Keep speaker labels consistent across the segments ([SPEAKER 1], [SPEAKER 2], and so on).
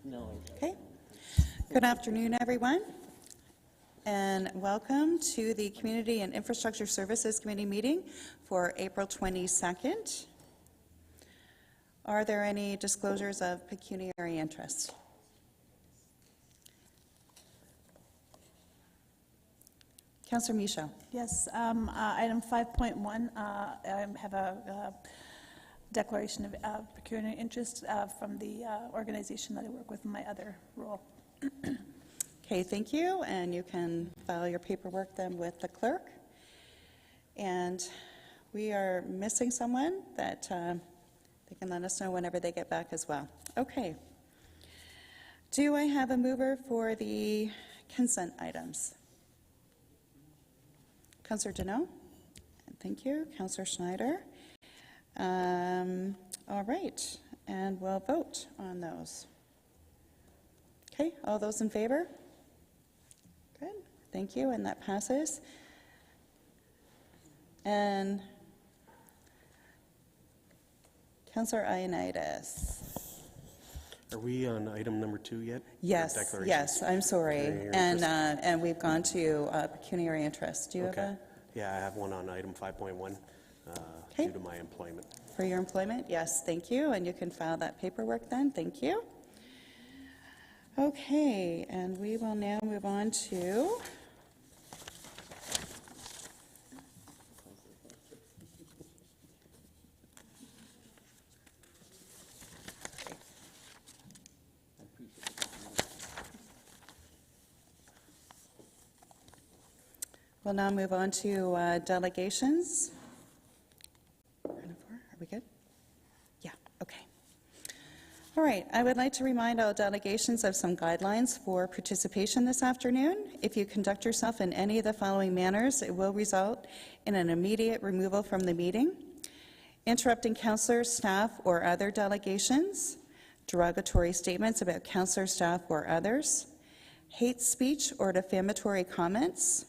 [SPEAKER 1] Okay. Good afternoon, everyone, and welcome to the Community and Infrastructure Services Committee meeting for April 22nd. Are there any disclosures of pecuniary interest? Councillor Michaud.
[SPEAKER 2] Yes, item 5.1, I have a declaration of pecuniary interest from the organization that I work with in my other role.
[SPEAKER 1] Okay, thank you, and you can file your paperwork then with the clerk. And we are missing someone that they can let us know whenever they get back as well. Okay. Do I have a mover for the consent items? Councillor Deneau? Thank you. Councillor Schneider? All right, and we'll vote on those. Okay, all those in favor? Good, thank you, and that passes. And Councillor Ioannidis.
[SPEAKER 3] Are we on item number 2 yet?
[SPEAKER 1] Yes, I'm sorry. And we've gone to pecuniary interest. Do you have a?
[SPEAKER 3] Yeah, I have one on item 5.1 due to my employment.
[SPEAKER 1] For your employment? Yes, thank you. And you can file that paperwork then. Thank you. Okay, and we will now move on to delegations. Are we good? Yeah, okay. All right, I would like to remind all delegations of some guidelines for participation this afternoon. If you conduct yourself in any of the following manners, it will result in an immediate removal from the meeting: interrupting councillors, staff, or other delegations, derogatory statements about councillor, staff, or others, hate speech or defamatory comments.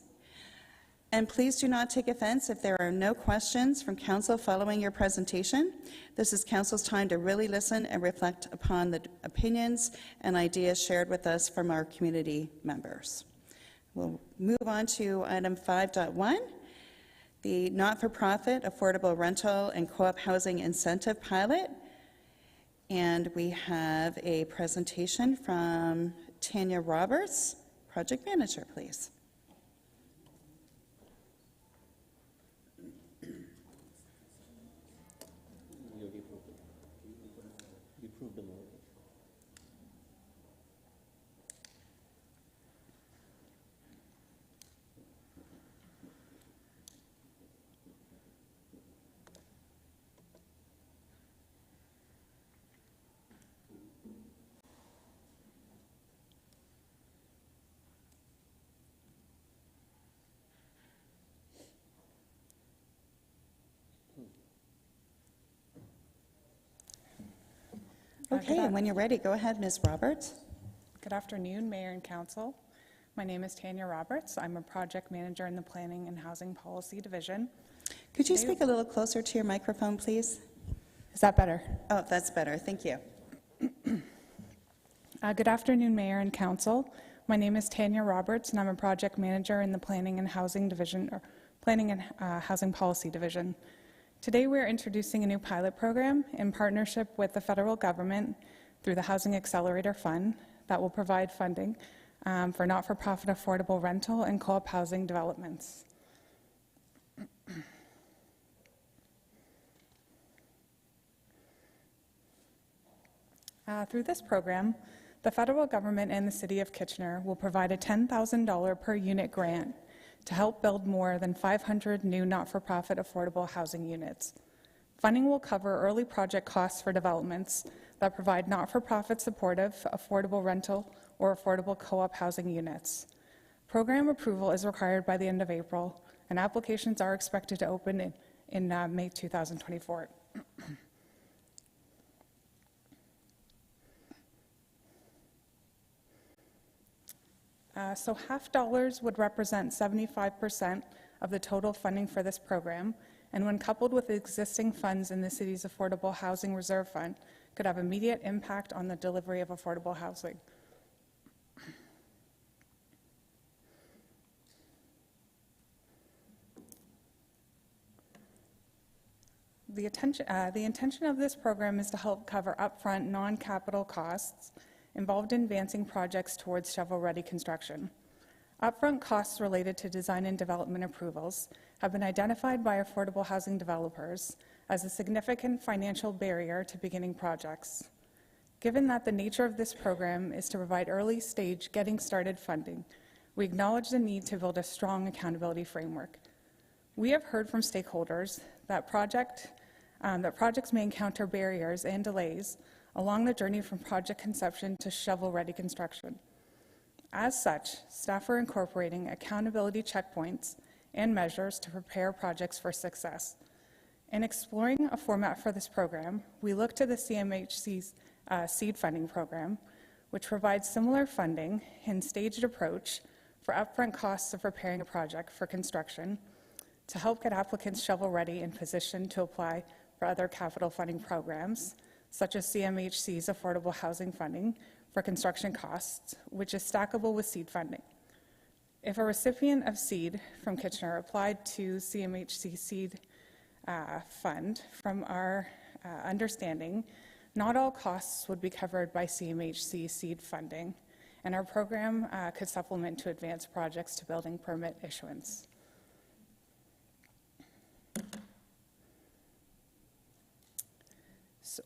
[SPEAKER 1] And please do not take offense if there are no questions from council following your presentation. This is council's time to really listen and reflect upon the opinions and ideas shared with us from our community members. We'll move on to item 5.1, the not-for-profit affordable rental and co-op housing incentive pilot. And we have a presentation from Tanya Roberts, project manager, please. Okay, and when you're ready, go ahead, Ms. Roberts.
[SPEAKER 4] Good afternoon, Mayor and Council. My name is Tanya Roberts. I'm a project manager in the Planning and Housing Policy Division.
[SPEAKER 1] Could you speak a little closer to your microphone, please?
[SPEAKER 4] Is that better?
[SPEAKER 1] Oh, that's better. Thank you.
[SPEAKER 4] Good afternoon, Mayor and Council. My name is Tanya Roberts, and I'm a project manager in the Planning and Housing Division, or Planning and Housing Policy Division. Today we're introducing a new pilot program in partnership with the federal government through the Housing Accelerator Fund that will provide funding for not-for-profit affordable rental and co-op housing developments. Through this program, the federal government and the City of Kitchener will provide a $10,000 per unit grant to help build more than 500 new not-for-profit affordable housing units. Funding will cover early project costs for developments that provide not-for-profit supportive, affordable rental, or affordable co-op housing units. Program approval is required by the end of April, and applications are expected to open in May 2024. So half dollars would represent 75% of the total funding for this program, and when coupled with existing funds in the city's Affordable Housing Reserve Fund, could have immediate impact on the delivery of affordable housing. The intention of this program is to help cover upfront non-capital costs involved in advancing projects towards shovel-ready construction. Upfront costs related to design and development approvals have been identified by affordable housing developers as a significant financial barrier to beginning projects. Given that the nature of this program is to provide early-stage getting-started funding, we acknowledge the need to build a strong accountability framework. We have heard from stakeholders that projects may encounter barriers and delays along the journey from project conception to shovel-ready construction. As such, staff are incorporating accountability checkpoints and measures to prepare projects for success. In exploring a format for this program, we look to the CMHC's seed funding program, which provides similar funding and staged approach for upfront costs of preparing a project for construction to help get applicants shovel-ready and positioned to apply for other capital funding programs, such as CMHC's affordable housing funding for construction costs, which is stackable with seed funding. If a recipient of seed from Kitchener applied to CMHC seed fund, from our understanding, not all costs would be covered by CMHC seed funding, and our program could supplement to advance projects to building permit issuance. So,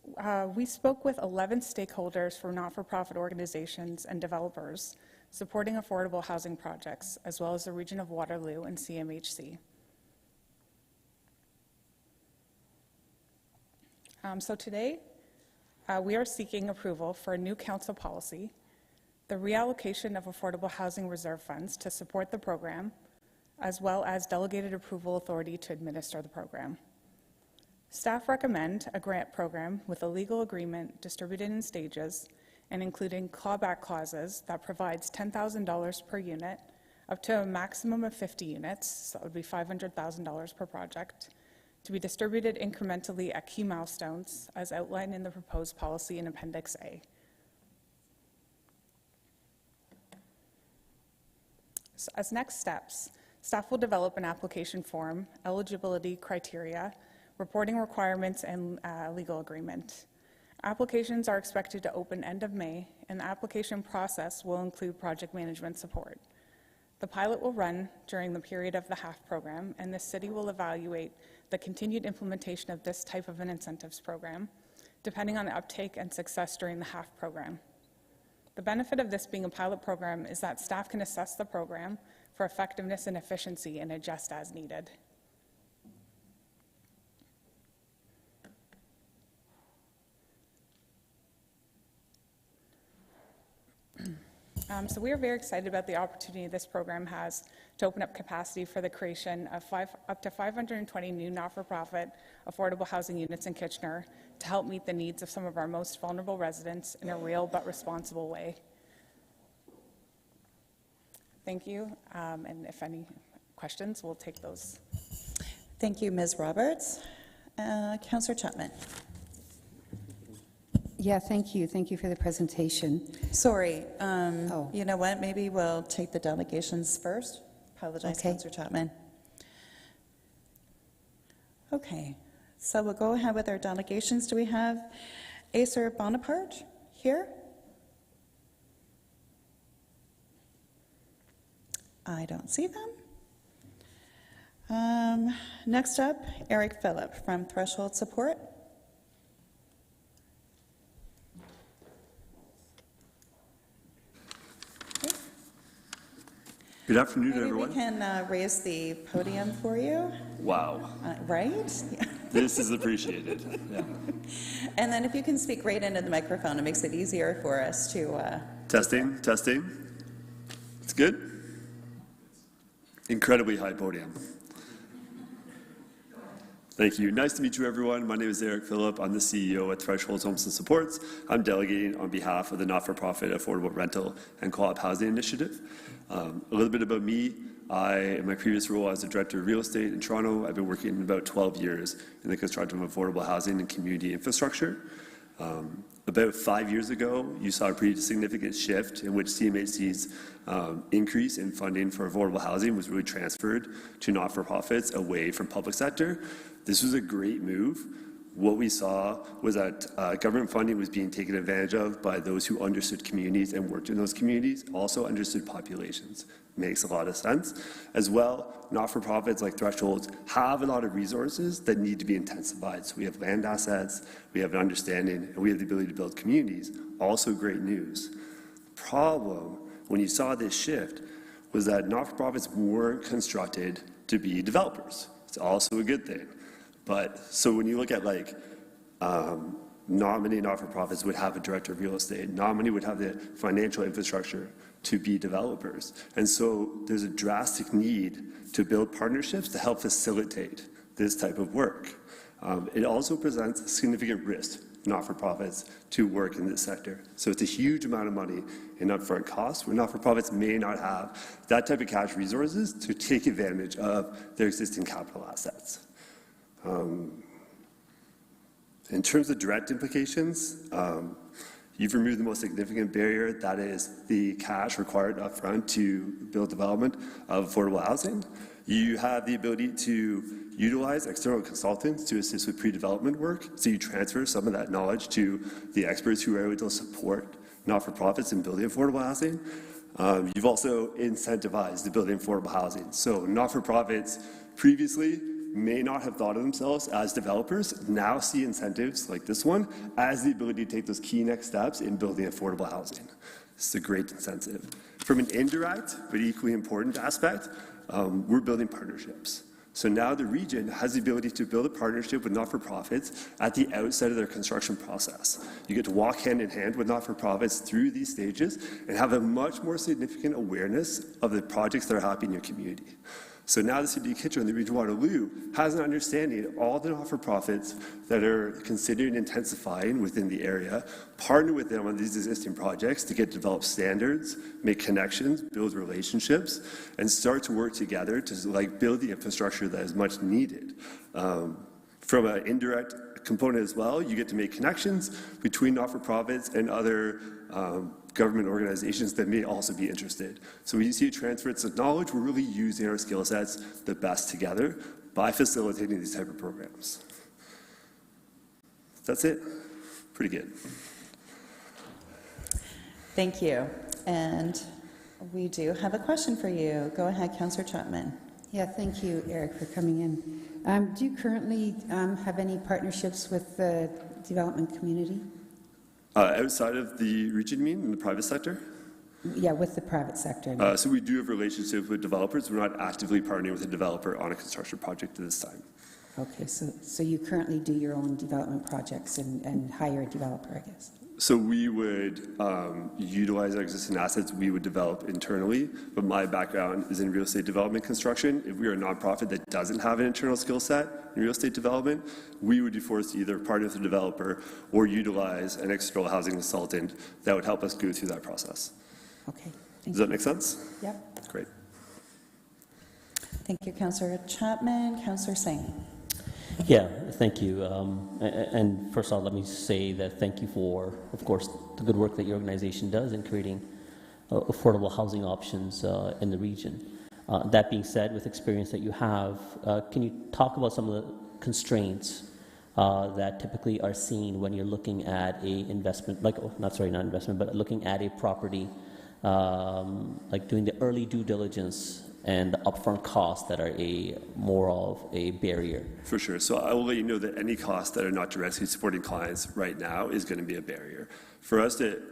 [SPEAKER 4] we spoke with 11 stakeholders from not-for-profit organizations and developers supporting affordable housing projects, as well as the region of Waterloo and CMHC. So today, we are seeking approval for a new council policy, the reallocation of affordable housing reserve funds to support the program, as well as delegated approval authority to administer the program. Staff recommend a grant program with a legal agreement distributed in stages and including clawback clauses that provides $10,000 per unit up to a maximum of 50 units, so that would be $500,000 per project, to be distributed incrementally at key milestones as outlined in the proposed policy in Appendix A. So as next steps, staff will develop an application form, eligibility criteria, reporting requirements, and legal agreement. Applications are expected to open end of May, and the application process will include project management support. The pilot will run during the period of the HAF program, and the city will evaluate the continued implementation of this type of an incentives program, depending on the uptake and success during the HAF program. The benefit of this being a pilot program is that staff can assess the program for effectiveness and efficiency and adjust as needed. So we are very excited about the opportunity this program has to open up capacity for the creation of up to 520 new not-for-profit affordable housing units in Kitchener to help meet the needs of some of our most vulnerable residents in a real but responsible way. Thank you, and if any questions, we'll take those.
[SPEAKER 1] Thank you, Ms. Roberts. Councillor Chapman.
[SPEAKER 5] Yeah, thank you. Thank you for the presentation.
[SPEAKER 1] Sorry, you know what? Maybe we'll take the delegations first. Apologize,
[SPEAKER 5] Okay.
[SPEAKER 1] Councillor Chapman. Okay, so we'll go ahead with our delegations. Do we have Acer Bonaparte here? I don't see them. Next up, Eric Phillip from Threshold Support.
[SPEAKER 6] Good afternoon,
[SPEAKER 1] Maybe
[SPEAKER 6] everyone.
[SPEAKER 1] we can raise the podium for you,
[SPEAKER 6] Wow,
[SPEAKER 1] right?
[SPEAKER 6] this is appreciated. Yeah.
[SPEAKER 1] And then if you can speak right into the microphone, it makes it easier for us to...
[SPEAKER 6] Testing, testing. It's good. Incredibly high podium. Thank you. Nice to meet you, everyone. My name is Eric Phillip. I'm the CEO at Threshold Homes and Supports. I'm delegating on behalf of the not-for-profit Affordable Rental and Co-op Housing Initiative. A little bit about me. In my previous role as the Director of Real Estate in Toronto, I've been working about 12 years in the construction of affordable housing and community infrastructure. About 5 years ago, you saw a pretty significant shift in which CMHC's increase in funding for affordable housing was really transferred to not-for-profits away from public sector. This was a great move. What we saw was that government funding was being taken advantage of by those who understood communities and worked in those communities, also understood populations. Makes a lot of sense. As well, not-for-profits like Thresholds have a lot of resources that need to be intensified. So we have land assets, we have an understanding, and we have the ability to build communities. Also great news. The problem, when you saw this shift, was that not-for-profits weren't constructed to be developers. It's also a good thing. But so when you look at not many not-for-profits would have a director of real estate. Not many would have the financial infrastructure to be developers. And so there's a drastic need to build partnerships to help facilitate this type of work. It also presents a significant risk, not-for-profits, to work in this sector. So it's a huge amount of money in upfront costs where not-for-profits may not have that type of cash resources to take advantage of their existing capital assets. In terms of direct implications, you've removed the most significant barrier, that is the cash required upfront to build development of affordable housing. You have the ability to utilize external consultants to assist with pre-development work, so you transfer some of that knowledge to the experts who are able to support not-for-profits in building affordable housing. You've also incentivized the building of affordable housing. So not-for-profits previously may not have thought of themselves as developers, now see incentives like this one as the ability to take those key next steps in building affordable housing. This is a great incentive. From an indirect but equally important aspect, we're building partnerships. So now the region has the ability to build a partnership with not-for-profits at the outset of their construction process. You get to walk hand in hand with not-for-profits through these stages and have a much more significant awareness of the projects that are happening in your community. So now the City of Kitchener and the Region of Waterloo has an understanding of all the not-for-profits that are considering intensifying within the area, partner with them on these existing projects to get developed standards, make connections, build relationships, and start to work together to build the infrastructure that is much needed. From an indirect component as well, you get to make connections between not-for-profits and other government organizations that may also be interested. So when you see a transference of knowledge, we're really using our skill sets the best together by facilitating these type of programs. That's it. Pretty good.
[SPEAKER 1] Thank you. And we do have a question for you. Go ahead, Councillor Chapman.
[SPEAKER 5] Yeah, thank you, Eric, for coming in. Do you currently have any partnerships with the development community?
[SPEAKER 6] Outside of the region, you mean, in the private sector?
[SPEAKER 5] Yeah, with the private sector.
[SPEAKER 6] So we do have relationships with developers. We're not actively partnering with a developer on a construction project at this time.
[SPEAKER 5] Okay, so you currently do your own development projects and hire a developer, I guess.
[SPEAKER 6] So we would utilize our existing assets we would develop internally, but my background is in real estate development construction. If we are a nonprofit that doesn't have an internal skill set in real estate development, we would be forced to either partner with a developer or utilize an external housing consultant that would help us go through that process.
[SPEAKER 5] Okay.
[SPEAKER 6] Does that make sense?
[SPEAKER 5] Yep.
[SPEAKER 6] Great.
[SPEAKER 1] Thank you, Councillor Chapman. Councillor Singh.
[SPEAKER 7] Yeah, thank you. And first of all, let me say that thank you for, of course, the good work that your organization does in creating affordable housing options in the region. That being said, with experience that you have, can you talk about some of the constraints that typically are seen when you're looking at a investment, not investment, but looking at a property, like doing the early due diligence and the upfront costs that are more of a barrier?
[SPEAKER 6] For sure. So I will let you know that any costs that are not directly supporting clients right now is going to be a barrier. For us to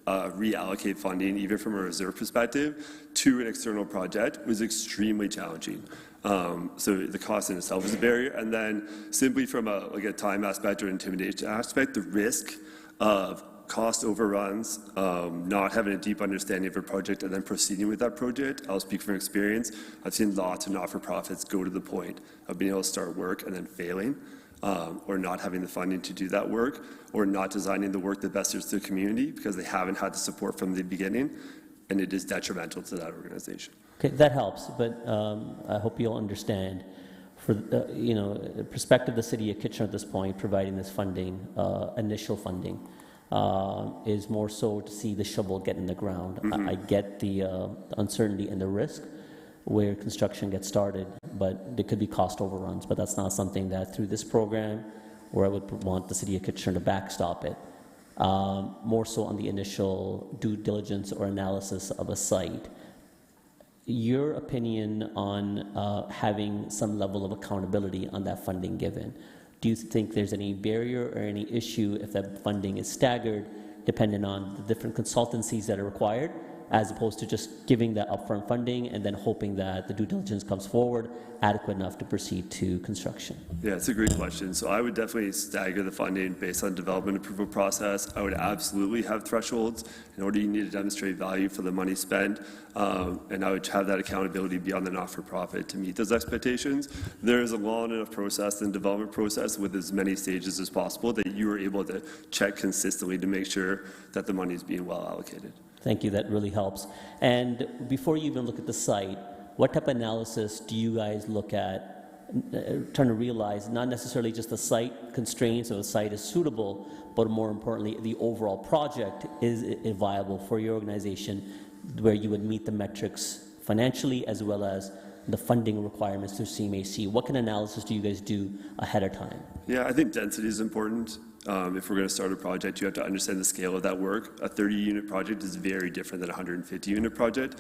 [SPEAKER 6] reallocate funding, even from a reserve perspective, to an external project was extremely challenging. So the cost in itself is a barrier. And then simply from a time aspect or intimidation aspect, the risk of cost overruns, not having a deep understanding of a project and then proceeding with that project. I'll speak from experience. I've seen lots of not-for-profits go to the point of being able to start work and then failing, or not having the funding to do that work, or not designing the work that best suits their community because they haven't had the support from the beginning, and it is detrimental to that organization.
[SPEAKER 7] Okay, that helps, but I hope you'll understand for perspective, the city of Kitchener at this point providing this funding, initial funding, is more so to see the shovel get in the ground. I get the uncertainty and the risk where construction gets started, but there could be cost overruns. But that's not something that through this program, where I would want the city of Kitchener to backstop it. More so on the initial due diligence or analysis of a site. Your opinion on having some level of accountability on that funding given. Do you think there's any barrier or any issue if that funding is staggered, depending on the different consultancies that are required, as opposed to just giving that upfront funding and then hoping that the due diligence comes forward adequate enough to proceed to construction?
[SPEAKER 6] Yeah, it's a great question. So I would definitely stagger the funding based on development approval process. I would absolutely have thresholds. In order, you need to demonstrate value for the money spent, and I would have that accountability beyond the not-for-profit to meet those expectations. There is a long enough process and development process with as many stages as possible that you are able to check consistently to make sure that the money is being well allocated.
[SPEAKER 7] Thank you, that really helps. And before you even look at the site, what type of analysis do you guys look at, trying to realize not necessarily just the site constraints or the site is suitable, but more importantly, the overall project is viable for your organization, where you would meet the metrics financially as well as the funding requirements through CMHC? What kind of analysis do you guys do ahead of time?
[SPEAKER 6] Yeah, I think density is important. If we're going to start a project, you have to understand the scale of that work. A 30-unit project is very different than a 150-unit project.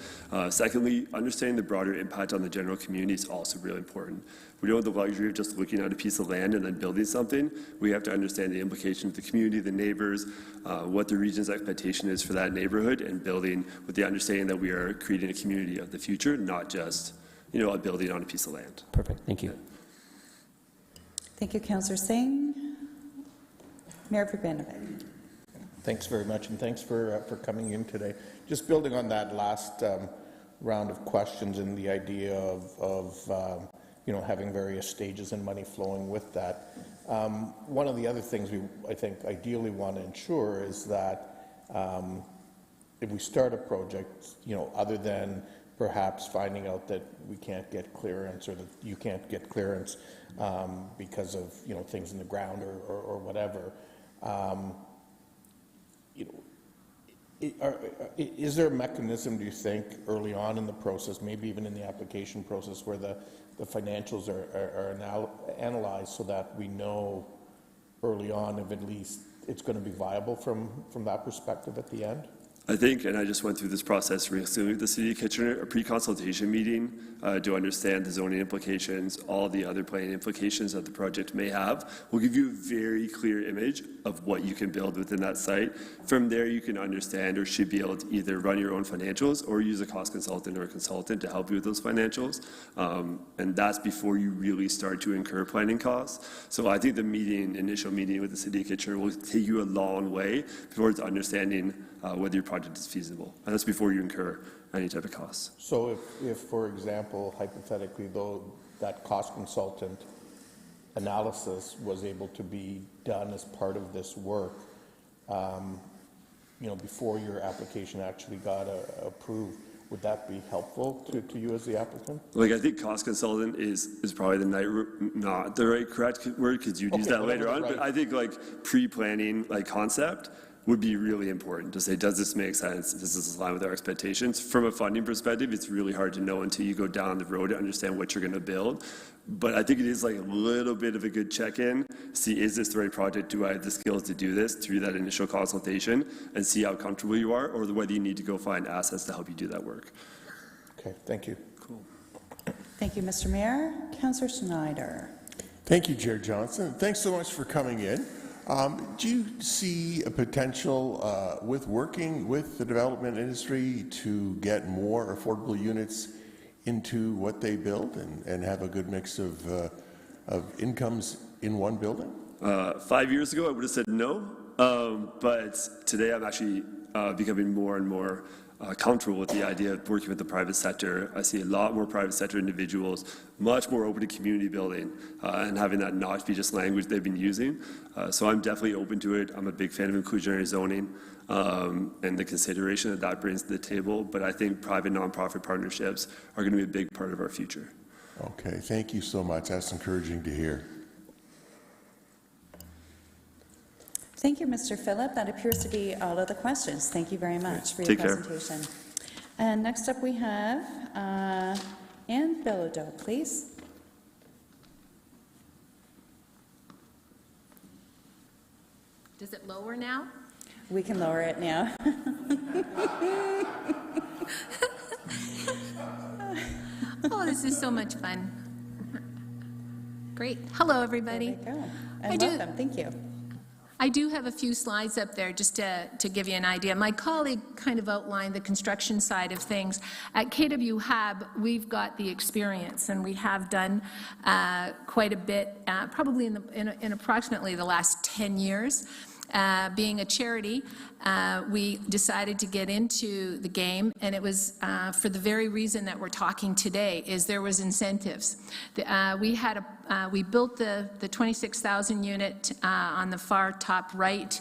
[SPEAKER 6] Secondly, understanding the broader impact on the general community is also really important. We don't have the luxury of just looking at a piece of land and then building something. We have to understand the implications of the community, the neighbors, what the region's expectation is for that neighborhood, and building with the understanding that we are creating a community of the future, not just a building on a piece of land.
[SPEAKER 7] Perfect, thank you.
[SPEAKER 1] Thank you, Councillor Singh. Mayor Pribanovic.
[SPEAKER 8] Thanks very much, and thanks for coming in today. Just building on that last round of questions and the idea of having various stages and money flowing with that. One of the other things I think ideally want to ensure is that if we start a project, other than perhaps finding out that we can't get clearance or that you can't get clearance because of things in the ground or whatever. Is there a mechanism, do you think, early on in the process, maybe even in the application process, where the financials are now analyzed so that we know early on if at least it's going to be viable from that perspective at the end?
[SPEAKER 6] I think, and I just went through this process recently with the City of Kitchener, a pre-consultation meeting to understand the zoning implications, all the other planning implications that the project may have, will give you a very clear image of what you can build within that site. From there, you can understand or should be able to either run your own financials or use a cost consultant or a consultant to help you with those financials. And that's before you really start to incur planning costs. So I think the initial meeting with the City of Kitchener will take you a long way towards understanding whether your project is feasible. And that's before you incur any type of costs.
[SPEAKER 8] So if for example, hypothetically, though, that cost consultant analysis was able to be done as part of this work, before your application actually got approved, would that be helpful to you as the applicant?
[SPEAKER 6] I think cost consultant is probably not the correct word, because you'd use that later on. Right. But I think pre-planning concept would be really important to say, does this make sense? Does this align with our expectations? From a funding perspective, it's really hard to know until you go down the road to understand what you're going to build. But I think it is a little bit of a good check-in. See, is this the right project? Do I have the skills to do this through that initial consultation, and see how comfortable you are, or whether you need to go find assets to help you do that work.
[SPEAKER 8] Okay, thank you.
[SPEAKER 6] Cool.
[SPEAKER 1] Thank you, Mr. Mayor. Councillor Schneider.
[SPEAKER 9] Thank you, Chair Johnson. Thanks so much for coming in. Do you see a potential with working with the development industry to get more affordable units into what they build and have a good mix of incomes in one building?
[SPEAKER 6] 5 years ago, I would have said no, but today I'm actually becoming more and more comfortable with the idea of working with the private sector. I see a lot more private sector individuals, much more open to community building and having that not be just language they've been using. So I'm definitely open to it. I'm a big fan of inclusionary zoning and the consideration that brings to the table. But I think private nonprofit partnerships are going to be a big part of our future.
[SPEAKER 9] Okay, thank you so much. That's encouraging to hear.
[SPEAKER 1] Thank you, Mr. Phillip. That appears to be all of the questions. Thank you very much for your
[SPEAKER 6] Take care.
[SPEAKER 1] presentation. And next up we have Anne Bilodeau, please.
[SPEAKER 10] Does it lower now?
[SPEAKER 1] We can lower it now.
[SPEAKER 10] Oh, this is so much fun. Great. Hello, everybody.
[SPEAKER 1] There we go.
[SPEAKER 10] I
[SPEAKER 1] And
[SPEAKER 10] do-
[SPEAKER 1] welcome. Thank you.
[SPEAKER 10] I do have a few slides up there just to give you an idea. My colleague kind of outlined the construction side of things. At KW Hab, we've got the experience, and we have done quite a bit, probably in approximately the last 10 years. Being a charity, we decided to get into the game, and it was for the very reason that we're talking today, is there was incentives. We built the 26,000 unit on the far top right,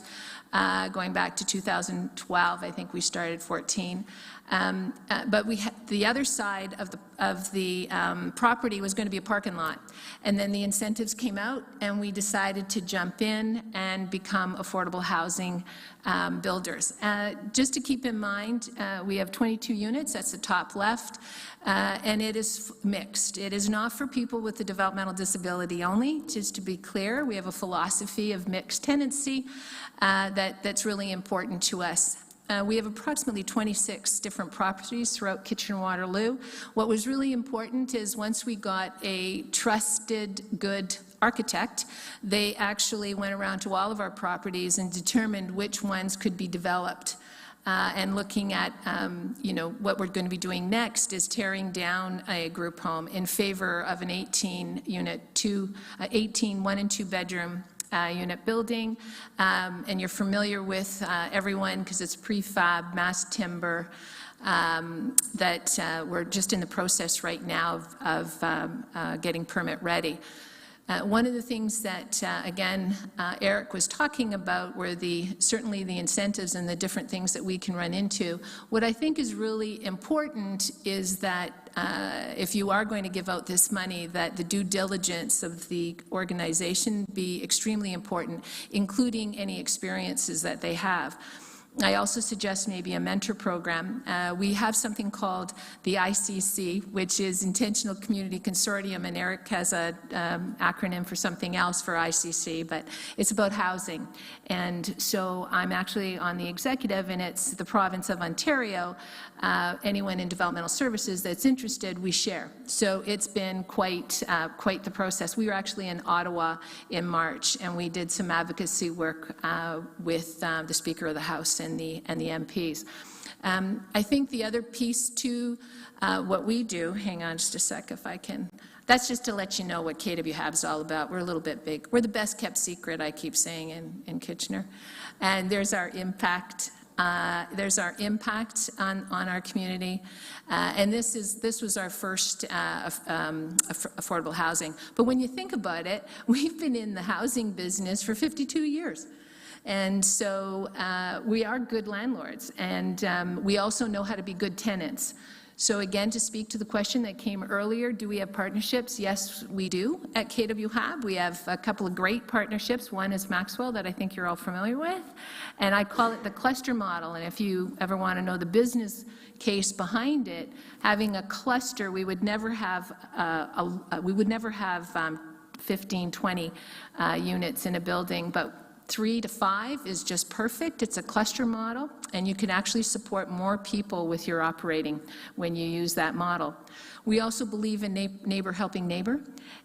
[SPEAKER 10] going back to 2012. I think we started 14. But the other side of the property was going to be a parking lot. And then the incentives came out, and we decided to jump in and become affordable housing builders. Just to keep in mind, we have 22 units, that's the top left, and it is mixed. It is not for people with a developmental disability only, just to be clear. We have a philosophy of mixed tenancy that's really important to us. We have approximately 26 different properties throughout Kitchener-Waterloo. What was really important is once we got a trusted, good architect, they actually went around to all of our properties and determined which ones could be developed. And looking at, what we're going to be doing next is tearing down a group home in favor of an 18-unit, 18 one and two bedroom unit building, and you're familiar with everyone because it's prefab, mass timber, that we're just in the process right now of getting permit ready. One of the things that, again, Eric was talking about were certainly the incentives and the different things that we can run into. What I think is really important is that if you are going to give out this money, that the due diligence of the organization be extremely important, including any experiences that they have. I also suggest maybe a mentor program. We have something called the ICC, which is Intentional Community Consortium, and Eric has an acronym for something else for ICC, but it's about housing. And so I'm actually on the executive, and it's the province of Ontario. Anyone in developmental services that's interested, we share. So it's been quite the process. We were actually in Ottawa in March, and we did some advocacy work with the Speaker of the House and the MPs. I think the other piece to what we do, hang on just a sec if I can, that's just to let you know what KW Hab is all about. We're a little bit big. We're the best kept secret, I keep saying, in Kitchener. And there's our impact. There's our impact on our community, and this was our first affordable housing. But when you think about it, we've been in the housing business for 52 years. And so we are good landlords, and we also know how to be good tenants. So again, to speak to the question that came earlier, do we have partnerships? Yes, we do at KW Hab. We have a couple of great partnerships. One is Maxwell, that I think you're all familiar with, and I call it the cluster model. And if you ever want to know the business case behind it, having a cluster, we would never have 15, 20 units in a building, but 3 to 5 is just perfect. It's a cluster model, and you can actually support more people with your operating when you use that model. We also believe in neighbor helping neighbor,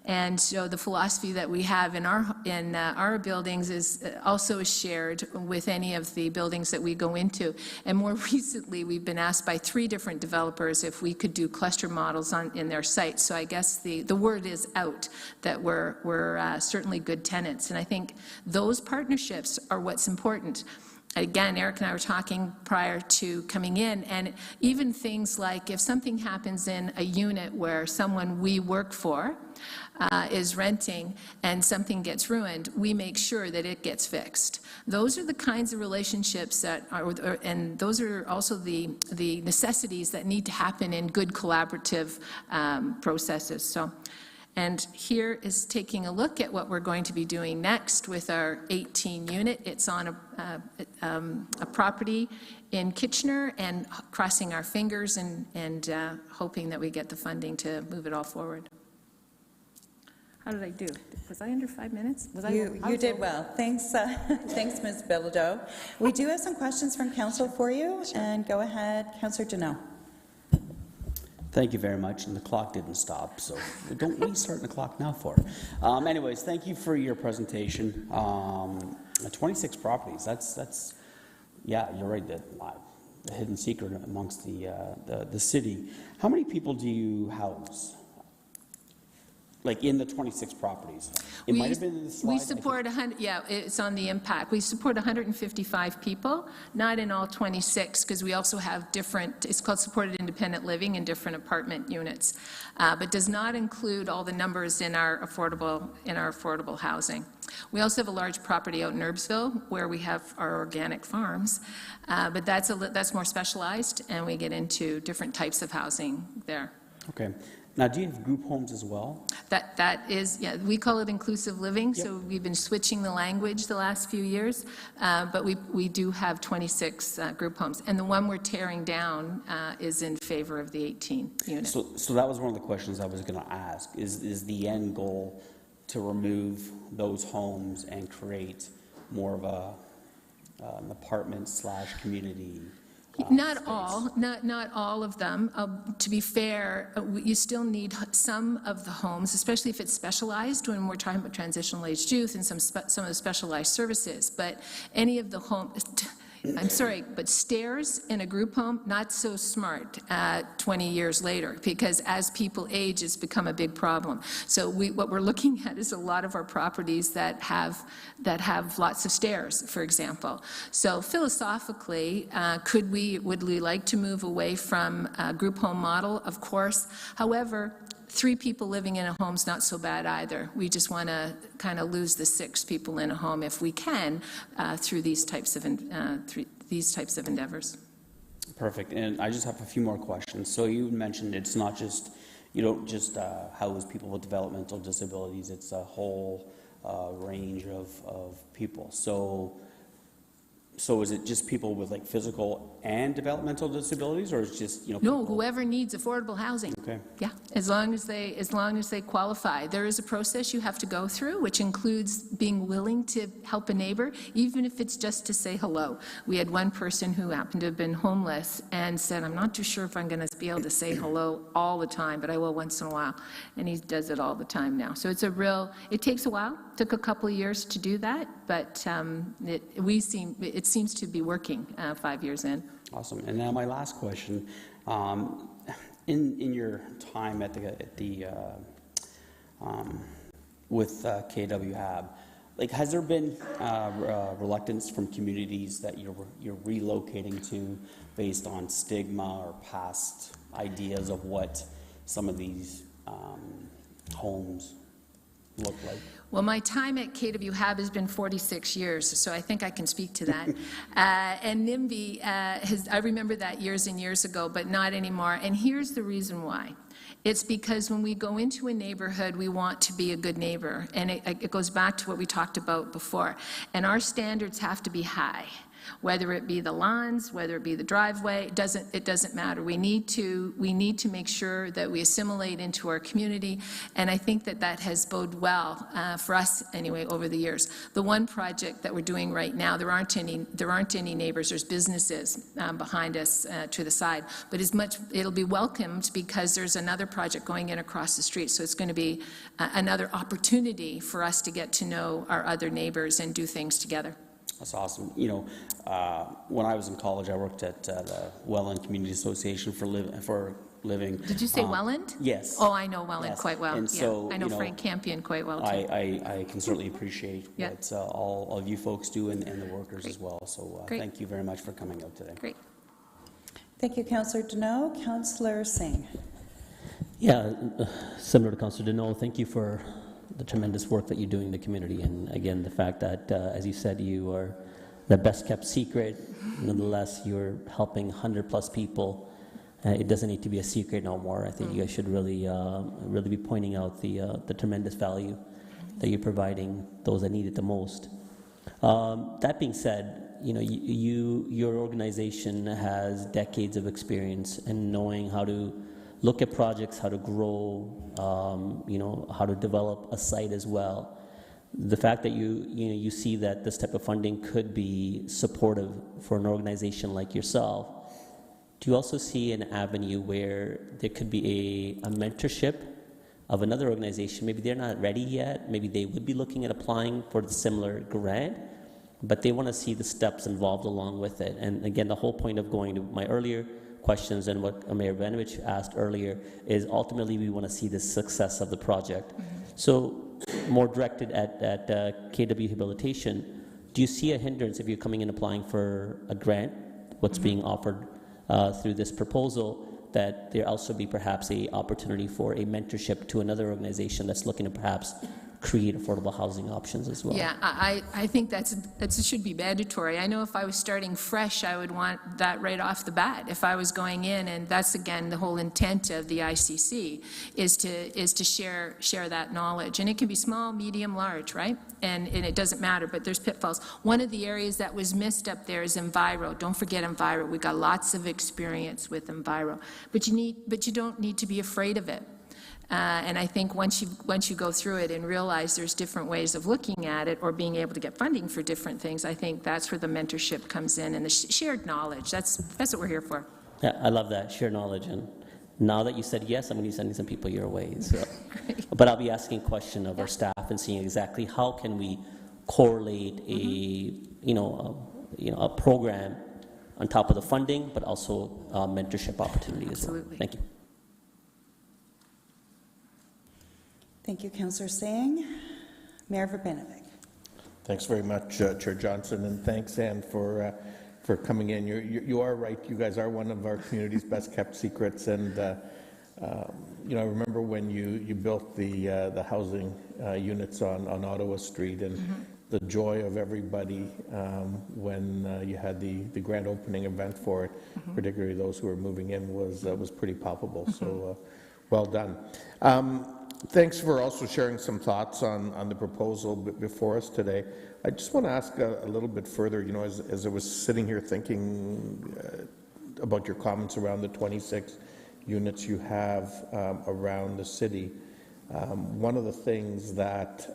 [SPEAKER 10] and so the philosophy that we have in our buildings is also shared with any of the buildings that we go into. And more recently, we've been asked by 3 different developers if we could do cluster models in their sites. So I guess the word is out that we're certainly good tenants, and I think those partnerships are what's important. again, Eric and I were talking prior to coming in, and even things like if something happens in a unit where someone we work for is renting and something gets ruined, we make sure that it gets fixed. Those are the kinds of relationships that are, and those are also the necessities that need to happen in good collaborative processes. So, and here is taking a look at what we're going to be doing next with our 18 unit. It's on a property in Kitchener, and crossing our fingers and hoping that we get the funding to move it all forward. How did I do? Was I under 5 minutes? Was
[SPEAKER 1] You did well. Thanks, thanks, Ms. Bilodeau. We do have some questions from council for you, and go ahead, Councillor Deneau.
[SPEAKER 11] Thank you very much, and the clock didn't stop, so don't restart the clock now for. Anyways, thank you for your presentation. 26 properties. That's yeah, you're right. The hidden secret amongst the city. How many people do you house? Like in the 26 properties? It might have been in the slide.
[SPEAKER 10] We support 100, yeah, it's on the impact. We support 155 people, not in all 26, because we also have different, it's called supported independent living in different apartment units, but does not include all the numbers in our affordable housing. We also have a large property out in Urbsville where we have our organic farms, but that's more specialized, and we get into different types of housing there.
[SPEAKER 11] Okay. Now, do you have group homes as well?
[SPEAKER 10] That is, yeah, we call it inclusive living, so we've been switching the language the last few years, but we do have 26 group homes, and the one we're tearing down is in favor of the 18 units.
[SPEAKER 11] So that was one of the questions I was going to ask, is the end goal to remove those homes and create more of an apartment/community?
[SPEAKER 10] Not all of them. To be fair, you still need some of the homes, especially if it's specialized, when we're talking about transitional aged youth and some of the specialized services. But any of the homes, I'm sorry, but stairs in a group home, not so smart 20 years later, because as people age, it's become a big problem. So what we're looking at is a lot of our properties that have lots of stairs, for example. So philosophically, would we like to move away from a group home model? Of course. However, 3 people living in a home is not so bad either. We just want to kind of lose the 6 people in a home if we can through these types of endeavors.
[SPEAKER 11] Perfect. And I just have a few more questions. So you mentioned it's not just, you don't just house people with developmental disabilities. It's a whole range of people. So is it just people with like physical and developmental disabilities, or is it just,
[SPEAKER 10] No,
[SPEAKER 11] people?
[SPEAKER 10] whoever needs affordable housing.
[SPEAKER 11] Okay.
[SPEAKER 10] Yeah, as long as they qualify. There is a process you have to go through, which includes being willing to help a neighbor, even if it's just to say hello. We had one person who happened to have been homeless and said, I'm not too sure if I'm going to be able to say hello all the time, but I will once in a while. And he does it all the time now. So it takes a while. Took a couple of years to do that, but it seems to be working 5 years in.
[SPEAKER 11] Awesome. And now my last question: in your time at with KW Hab, like, has there been reluctance from communities that you're relocating to based on stigma or past ideas of what some of these homes look like?
[SPEAKER 10] Well, my time at KW Hab has been 46 years, so I think I can speak to that. And NIMBY, I remember that years and years ago, but not anymore. And here's the reason why. It's because when we go into a neighborhood, we want to be a good neighbor. And it goes back to what we talked about before. And our standards have to be high. Whether it be the lawns, whether it be the driveway, it doesn't matter. We need to make sure that we assimilate into our community, and I think that has boded well for us anyway over the years. The one project that we're doing right now, there aren't any neighbors. There's businesses behind us to the side, but it'll be welcomed because there's another project going in across the street. So it's going to be another opportunity for us to get to know our other neighbors and do things together.
[SPEAKER 11] That's awesome. When I was in college, I worked at the Welland Community Association for living.
[SPEAKER 10] Did you say Welland?
[SPEAKER 11] Yes.
[SPEAKER 10] Oh, I know Welland
[SPEAKER 11] Yes.
[SPEAKER 10] quite well.
[SPEAKER 11] And
[SPEAKER 10] Yeah,
[SPEAKER 11] so,
[SPEAKER 10] I know
[SPEAKER 11] you know,
[SPEAKER 10] Frank Campion quite well, too.
[SPEAKER 11] I can certainly appreciate
[SPEAKER 10] Yeah.
[SPEAKER 11] what all of you folks do and the workers
[SPEAKER 10] Great.
[SPEAKER 11] as well. So
[SPEAKER 10] Great.
[SPEAKER 11] thank you very much for coming out today.
[SPEAKER 10] Great.
[SPEAKER 1] Thank you, Councillor Deneau. Councillor Singh.
[SPEAKER 7] Yeah, similar to Councillor Deneau, thank you for the tremendous work that you're doing in the community. And again, the fact that, as you said, you are the best kept secret, nonetheless, you're helping 100+ people. It doesn't need to be a secret no more. I think you guys should really be pointing out the tremendous value that you're providing those that need it the most. That being said, you know, your organization has decades of experience in knowing how to look at projects, how to grow, you know, how to develop a site as well. The fact that you see that this type of funding could be supportive for an organization like yourself, do you also see an avenue where there could be a mentorship of another organization? Maybe they're not ready yet, maybe they would be looking at applying for the similar grant, but they want to see the steps involved along with it. And again, the whole point of going to my earlier questions and what Mayor Benovich asked earlier is ultimately we want to see the success of the project. So more directed at KW Rehabilitation, do you see a hindrance if you're coming in applying for a grant, what's being offered through this proposal, that there also be perhaps a opportunity for a mentorship to another organization that's looking to perhaps create affordable housing options as well?
[SPEAKER 10] Yeah, I think that should be mandatory. I know if I was starting fresh, I would want that right off the bat. If I was going in, and that's again the whole intent of the ICC is to share that knowledge, and it can be small, medium, large, right? And it doesn't matter, but there's pitfalls. One of the areas that was missed up there is Enviro. Don't forget Enviro. We've got lots of experience with Enviro, but you don't need to be afraid of it. And I think once you go through it and realize there's different ways of looking at it or being able to get funding for different things, I think that's where the mentorship comes in and the shared knowledge. That's what we're here for.
[SPEAKER 7] Yeah, I love that, share knowledge. And now that you said yes, I'm going to be sending some people your way. So. But I'll be asking a question of our staff and seeing exactly how can we correlate a program on top of the funding, but also mentorship opportunity as well. Thank you.
[SPEAKER 1] Thank you, Councillor Singh. Mayor Verbanovic.
[SPEAKER 8] Thanks very much, Chair Johnson, and thanks, Ann, for coming in. You are right. You guys are one of our community's best kept secrets, and you know, I remember when you built the housing units on Ottawa Street, and the joy of everybody when you had the grand opening event for it, particularly those who were moving in, was pretty palpable. So, well done. Thanks for also sharing some thoughts on the proposal before us today. I just want to ask a little bit further, you know, as I was sitting here thinking about your comments around the 26 units you have around the city. One of the things that,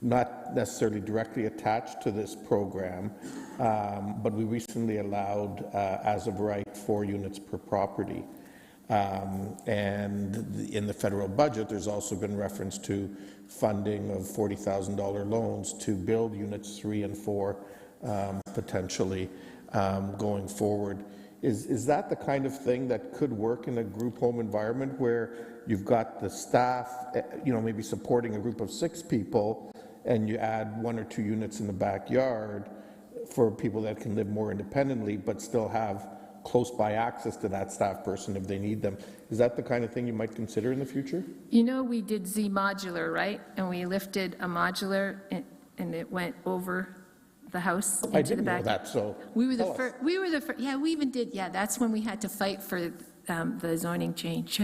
[SPEAKER 8] not necessarily directly attached to this program, but we recently allowed, as of right, 4 units per property. And in the federal budget, there's also been reference to funding of $40,000 loans to build units 3 and 4 potentially going forward. Is that the kind of thing that could work in a group home environment where you've got the staff, you know, maybe supporting a group of 6 people, and you add 1 or 2 units in the backyard for people that can live more independently but still have close by access to that staff person if they need them? Is that the kind of thing you might consider in the future?
[SPEAKER 10] You know, we did Z modular, right? And we lifted a modular and it went over the house into
[SPEAKER 8] I didn't
[SPEAKER 10] the back.
[SPEAKER 8] know that, so
[SPEAKER 10] We were the first. We were the first. Yeah, we even did. Yeah, that's when we had to fight for the zoning change.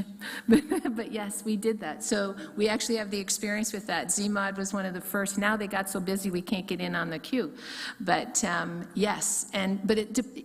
[SPEAKER 10] But yes, we did that. So we actually have the experience with that. ZMod was one of the first. Now they got so busy we can't get in on the queue. But yes, but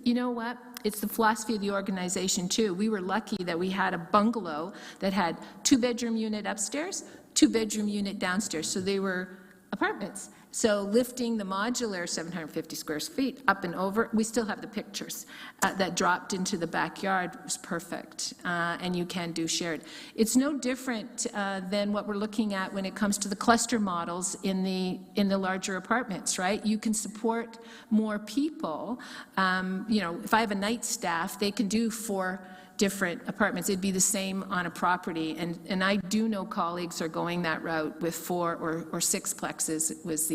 [SPEAKER 10] you know what? It's the philosophy of the organization too. We were lucky that we had a bungalow that had 2-bedroom unit upstairs, 2-bedroom unit downstairs. So they were apartments. So lifting the modular 750 square feet up and over, we still have the pictures that dropped into the backyard was perfect, and you can do shared. It's no different than what we're looking at when it comes to the cluster models in the larger apartments, right? You can support more people. You know, if I have a night staff, they can do 4 different apartments. It'd be the same on a property, and I do know colleagues are going that route with 4 or 6 plexes is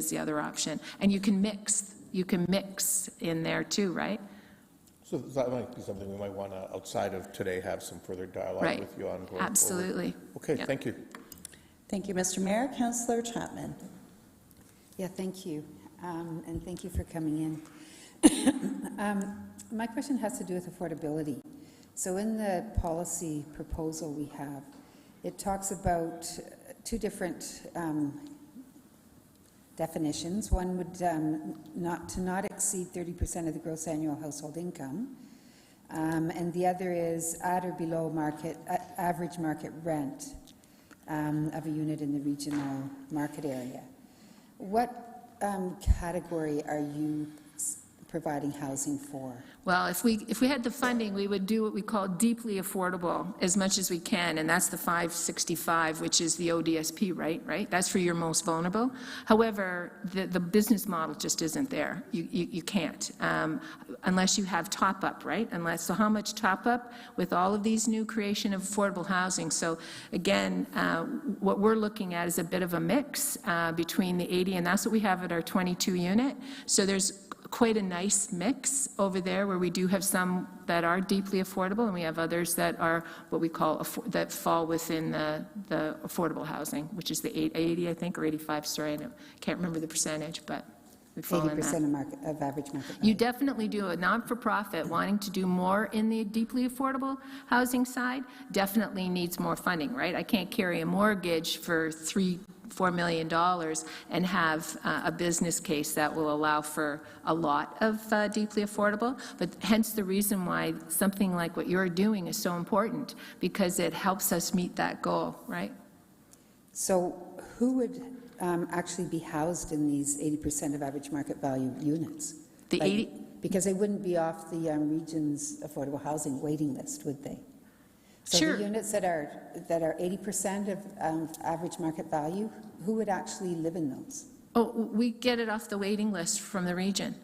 [SPEAKER 10] the other option. And you can mix in there too, right?
[SPEAKER 8] So that might be something we might want to, outside of today, have some further dialogue
[SPEAKER 10] Right.
[SPEAKER 8] with you on. Going
[SPEAKER 10] Absolutely.
[SPEAKER 8] forward. Okay,
[SPEAKER 10] Yeah.
[SPEAKER 8] thank you.
[SPEAKER 1] Thank you, Mr. Mayor. Councillor Chapman.
[SPEAKER 5] Yeah, thank you, and thank you for coming in. My question has to do with affordability. So in the policy proposal we have, it talks about 2 different definitions. One would not exceed 30% of the gross annual household income, and the other is at or below average market rent of a unit in the regional market area. What category are you providing housing for?
[SPEAKER 10] Well, if we had the funding, we would do what we call deeply affordable as much as we can, and that's the 565, which is the ODSP, right? That's for your most vulnerable. However, the business model just isn't there. You can't, unless you have top-up, right? So how much top-up with all of these new creation of affordable housing? So again, what we're looking at is a bit of a mix between the 80, and that's what we have at our 22 unit. So there's quite a nice mix over there where we do have some that are deeply affordable, and we have others that are what we call that fall within the affordable housing, which is the 80, I think, or 85. Sorry, I can't remember the percentage, but we fall in that.
[SPEAKER 5] 80% of average market value.
[SPEAKER 10] You definitely do. A non-for-profit wanting to do more in the deeply affordable housing side definitely needs more funding, right? I can't carry a mortgage for $4 million and have a business case that will allow for a lot of deeply affordable, but hence the reason why something like what you're doing is so important, because it helps us meet that goal, right?
[SPEAKER 5] So who would actually be housed in these 80% of average market value units?
[SPEAKER 10] The 80?
[SPEAKER 5] Because they wouldn't be off the region's affordable housing waiting list, would they? So
[SPEAKER 10] Sure.
[SPEAKER 5] the units that are 80% of average market value, who would actually live in those?
[SPEAKER 10] Oh, we get it off the waiting list from the region.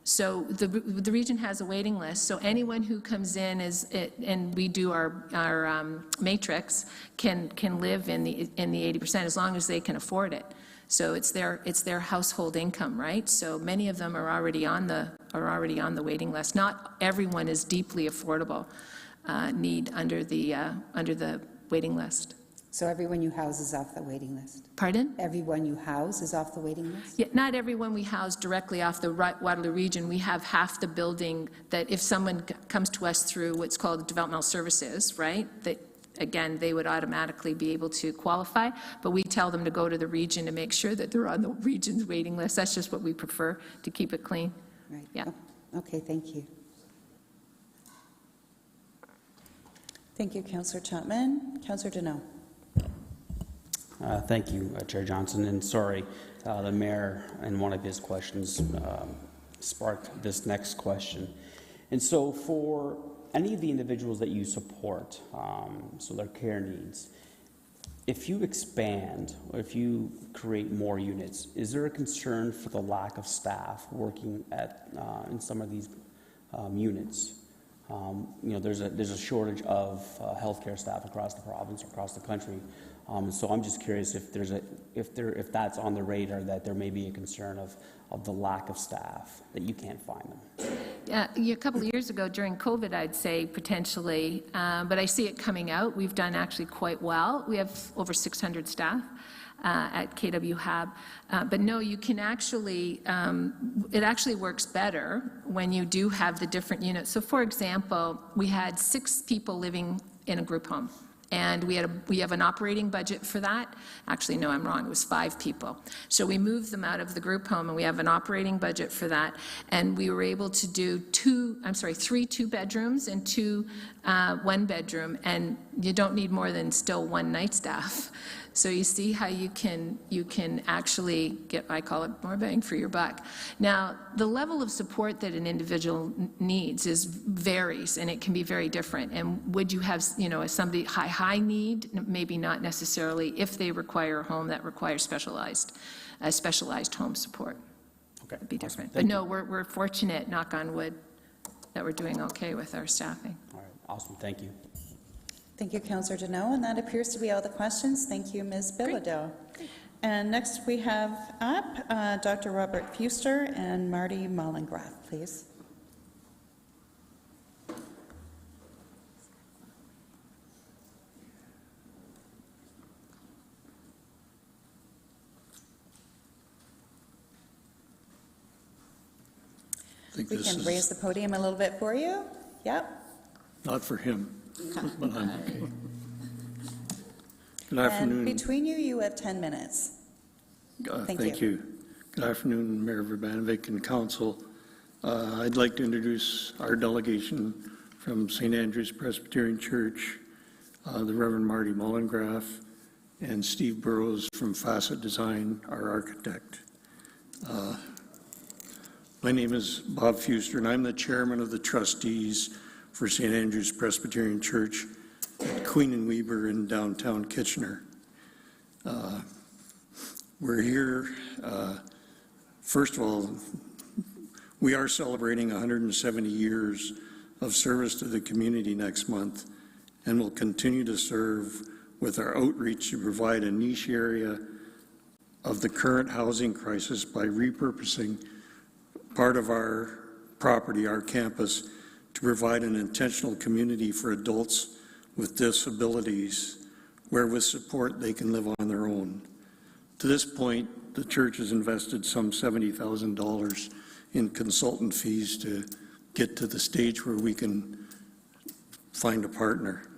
[SPEAKER 10] So the region has a waiting list, so anyone who comes in and we do our matrix can live in the 80% as long as they can afford it. So it's their household income, right? So many of them are already on the waiting list. Not everyone is deeply affordable need under the waiting list.
[SPEAKER 5] So everyone you house is off the waiting list?
[SPEAKER 10] Pardon?
[SPEAKER 5] Everyone you house is off the waiting list?
[SPEAKER 10] Yeah, not everyone we house directly off the Waterloo region. We have half the building that if someone comes to us through what's called developmental services, right, that again, they would automatically be able to qualify, but we tell them to go to the region to make sure that they're on the region's waiting list. That's just what we prefer, to keep it clean.
[SPEAKER 5] Right.
[SPEAKER 10] Yeah.
[SPEAKER 5] Oh, okay, thank you.
[SPEAKER 1] Thank you, Councillor Chapman. Councillor Deneau.
[SPEAKER 11] Thank you, Chair Johnson, and sorry, the mayor in one of his questions sparked this next question. And so for any of the individuals that you support, so their care needs, if you expand or if you create more units, is there a concern for the lack of staff working at in some of these units? You know, there's a shortage of healthcare staff across the province, across the country. So I'm just curious if that's on the radar, that there may be a concern of the lack of staff, that you can't find them.
[SPEAKER 10] Yeah, a couple of years ago during COVID, I'd say potentially, but I see it coming out. We've done actually quite well. We have over 600 staff at KW Hab. But no, you can actually, it actually works better when you do have the different units. So for example, we had 6 people living in a group home. And we have an operating budget for that. Actually, no, I'm wrong. It was 5 people. So we moved them out of the group home, and we have an operating budget for that. And we were able to do 3 2-bedrooms and 2 1-bedroom. And you don't need more than still 1 night staff. So you see how you can actually get, I call it, more bang for your buck. Now, the level of support that an individual needs varies, and it can be very different. And would you have, somebody high need? Maybe not necessarily, if they require a home that requires specialized home support.
[SPEAKER 11] Okay.
[SPEAKER 10] It'd be different. But no, we're fortunate, knock on wood, that we're doing okay with our staffing.
[SPEAKER 11] All right. Awesome, thank you.
[SPEAKER 1] Thank you, Councillor Deneau, and that appears to be all the questions. Thank you, Ms. Bilodeau. And next we have up Dr. Robert Fuster and Marty Mollengrath, please. We can raise the podium a little bit for you. Yep.
[SPEAKER 12] Not for him, but I'm okay. Good
[SPEAKER 1] And
[SPEAKER 12] afternoon.
[SPEAKER 1] between you, you have 10 minutes.
[SPEAKER 12] Thank you. Good afternoon, Mayor Verbanovic and Council. I'd like to introduce our delegation from St. Andrew's Presbyterian Church, the Reverend Marty Mollengrath, and Steve Burrows from Facet Design, our architect. My name is Bob Fuster, and I'm the chairman of the trustees for St. Andrew's Presbyterian Church at Queen and Weber in downtown Kitchener. We're here, first of all, we are celebrating 170 years of service to the community next month, and will continue to serve with our outreach to provide a niche area of the current housing crisis by repurposing part of our property, our campus, to provide an intentional community for adults with disabilities, where with support they can live on their own. To this point, the church has invested some $70,000 in consultant fees to get to the stage where we can find a partner.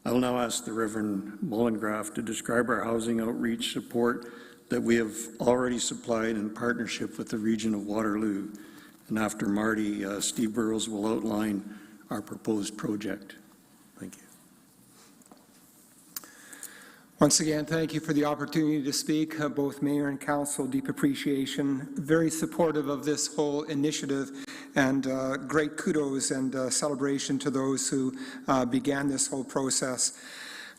[SPEAKER 12] I will now ask the Reverend Mollengrath to describe our housing outreach support that we have already supplied in partnership with the region of Waterloo. And after Marty, Steve Burrows will outline our proposed project. Thank you.
[SPEAKER 13] Once again, thank you for the opportunity to speak. Both Mayor and Council, deep appreciation. Very supportive of this whole initiative, and great kudos and celebration to those who began this whole process.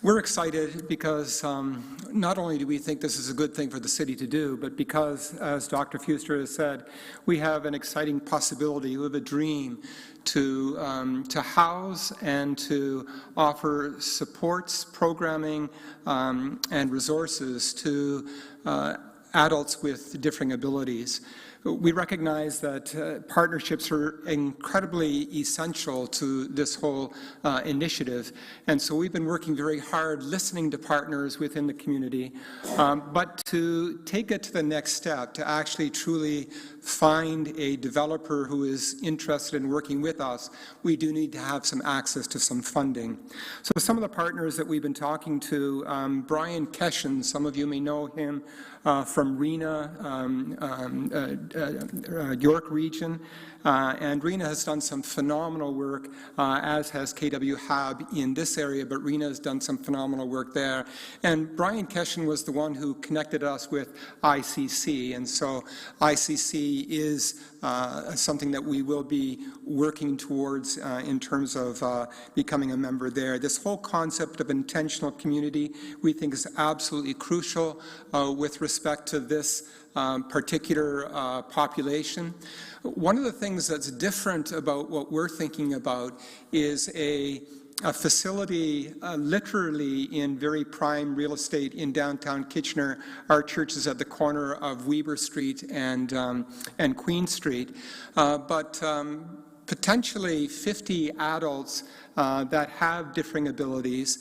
[SPEAKER 13] We're excited because not only do we think this is a good thing for the city to do, but because, as Dr. Fuster has said, we have an exciting possibility, we have a dream to house and to offer supports, programming, and resources to adults with differing abilities. We recognize that partnerships are incredibly essential to this whole initiative, and so we've been working very hard listening to partners within the community, but to take it to the next step, to actually truly find a developer who is interested in working with us, we do need to have some access to some funding. So some of the partners that we've been talking to, Brian Keshen, some of you may know him from RENA, York region, and RENA has done some phenomenal work, as has KW Hab in this area, but RENA has done some phenomenal work there. And Brian Keshen was the one who connected us with ICC, and so ICC is something that we will be working towards in terms of becoming a member there. This whole concept of intentional community we think is absolutely crucial with respect to this particular population. One of the things that's different about what we're thinking about is a facility literally in very prime real estate in downtown Kitchener. Our church is at the corner of Weber Street and Queen Street, but potentially 50 adults that have differing abilities,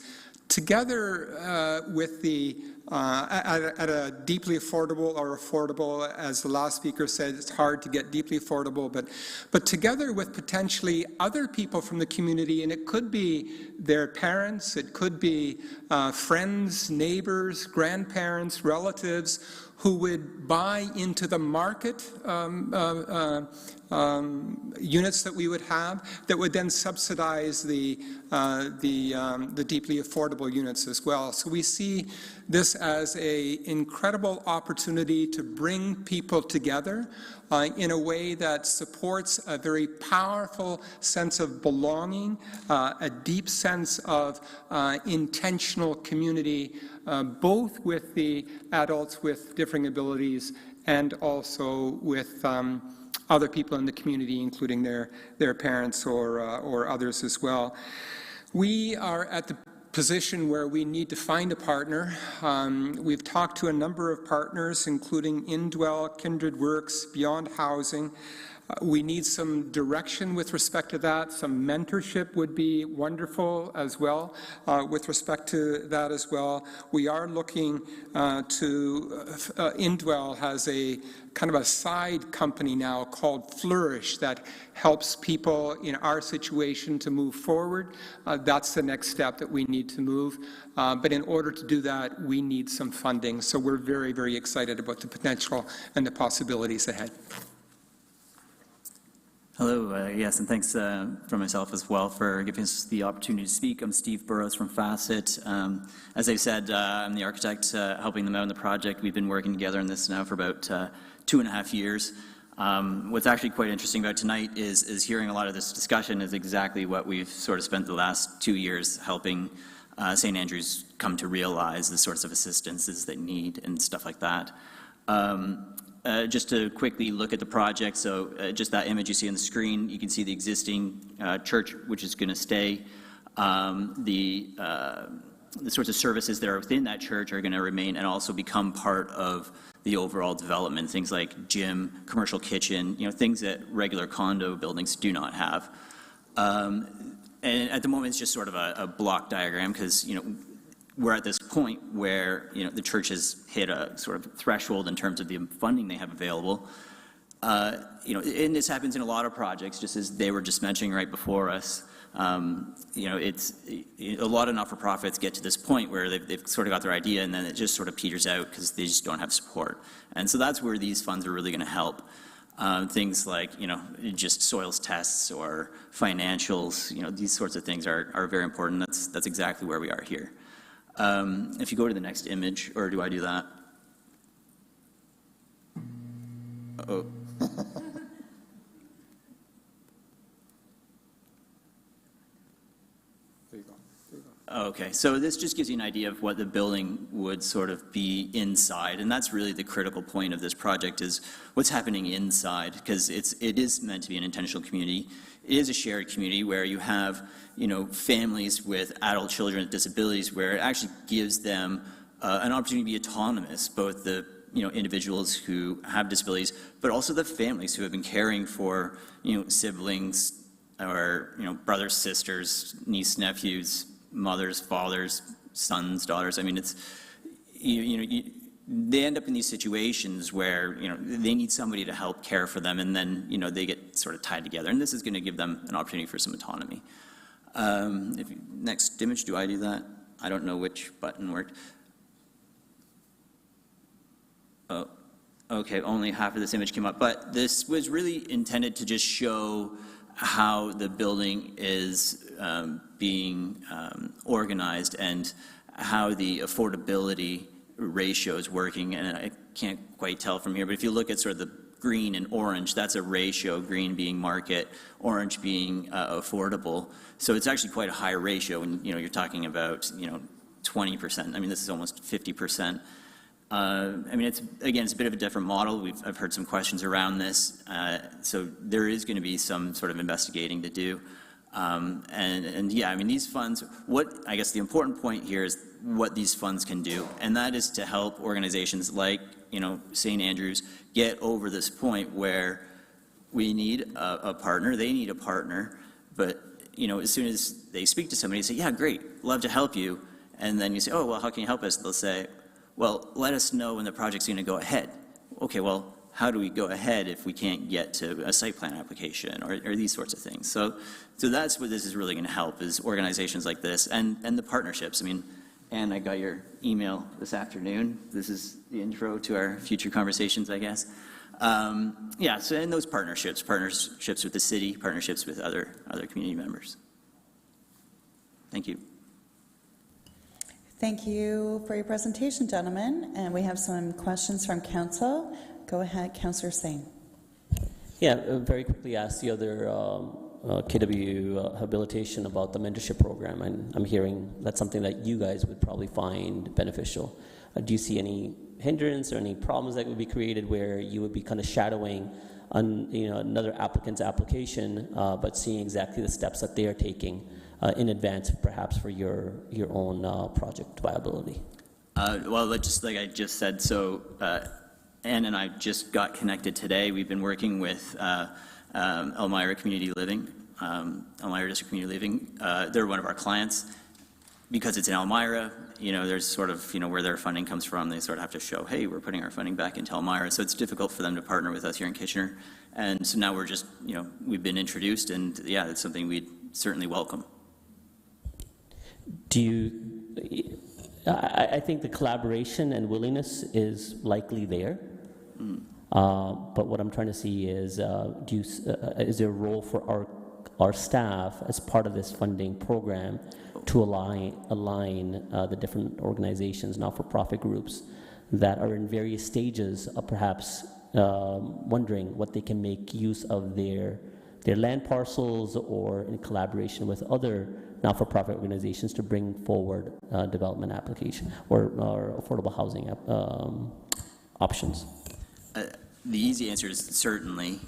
[SPEAKER 13] together with the at a deeply affordable or affordable, as the last speaker said, it's hard to get deeply affordable, but together with potentially other people from the community, and it could be their parents, it could be friends, neighbors, grandparents, relatives, who would buy into the market units that we would have, that would then subsidize the deeply affordable units as well. So we see this as an incredible opportunity to bring people together in a way that supports a very powerful sense of belonging, a deep sense of intentional community, both with the adults with differing abilities and also with other people in the community, including their parents or others as well. We are at the position where we need to find a partner. We've talked to a number of partners, including Indwell, Kindred Works, Beyond Housing. We need some direction with respect to that. Some mentorship would be wonderful as well with respect to that as well. We are looking to, Indwell has a kind of a side company now called Flourish that helps people in our situation to move forward. That's the next step that we need to move. But in order to do that, we need some funding. So we're very, very excited about the potential and the possibilities ahead.
[SPEAKER 14] Hello, yes, and thanks for myself as well for giving us the opportunity to speak. I'm Steve Burrows from Facet. As I said, I'm the architect helping them out in the project. We've been working together on this now for about 2.5 years. What's actually quite interesting about tonight is hearing a lot of this discussion is exactly what we've sort of spent the last 2 years helping St. Andrews come to realize the sorts of assistances they need and stuff like that. Just to quickly look at the project, so just that image you see on the screen, you can see the existing church, which is going to stay. The sorts of services that are within that church are going to remain and also become part of the overall development, things like gym, commercial kitchen, things that regular condo buildings do not have. And at the moment, it's just sort of a block diagram because, we're at this point where the church has hit a sort of threshold in terms of the funding they have available. And this happens in a lot of projects, just as they were just mentioning right before us. It's a lot of not-for-profits get to this point where they've sort of got their idea and then it just sort of peters out because they just don't have support. And so that's where these funds are really going to help. Things like, just soils tests or financials, these sorts of things are very important. That's exactly where we are here. If you go to the next image, or do I do that? Oh.
[SPEAKER 13] There you go.
[SPEAKER 14] Okay, so this just gives you an idea of what the building would sort of be inside, and that's really the critical point of this project is what's happening inside, because it is meant to be an intentional community. It is a shared community where you have, families with adult children with disabilities, where it actually gives them an opportunity to be autonomous, both the individuals who have disabilities, but also the families who have been caring for siblings or brothers, sisters, niece, nephews, mothers, fathers, sons, daughters. I mean, it's they end up in these situations where they need somebody to help care for them, and then they get sort of tied together. And this is going to give them an opportunity for some autonomy. Next image, do I do that? I don't know which button worked. Oh, okay, only half of this image came up. But this was really intended to just show how the building is being organized and how the affordability ratio is working. And I can't quite tell from here, but if you look at sort of the green and orange, that's a ratio, green being market, orange being affordable. So it's actually quite a high ratio when you're talking about 20%. I mean, this is almost 50%. I mean, it's a bit of a different model. I've heard some questions around this. So there is going to be some sort of investigating to do. And yeah, I mean, these funds, I guess the important point here is what these funds can do. And that is to help organizations like, St. Andrews get over this point where we need a partner, they need a partner, but, as soon as they speak to somebody, say, yeah, great, love to help you. And then you say, oh, well, how can you help us? They'll say, well, let us know when the project's going to go ahead. Okay, well, how do we go ahead if we can't get to a site plan application or these sorts of things? So that's what this is really going to help is organizations like this and the partnerships. I mean, Anne, I got your email this afternoon. This is the intro to our future conversations, I guess. Yeah, so in those partnerships with the city, partnerships with other community members. Thank you.
[SPEAKER 1] Thank you for your presentation, gentlemen. And we have some questions from council. Go ahead, Councillor Singh.
[SPEAKER 7] Yeah, very quickly ask the other KW habilitation about the mentorship program, and I'm hearing that's something that you guys would probably find beneficial. Do you see any hindrance or any problems that would be created where you would be kind of shadowing another applicant's application, but seeing exactly the steps that they are taking in advance, perhaps for your own project viability.
[SPEAKER 14] Well, just like I just said, so Ann and I just got connected today. We've been working with Elmira Community Living, Elmira District Community Living. They're one of our clients. Because it's in Elmira, there's sort of, where their funding comes from, they sort of have to show, hey, we're putting our funding back into Elmira. So it's difficult for them to partner with us here in Kitchener. And so now we're just, we've been introduced, and yeah, it's something we'd certainly welcome.
[SPEAKER 7] I think the collaboration and willingness is likely there. But what I'm trying to see is, is there a role for our staff as part of this funding program to align the different organizations, not-for-profit groups that are in various stages of perhaps wondering what they can make use of their land parcels, or in collaboration with other not-for-profit organizations to bring forward development application or affordable housing options?
[SPEAKER 14] The easy answer is certainly.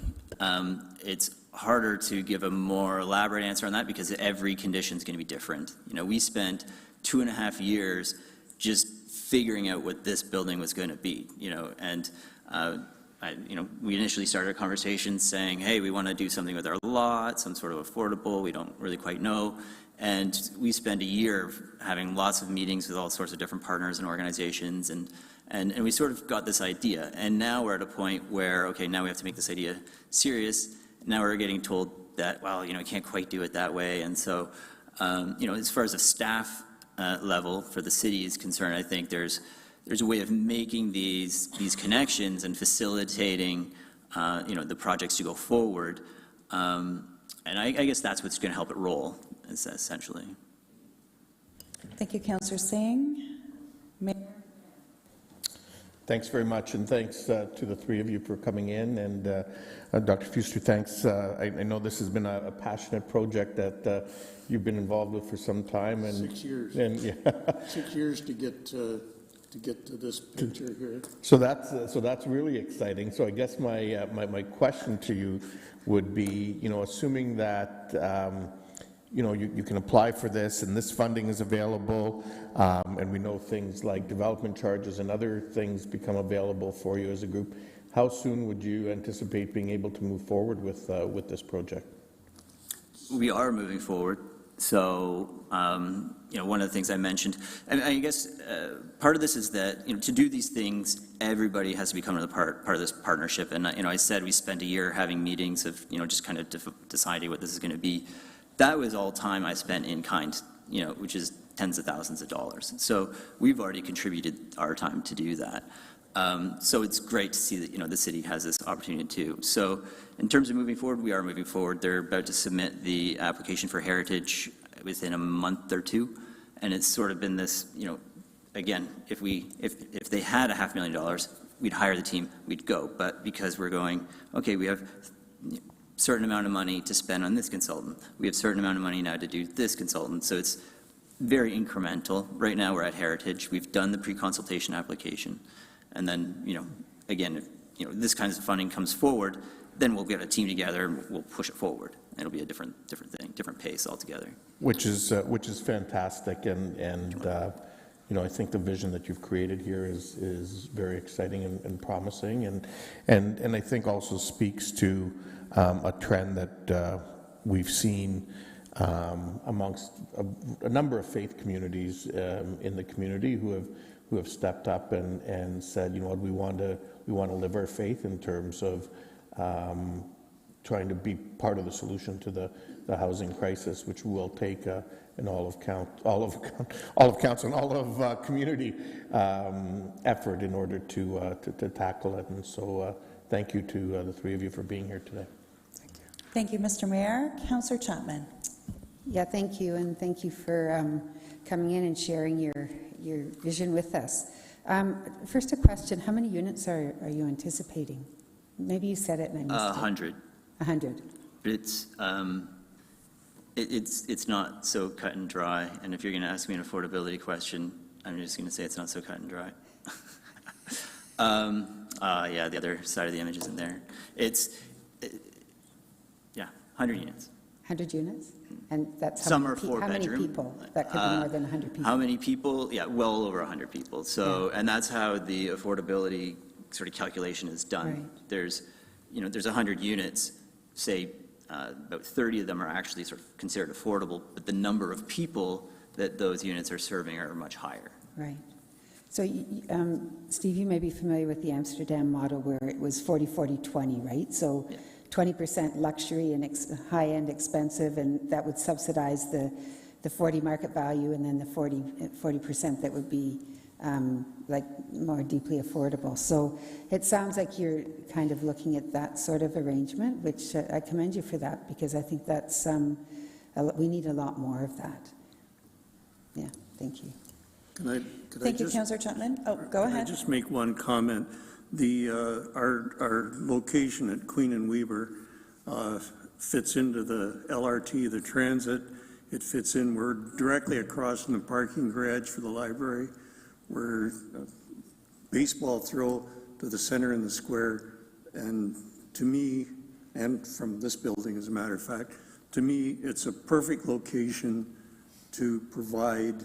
[SPEAKER 14] It's harder to give a more elaborate answer on that because every condition is going to be different. We spent 2.5 years just figuring out what this building was going to be, and we initially started a conversation saying, hey, we want to do something with our lot, some sort of affordable, we don't really quite know. And we spent a year having lots of meetings with all sorts of different partners and organizations, and we sort of got this idea. And now we're at a point where, okay, now we have to make this idea serious. Now we're getting told that, well, you can't quite do it that way. And so, as far as a staff level for the city is concerned, I think there's a way of making these connections and facilitating, the projects to go forward. And I guess that's what's going to help it roll, essentially.
[SPEAKER 1] Thank you, Councillor Singh. Mayor?
[SPEAKER 8] Thanks very much, and thanks to the three of you for coming in. And Dr. Fuster, thanks. I know this has been a passionate project that you've been involved with for some time. And
[SPEAKER 12] 6 years.
[SPEAKER 8] And, yeah.
[SPEAKER 12] 6 years to get to this picture here.
[SPEAKER 8] So that's really exciting. So I guess my question to you would be, assuming that you can apply for this and this funding is available, and we know things like development charges and other things become available for you as a group, how soon would you anticipate being able to move forward with this project?
[SPEAKER 14] We are moving forward. So, one of the things I mentioned, and I guess part of this is that, to do these things, everybody has to become a part of this partnership. And, I said we spent a year having meetings of, just kind of deciding what this is going to be. That was all time I spent in kind, which is tens of thousands of dollars. So we've already contributed our time to do that. So it's great to see that, the city has this opportunity too. So in terms of moving forward, we are moving forward. They're about to submit the application for Heritage within a month or two. And it's sort of been this, again, if they had $500,000, we'd hire the team, we'd go. But because we're going, okay, we have certain amount of money to spend on this consultant. We have certain amount of money now to do this consultant. So it's very incremental. Right now we're at Heritage. We've done the pre-consultation application. And then, again, if this kind of funding comes forward, then we'll get a team together and we'll push it forward. It'll be a different thing, different pace altogether.
[SPEAKER 8] Which is fantastic, and I think the vision that you've created here is very exciting and promising, and I think also speaks to a trend that we've seen amongst a number of faith communities in the community who have stepped up and said, we want to live our faith in terms of trying to be part of the solution to the housing crisis, which will take an all of council and all of community effort in order to tackle it. And so thank you to the three of you for being here today.
[SPEAKER 1] Thank you, Mr. Mayor. Councillor Chapman.
[SPEAKER 5] Yeah, thank you, and thank you for coming in and sharing your vision with us. First, a question: how many units are you anticipating? Maybe you said it and I missed
[SPEAKER 14] 100.
[SPEAKER 5] 100.
[SPEAKER 14] But it's not so cut and dry. And if you're going to ask me an affordability question, I'm just going to say it's not so cut and dry. Yeah, the other side of the image isn't there. Yeah, 100 units.
[SPEAKER 5] 100 units? And that's
[SPEAKER 14] Some are four
[SPEAKER 5] how many
[SPEAKER 14] bedroom.
[SPEAKER 5] people? That could be more than 100 people.
[SPEAKER 14] How many people? Yeah, well over 100 people. So, and that's how the affordability sort of calculation is done.
[SPEAKER 5] Right.
[SPEAKER 14] There's 100 units, say about 30 of them are actually sort of considered affordable, but the number of people that those units are serving are much higher.
[SPEAKER 5] Right. So, Steve, you may be familiar with the Amsterdam model where it was 40-40-20, right? So 20% luxury and high-end expensive, and that would subsidize the 40 market value, and then the 40% that would be like more deeply affordable. So it sounds like you're kind of looking at that sort of arrangement, which I commend you for that, because I think that's, we need a lot more of that. Yeah, thank you.
[SPEAKER 1] Thank you, Councillor Chapman. Oh, go ahead.
[SPEAKER 12] Can I just make one comment? Our location at Queen and Weber fits into the LRT, the transit. It fits in. We're directly across from the parking garage for the library. We're a baseball throw to the center in the square. And to me, and from this building as a matter of fact, to me, it's a perfect location to provide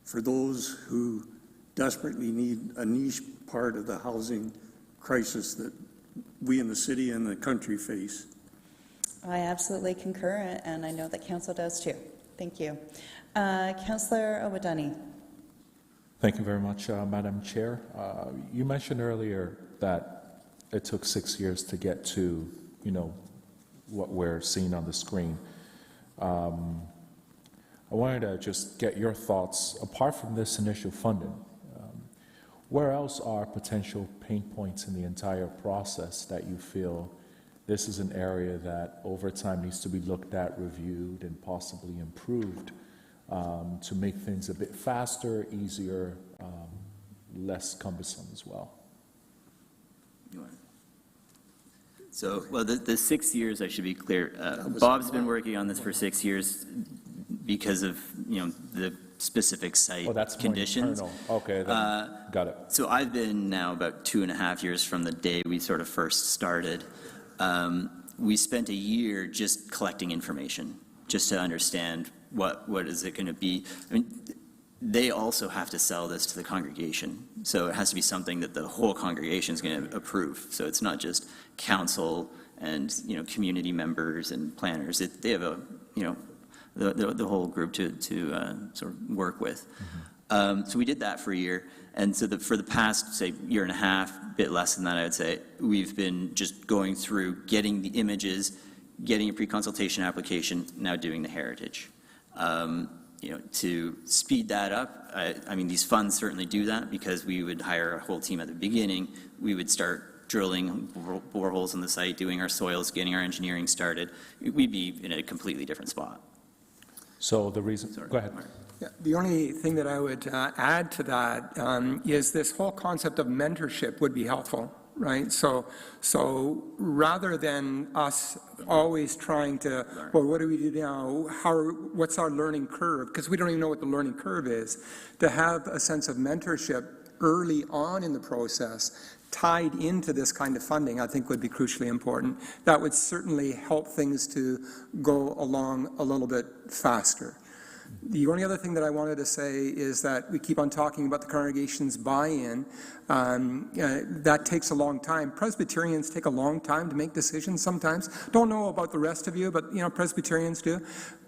[SPEAKER 12] for those who desperately need a niche part of the housing crisis that we in the city and the country face.
[SPEAKER 1] I absolutely concur, and I know that Council does too. Thank you. Councillor Owadani.
[SPEAKER 15] Thank you very much, Madam Chair. You mentioned earlier that it took 6 years to get to, what we're seeing on the screen. I wanted to just get your thoughts, apart from this initial funding, where else are potential pain points in the entire process that you feel this is an area that over time needs to be looked at, reviewed, and possibly improved to make things a bit faster, easier, less cumbersome as well?
[SPEAKER 14] So, well, the 6 years, I should be clear, Bob's been working on this for 6 years because of, the specific site conditions.
[SPEAKER 15] More internal. Okay, then, got it.
[SPEAKER 14] So I've been now about 2.5 years from the day we sort of first started. We spent a year just collecting information, just to understand what is it going to be. I mean, they also have to sell this to the congregation, so it has to be something that the whole congregation is going to approve. So it's not just council and community members and planners. They have a the whole group to sort of work with.
[SPEAKER 15] Mm-hmm.
[SPEAKER 14] So we did that for a year, and so for the past, say, year and a half, a bit less than that, I would say, we've been just going through, getting the images, getting a pre-consultation application, now doing the heritage. To speed that up, I mean, these funds certainly do that, because we would hire a whole team at the beginning. We would start drilling boreholes on the site, doing our soils, getting our engineering started. We'd be in a completely different spot.
[SPEAKER 15] So the reason, go ahead.
[SPEAKER 13] Yeah, the only thing that I would add to that is this whole concept of mentorship would be helpful, right? So rather than us always trying to, well, what do we do now? What's our learning curve? Because we don't even know what the learning curve is. To have a sense of mentorship early on in the process tied into this kind of funding, I think would be crucially important. That would certainly help things to go along a little bit faster. The only other thing that I wanted to say is that we keep on talking about the congregation's buy-in. That takes a long time. Presbyterians take a long time to make decisions sometimes. Don't know about the rest of you, but Presbyterians do.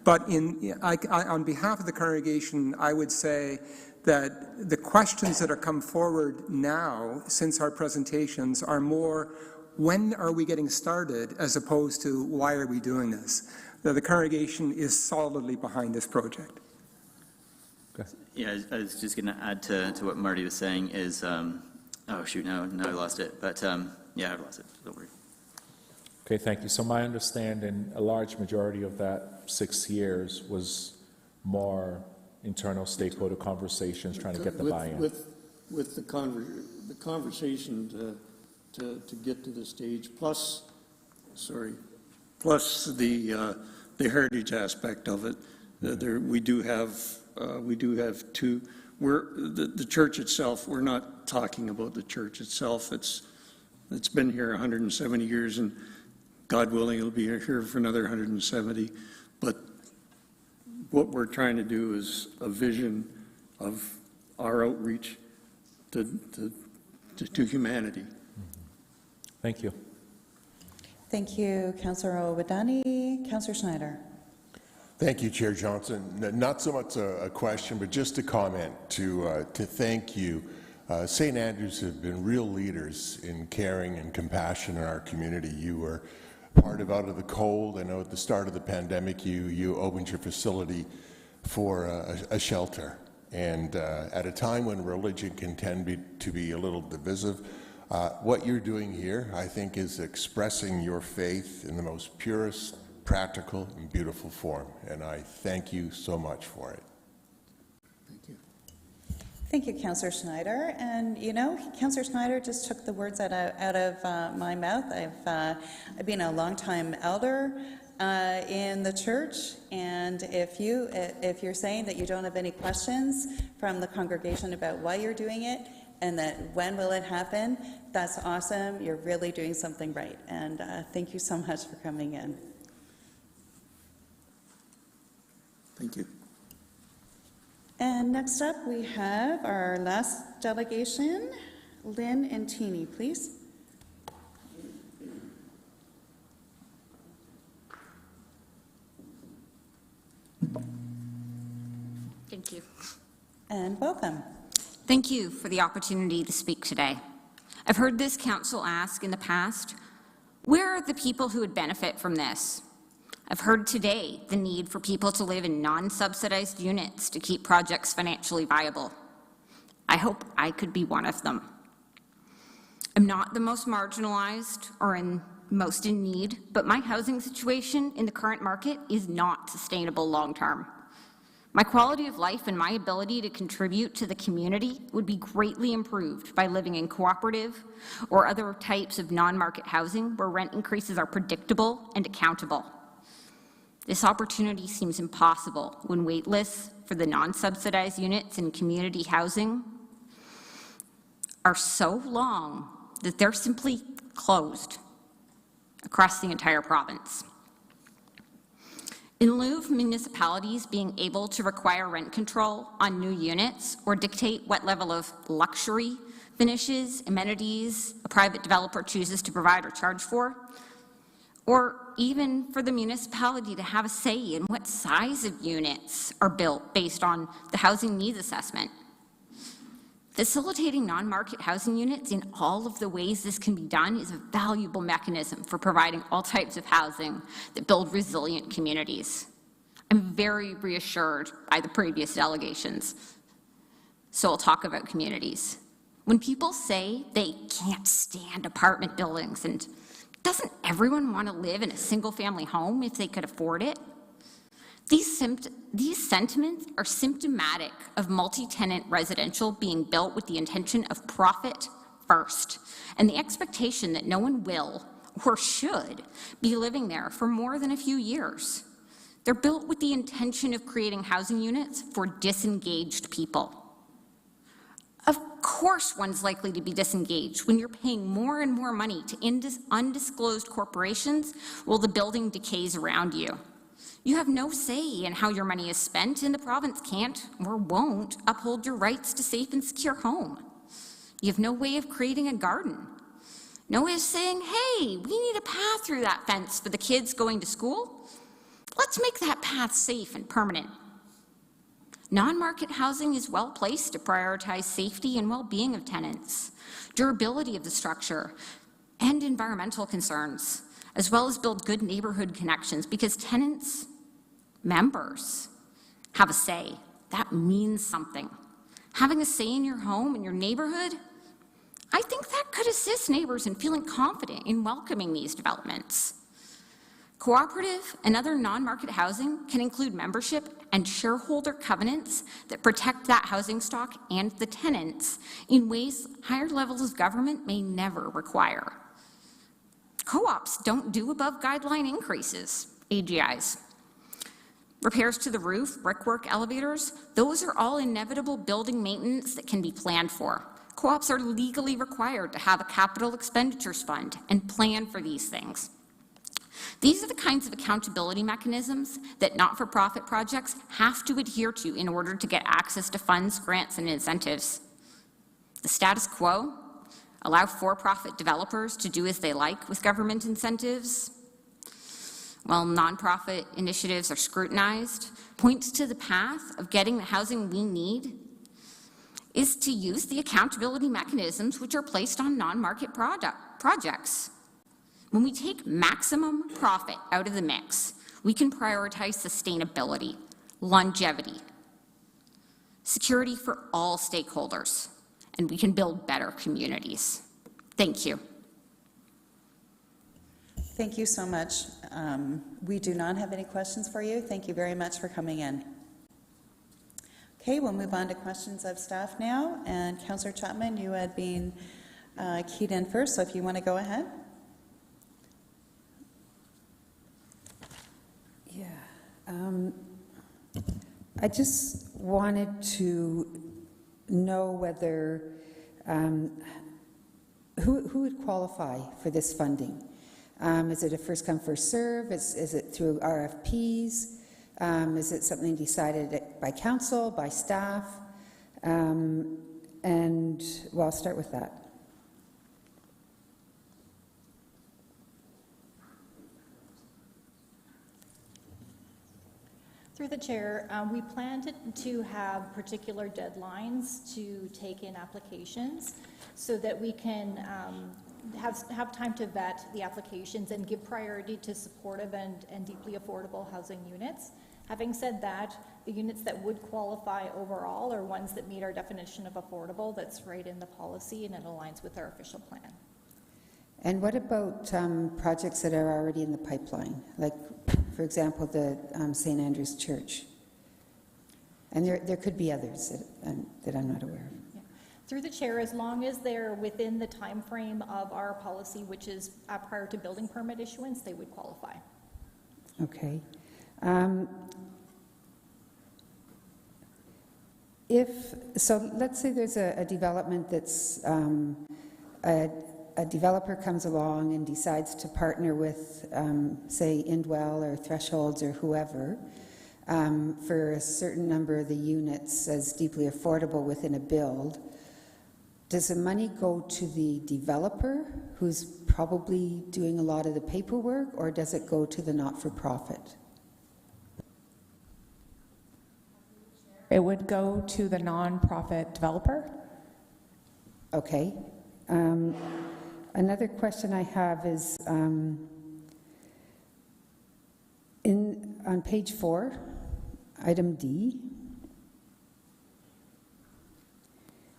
[SPEAKER 13] But on behalf of the congregation, I would say that the questions that are come forward now since our presentations are more, when are we getting started, as opposed to why are we doing this? The congregation is solidly behind this project.
[SPEAKER 14] Yeah, I was just going to add to what Marty was saying is, oh shoot, no, I lost it. But yeah, I've lost it, don't worry.
[SPEAKER 15] Okay, thank you. So my understanding, a large majority of that 6 years was more internal stakeholder conversations, trying to get the buy-in.
[SPEAKER 12] With the conversation to get to the stage, plus the heritage aspect of it. We do have two. The church itself. We're not talking about the church itself. It's been here 170 years, and God willing, it'll be here for another 170. But what we're trying to do is a vision of our outreach to humanity.
[SPEAKER 15] Thank you.
[SPEAKER 1] Thank you, Councillor Owodani. Councillor Schneider.
[SPEAKER 9] Thank you, Chair Johnson. Not so much a question, but just a comment to thank you. St. Andrews have been real leaders in caring and compassion in our community. You were part of Out of the Cold. I know at the start of the pandemic, you opened your facility for a shelter. And at a time when religion can tend to be a little divisive, what you're doing here, I think, is expressing your faith in the most purest, practical, and beautiful form. And I thank you so much for it.
[SPEAKER 12] Thank you.
[SPEAKER 1] Thank you, Councillor Schneider. And you know, Councillor Schneider just took the words out of my mouth. I've been a longtime elder in the church, and if you're saying that you don't have any questions from the congregation about why you're doing it and that when will it happen, that's awesome. You're really doing something right, and thank you so much for coming in.
[SPEAKER 12] Thank you.
[SPEAKER 1] And next up, we have our last delegation, Lynn and Teeny, please.
[SPEAKER 16] Thank you.
[SPEAKER 1] And welcome.
[SPEAKER 16] Thank you for the opportunity to speak today. I've heard this council ask in the past, where are the people who would benefit from this? I've heard today the need for people to live in non-subsidized units to keep projects financially viable. I hope I could be one of them. I'm not the most marginalized or most in need, but my housing situation in the current market is not sustainable long-term. My quality of life and my ability to contribute to the community would be greatly improved by living in cooperative or other types of non-market housing where rent increases are predictable and accountable. This opportunity seems impossible when wait lists for the non-subsidized units in community housing are so long that they're simply closed across the entire province. In lieu of municipalities being able to require rent control on new units or dictate what level of luxury, finishes, amenities a private developer chooses to provide or charge for, or even for the municipality to have a say in what size of units are built based on the housing needs assessment. Facilitating non-market housing units in all of the ways this can be done is a valuable mechanism for providing all types of housing that build resilient communities. I'm very reassured by the previous delegations, so I'll talk about communities. When people say they can't stand apartment buildings and doesn't everyone want to live in a single-family home if they could afford it? These sentiments are symptomatic of multi-tenant residential being built with the intention of profit first, and the expectation that no one will or should be living there for more than a few years. They're built with the intention of creating housing units for disengaged people. Of course one's likely to be disengaged when you're paying more and more money to undisclosed corporations while the building decays around you. You have no say in how your money is spent, and the province can't or won't uphold your rights to safe and secure home. You have no way of creating a garden. No way of saying, hey, we need a path through that fence for the kids going to school. Let's make that path safe and permanent. Non-market housing is well placed to prioritize safety and well-being of tenants, durability of the structure, and environmental concerns, as well as build good neighborhood connections, because tenants, members, have a say. That means something. Having a say in your home and your neighborhood, I think that could assist neighbors in feeling confident in welcoming these developments. Cooperative and other non-market housing can include membership and shareholder covenants that protect that housing stock and the tenants in ways higher levels of government may never require. Co-ops don't do above guideline increases, AGIs. Repairs to the roof, brickwork, elevators, those are all inevitable building maintenance that can be planned for. Co-ops are legally required to have a capital expenditures fund and plan for these things. These are the kinds of accountability mechanisms that not-for-profit projects have to adhere to in order to get access to funds, grants, and incentives. The status quo, allow for-profit developers to do as they like with government incentives, while nonprofit initiatives are scrutinized, points to the path of getting the housing we need is to use the accountability mechanisms which are placed on non-market projects. When we take maximum profit out of the mix, we can prioritize sustainability, longevity, security for all stakeholders, and we can build better communities. Thank you.
[SPEAKER 1] Thank you so much. We do not have any questions for you. Thank you very much for coming in. Okay, we'll move on to questions of staff now. And Councillor Chapman, you had been keyed in first, so if you want to go ahead.
[SPEAKER 5] Yeah. I just wanted to know whether, who would qualify for this funding? Is it a first come, first serve? Is it through RFPs? Is it something decided by council, by staff? And, well, I'll start with that.
[SPEAKER 17] Through the chair, we planned to have particular deadlines to take in applications so that we can have time to vet the applications and give priority to supportive and deeply affordable housing units. Having said that, the units that would qualify overall are ones that meet our definition of affordable. That's right in the policy, and it aligns with our official plan.
[SPEAKER 5] And what about projects that are already in the pipeline, like, for example, the St. Andrew's Church? And there could be others that I'm not aware of.
[SPEAKER 17] Yeah. Through the chair, as long as they're within the time frame of our policy, which is prior to building permit issuance, they would qualify.
[SPEAKER 5] Okay. So let's say there's a development that's a developer comes along and decides to partner with, say, Indwell or Thresholds or whoever for a certain number of the units as deeply affordable within a build. Does the money go to the developer, who's probably doing a lot of the paperwork, or does it go to the not-for-profit?
[SPEAKER 4] It would go to the nonprofit developer.
[SPEAKER 5] Okay. Another question I have is on page 4, item D.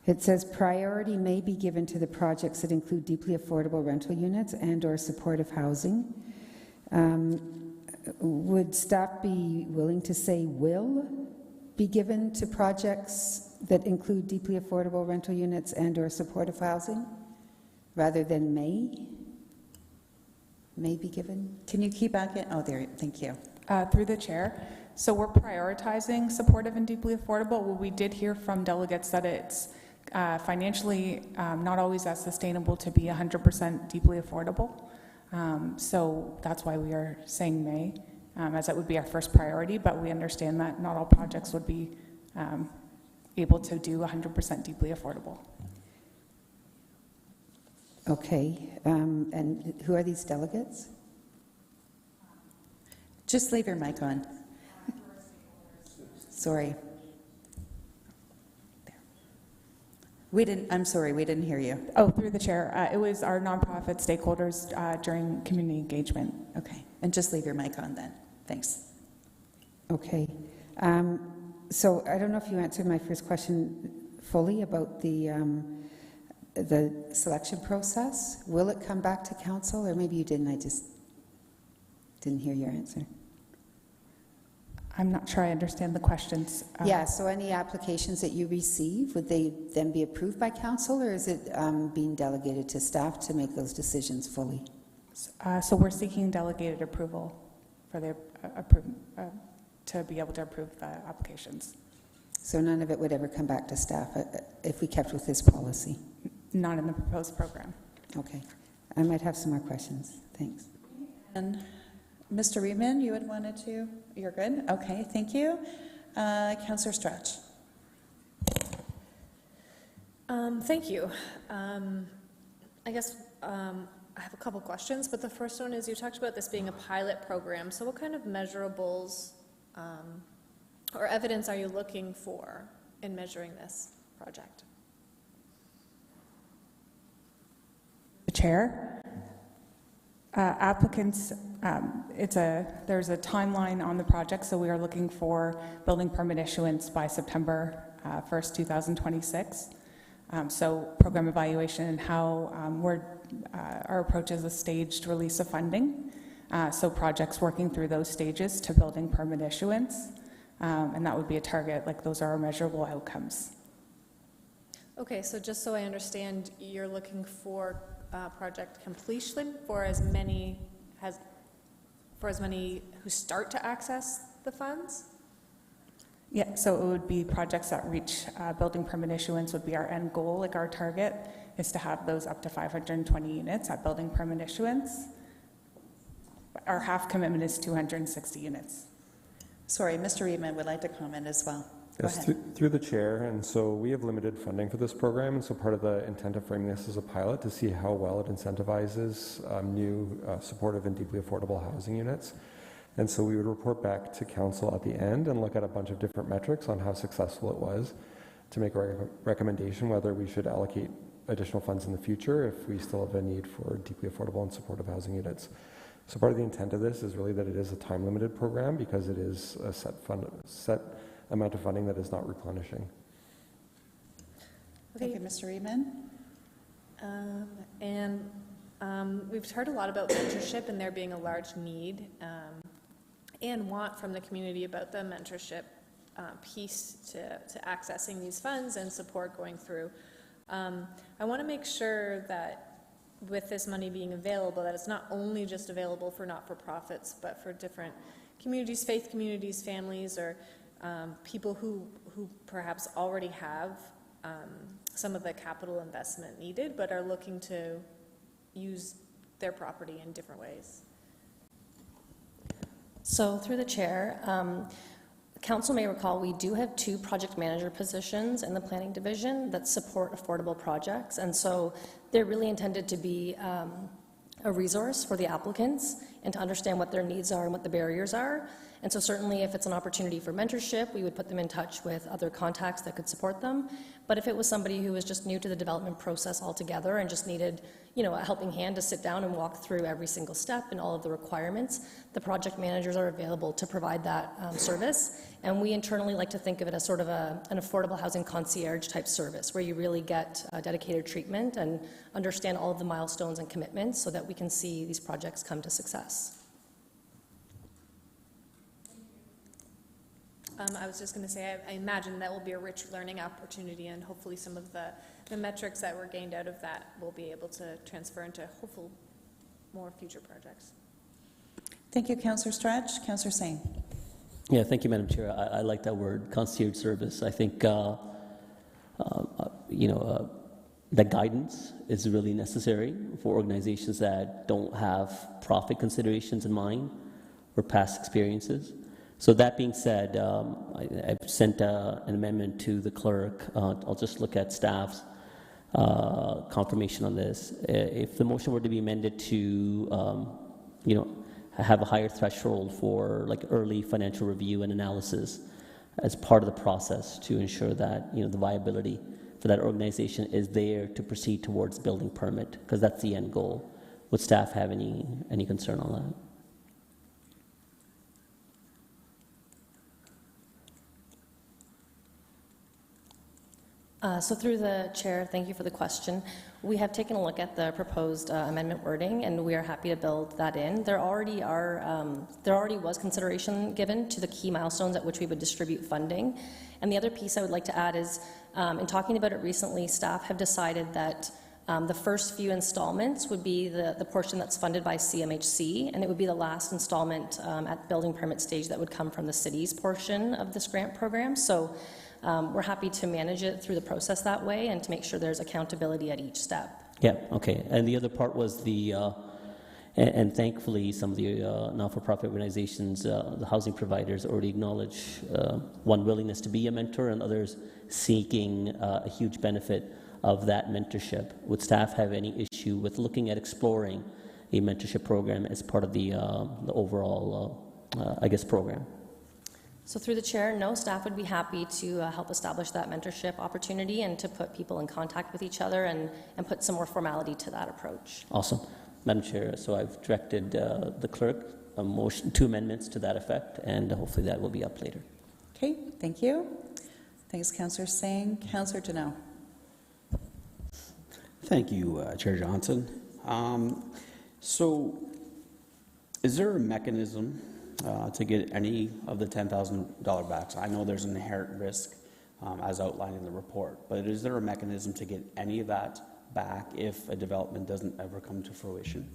[SPEAKER 5] It says priority may be given to the projects that include deeply affordable rental units and/or supportive housing. Would staff be willing to say will be given to projects that include deeply affordable rental units and/or supportive housing, rather than may be given?
[SPEAKER 1] Can you keep back in? Oh, there, thank you.
[SPEAKER 4] Through the chair. So we're prioritizing supportive and deeply affordable. Well, we did hear from delegates that it's financially not always as sustainable to be 100% deeply affordable. So that's why we are saying may, as that would be our first priority, but we understand that not all projects would be able to do 100% deeply affordable.
[SPEAKER 5] Okay, and who are these delegates?
[SPEAKER 1] Just leave your mic on. Sorry. There. I'm sorry, we didn't hear you.
[SPEAKER 4] Oh, through the chair. It was our nonprofit stakeholders during community engagement.
[SPEAKER 1] Okay, and just leave your mic on then. Thanks.
[SPEAKER 5] Okay. So I don't know if you answered my first question fully about the selection process. Will it come back to council, or maybe you didn't? I just didn't hear your answer.
[SPEAKER 4] I'm not sure I understand the questions.
[SPEAKER 5] Yeah, so any applications that you receive, would they then be approved by council, or is it being delegated to staff to make those decisions fully?
[SPEAKER 4] So we're seeking delegated approval for the to be able to approve the applications.
[SPEAKER 5] So none of it would ever come back to staff if we kept with this policy?
[SPEAKER 4] Not in the proposed program.
[SPEAKER 5] Okay. I might have some more questions. Thanks.
[SPEAKER 1] And Mr. Reedman, you had wanted to? You're good? Okay, thank you. Councillor Stretch.
[SPEAKER 18] Thank you. I guess I have a couple questions, but the first one is you talked about this being a pilot program. So what kind of measurables or evidence are you looking for in measuring this project?
[SPEAKER 4] Chair, applicants, there's a timeline on the project, so we are looking for building permit issuance by September 1st, 2026. So program evaluation and how our approach is a staged release of funding. So projects working through those stages to building permit issuance. And that would be a target, like those are our measurable outcomes.
[SPEAKER 18] Okay, so just so I understand, you're looking for project completion for as many who start to access the funds?
[SPEAKER 4] Yeah, so it would be projects that reach building permit issuance would be our end goal. Like our target is to have those up to 520 units at building permit issuance. Our half commitment is 260 units.
[SPEAKER 1] Sorry, Mr. Reedman would like to comment as well.
[SPEAKER 19] Yes, through the chair, and so we have limited funding for this program, and so part of the intent of framing this as a pilot to see how well it incentivizes new supportive and deeply affordable housing units. And so we would report back to council at the end and look at a bunch of different metrics on how successful it was to make a recommendation whether we should allocate additional funds in the future if we still have a need for deeply affordable and supportive housing units. So part of the intent of this is really that it is a time-limited program because it is a set amount of funding that is not replenishing.
[SPEAKER 1] Thank you, Mr. Reedman.
[SPEAKER 18] We've heard a lot about mentorship and there being a large need and want from the community about the mentorship piece to accessing these funds and support going through. I want to make sure that with this money being available, that it's not only just available for not-for-profits, but for different communities, faith communities, families, or people who perhaps already have some of the capital investment needed, but are looking to use their property in different ways.
[SPEAKER 20] So through the chair, council may recall we do have 2 project manager positions in the planning division that support affordable projects, and so they're really intended to be a resource for the applicants and to understand what their needs are and what the barriers are. And so certainly if it's an opportunity for mentorship, we would put them in touch with other contacts that could support them. But if it was somebody who was just new to the development process altogether and just needed, a helping hand to sit down and walk through every single step and all of the requirements, the project managers are available to provide that service. And we internally like to think of it as sort of an affordable housing concierge type service where you really get dedicated treatment and understand all of the milestones and commitments so that we can see these projects come to success.
[SPEAKER 18] I was just going to say, I imagine that will be a rich learning opportunity, and hopefully some of the metrics that were gained out of that will be able to transfer into hopeful more future projects.
[SPEAKER 1] Thank you, Councillor Stretch. Councillor Singh.
[SPEAKER 7] Yeah, thank you, Madam Chair. I like that word, concierge service. I think, that guidance is really necessary for organizations that don't have profit considerations in mind or past experiences. So that being said, I've sent an amendment to the clerk. I'll just look at staff's confirmation on this. If the motion were to be amended to, have a higher threshold for like early financial review and analysis as part of the process to ensure that the viability for that organization is there to proceed towards building permit, because that's the end goal. Would staff have any concern on that?
[SPEAKER 20] So through the chair, thank you for the question. We have taken a look at the proposed amendment wording, and we are happy to build that in. There already was consideration given to the key milestones at which we would distribute funding. And the other piece I would like to add is, in talking about it recently, staff have decided that the first few installments would be the portion that's funded by CMHC, and it would be the last installment at building permit stage that would come from the city's portion of this grant program. So we're happy to manage it through the process that way and to make sure there's accountability at each step.
[SPEAKER 7] Yeah, okay. And the other part was the And thankfully, some of the not-for-profit organizations, the housing providers already acknowledge one willingness to be a mentor and others seeking a huge benefit of that mentorship. Would staff have any issue with looking at exploring a mentorship program as part of the overall, I guess, program?
[SPEAKER 20] So through the chair, no, staff would be happy to help establish that mentorship opportunity and to put people in contact with each other and put some more formality to that approach.
[SPEAKER 7] Awesome. Madam Chair, so I've directed the clerk a motion, 2 amendments to that effect, and hopefully that will be up later.
[SPEAKER 1] Okay, thank you. Thanks, Councillor Singh. Councillor Deneau.
[SPEAKER 11] Thank you, Chair Johnson. So is there a mechanism to get any of the $10,000 back? I know there's an inherent risk as outlined in the report, but is there a mechanism to get any of that back if a development doesn't ever come to fruition?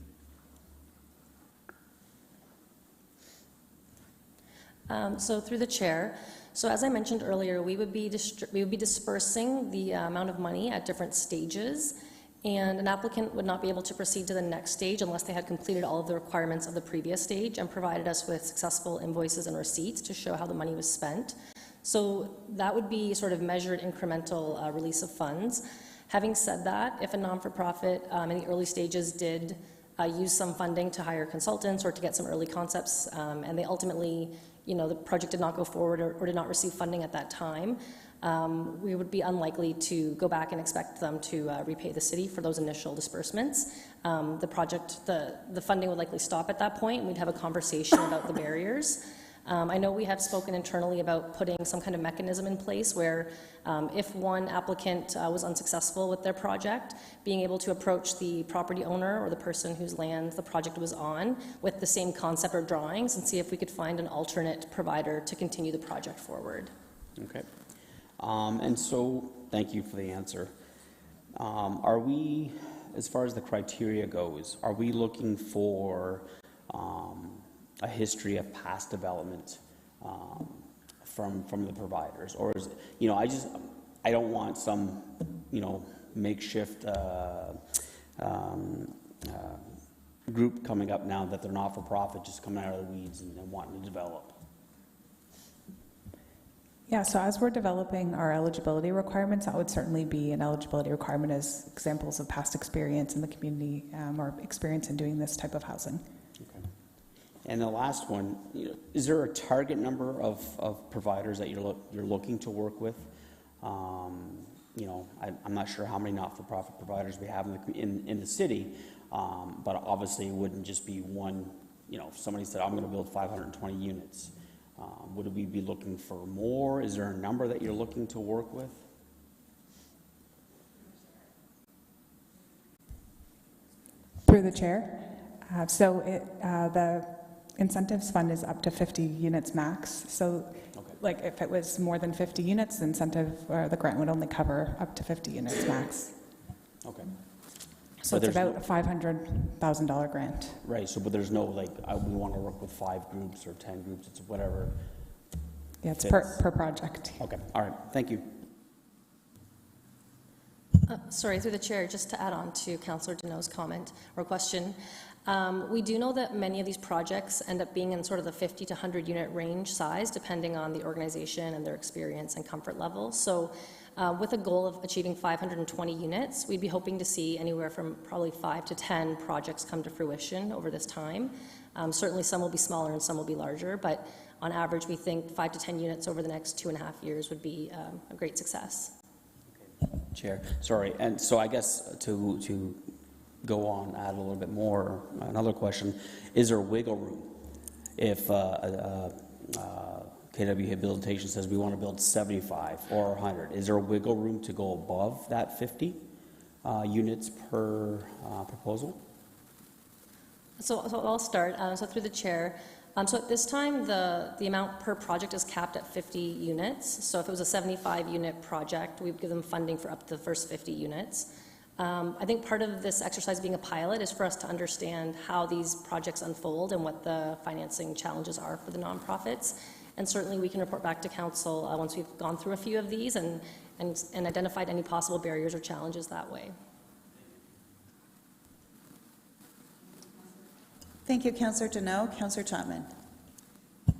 [SPEAKER 20] So through the chair, so as I mentioned earlier, we would be dispersing the amount of money at different stages, and an applicant would not be able to proceed to the next stage unless they had completed all of the requirements of the previous stage and provided us with successful invoices and receipts to show how the money was spent. So that would be sort of measured incremental release of funds. Having said that, if a non-for-profit in the early stages did use some funding to hire consultants or to get some early concepts, and they ultimately, the project did not go forward or did not receive funding at that time, we would be unlikely to go back and expect them to repay the city for those initial disbursements. The funding would likely stop at that point, and we'd have a conversation about the barriers. I know we have spoken internally about putting some kind of mechanism in place where if one applicant was unsuccessful with their project, being able to approach the property owner or the person whose land the project was on with the same concept or drawings and see if we could find an alternate provider to continue the project forward.
[SPEAKER 11] Okay. And so, thank you for the answer. Are we, as far as the criteria goes, are we looking for a history of past development from the providers, or is I don't want some makeshift group coming up now that they're not for profit, just coming out of the weeds and wanting to develop.
[SPEAKER 4] Yeah, so as we're developing our eligibility requirements, that would certainly be an eligibility requirement as examples of past experience in the community or experience in doing this type of housing.
[SPEAKER 11] Okay. And the last one, is there a target number of providers that you're looking to work with? I'm not sure how many not-for-profit providers we have in the city, but obviously it wouldn't just be one. If somebody said, I'm going to build 520 units, would we be looking for more? Is there a number that you're looking to work with?
[SPEAKER 4] Through the chair. The incentives fund is up to 50 units max. So like if it was more than 50 units, the incentive or the grant would only cover up to 50 units max.
[SPEAKER 11] Okay.
[SPEAKER 4] So it's about a $500,000 grant.
[SPEAKER 11] Right, but there's no we want to work with 5 groups or 10 groups, it's whatever.
[SPEAKER 4] Yeah, it's per project.
[SPEAKER 11] Okay, all right, thank you.
[SPEAKER 20] Sorry, through the chair, just to add on to Councillor Deneau's comment or question. We do know that many of these projects end up being in sort of the 50 to 100 unit range size, depending on the organization and their experience and comfort level. So with a goal of achieving 520 units, we'd be hoping to see anywhere from probably 5 to 10 projects come to fruition over this time. Certainly some will be smaller and some will be larger, but on average we think 5 to 10 units over the next 2.5 years would be a great success.
[SPEAKER 11] Chair, sorry, and so I guess to go on, add a little bit more, another question, is there wiggle room if KW Rehabilitation says we want to build 75 or 100? Is there a wiggle room to go above that 50 units per proposal?
[SPEAKER 20] So I'll start. So through the chair. So at this time, the amount per project is capped at 50 units. So if it was a 75-unit project, we'd give them funding for up to the first 50 units. I think part of this exercise being a pilot is for us to understand how these projects unfold and what the financing challenges are for the nonprofits. And certainly we can report back to council once we've gone through a few of these and identified any possible barriers or challenges that way.
[SPEAKER 1] Thank you, Councillor Deneau. Councillor Chapman.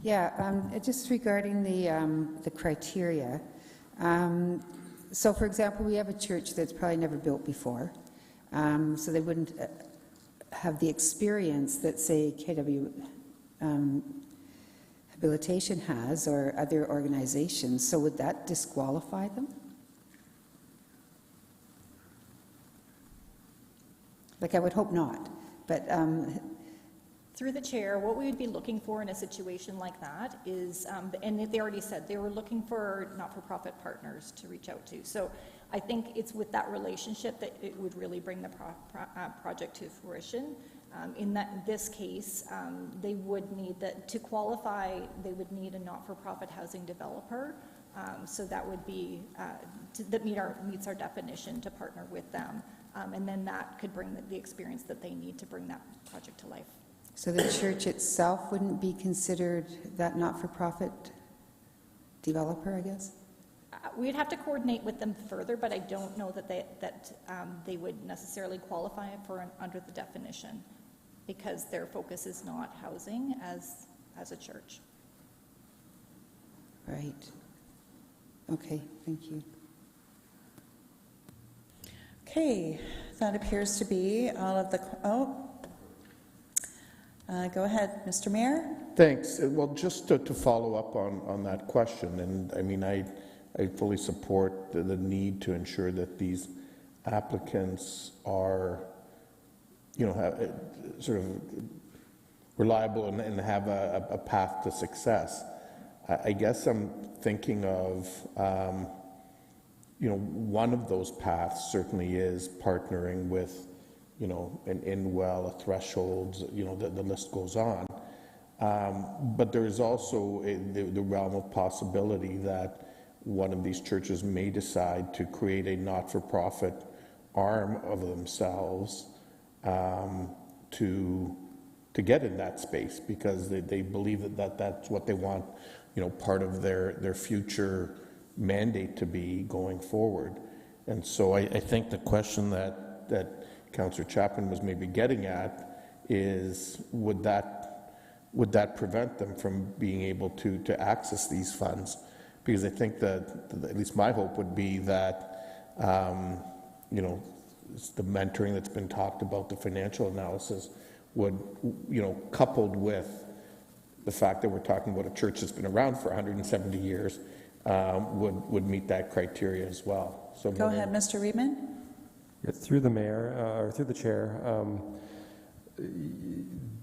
[SPEAKER 5] Yeah, just regarding the criteria. So, for example, we have a church that's probably never built before, so they wouldn't have the experience that, say, KW Habilitation has or other organizations. So would that disqualify them? Like, I would hope not, but...
[SPEAKER 17] Through the chair, what we would be looking for in a situation like that is, and they already said they were looking for not-for-profit partners to reach out to. So I think it's with that relationship that it would really bring the project to fruition. In this case, they would need to qualify. They would need a not-for-profit housing developer. So that would be that meets our definition to partner with them, and then that could bring the experience that they need to bring that project to life.
[SPEAKER 5] So the church itself wouldn't be considered that not-for-profit developer, I guess?
[SPEAKER 17] We'd have to coordinate with them further, but I don't know that they would necessarily qualify for under the definition, because their focus is not housing as a church.
[SPEAKER 5] Right. Okay, thank you.
[SPEAKER 1] Okay, that appears to be all of the... go ahead, Mr. Mayor.
[SPEAKER 8] Thanks. Well, just to follow up on that question, and I mean, I fully support the need to ensure that these applicants are, have, sort of reliable and have a path to success. I guess I'm thinking of, one of those paths certainly is partnering with an Inwell, a Thresholds, the list goes on. But there is also the realm of possibility that one of these churches may decide to create a not-for-profit arm of themselves to get in that space, because they believe that that's what they want, part of their future mandate to be going forward. And so I think the question that Councillor Chapman was maybe getting at is, would that prevent them from being able to access these funds? Because I think that, at least my hope would be that, the mentoring that's been talked about, the financial analysis, would, coupled with the fact that we're talking about a church that's been around for 170 years, would meet that criteria as well. So
[SPEAKER 1] go ahead, Mr. Reedman.
[SPEAKER 19] Yeah, through the mayor, or through the chair,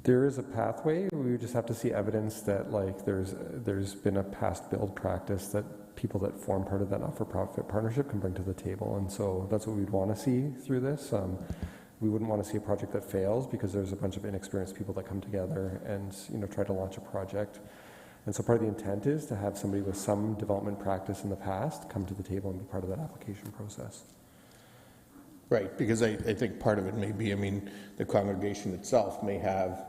[SPEAKER 19] there is a pathway. We would just have to see evidence that, like, there's been a past build practice that people that form part of that not-for-profit partnership can bring to the table, and so that's what we'd want to see through this. We wouldn't want to see a project that fails because there's a bunch of inexperienced people that come together and try to launch a project. And so part of the intent is to have somebody with some development practice in the past come to the table and be part of that application process.
[SPEAKER 8] Right, because I think part of it may be, the congregation itself may have,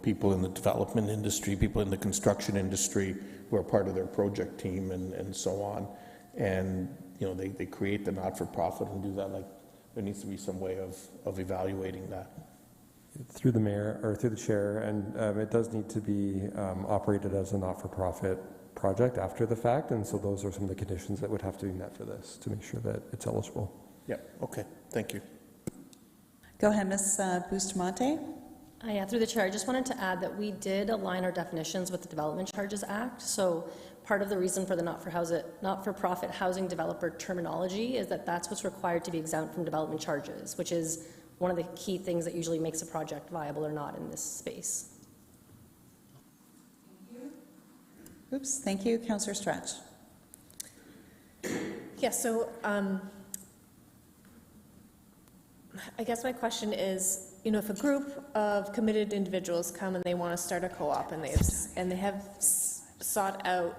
[SPEAKER 8] people in the development industry, people in the construction industry who are part of their project team and so on. And, they create the not-for-profit and do that. Like, there needs to be some way of evaluating that.
[SPEAKER 19] Through the mayor, or through the chair, and it does need to be operated as a not-for-profit project after the fact, and so those are some of the conditions that would have to be met for this to make sure that it's eligible.
[SPEAKER 8] Yeah, okay, thank you.
[SPEAKER 1] Go ahead, Ms. Bustamante.
[SPEAKER 20] Yeah, through the chair, I just wanted to add that we did align our definitions with the Development Charges Act. So part of the reason for the not-for-profit housing developer terminology is that that's what's required to be exempt from development charges, which is one of the key things that usually makes a project viable or not in this space.
[SPEAKER 1] Oops, thank you. Councillor Stretch.
[SPEAKER 18] Yeah, so I guess my question is, if a group of committed individuals come and they want to start a co-op and they have sought out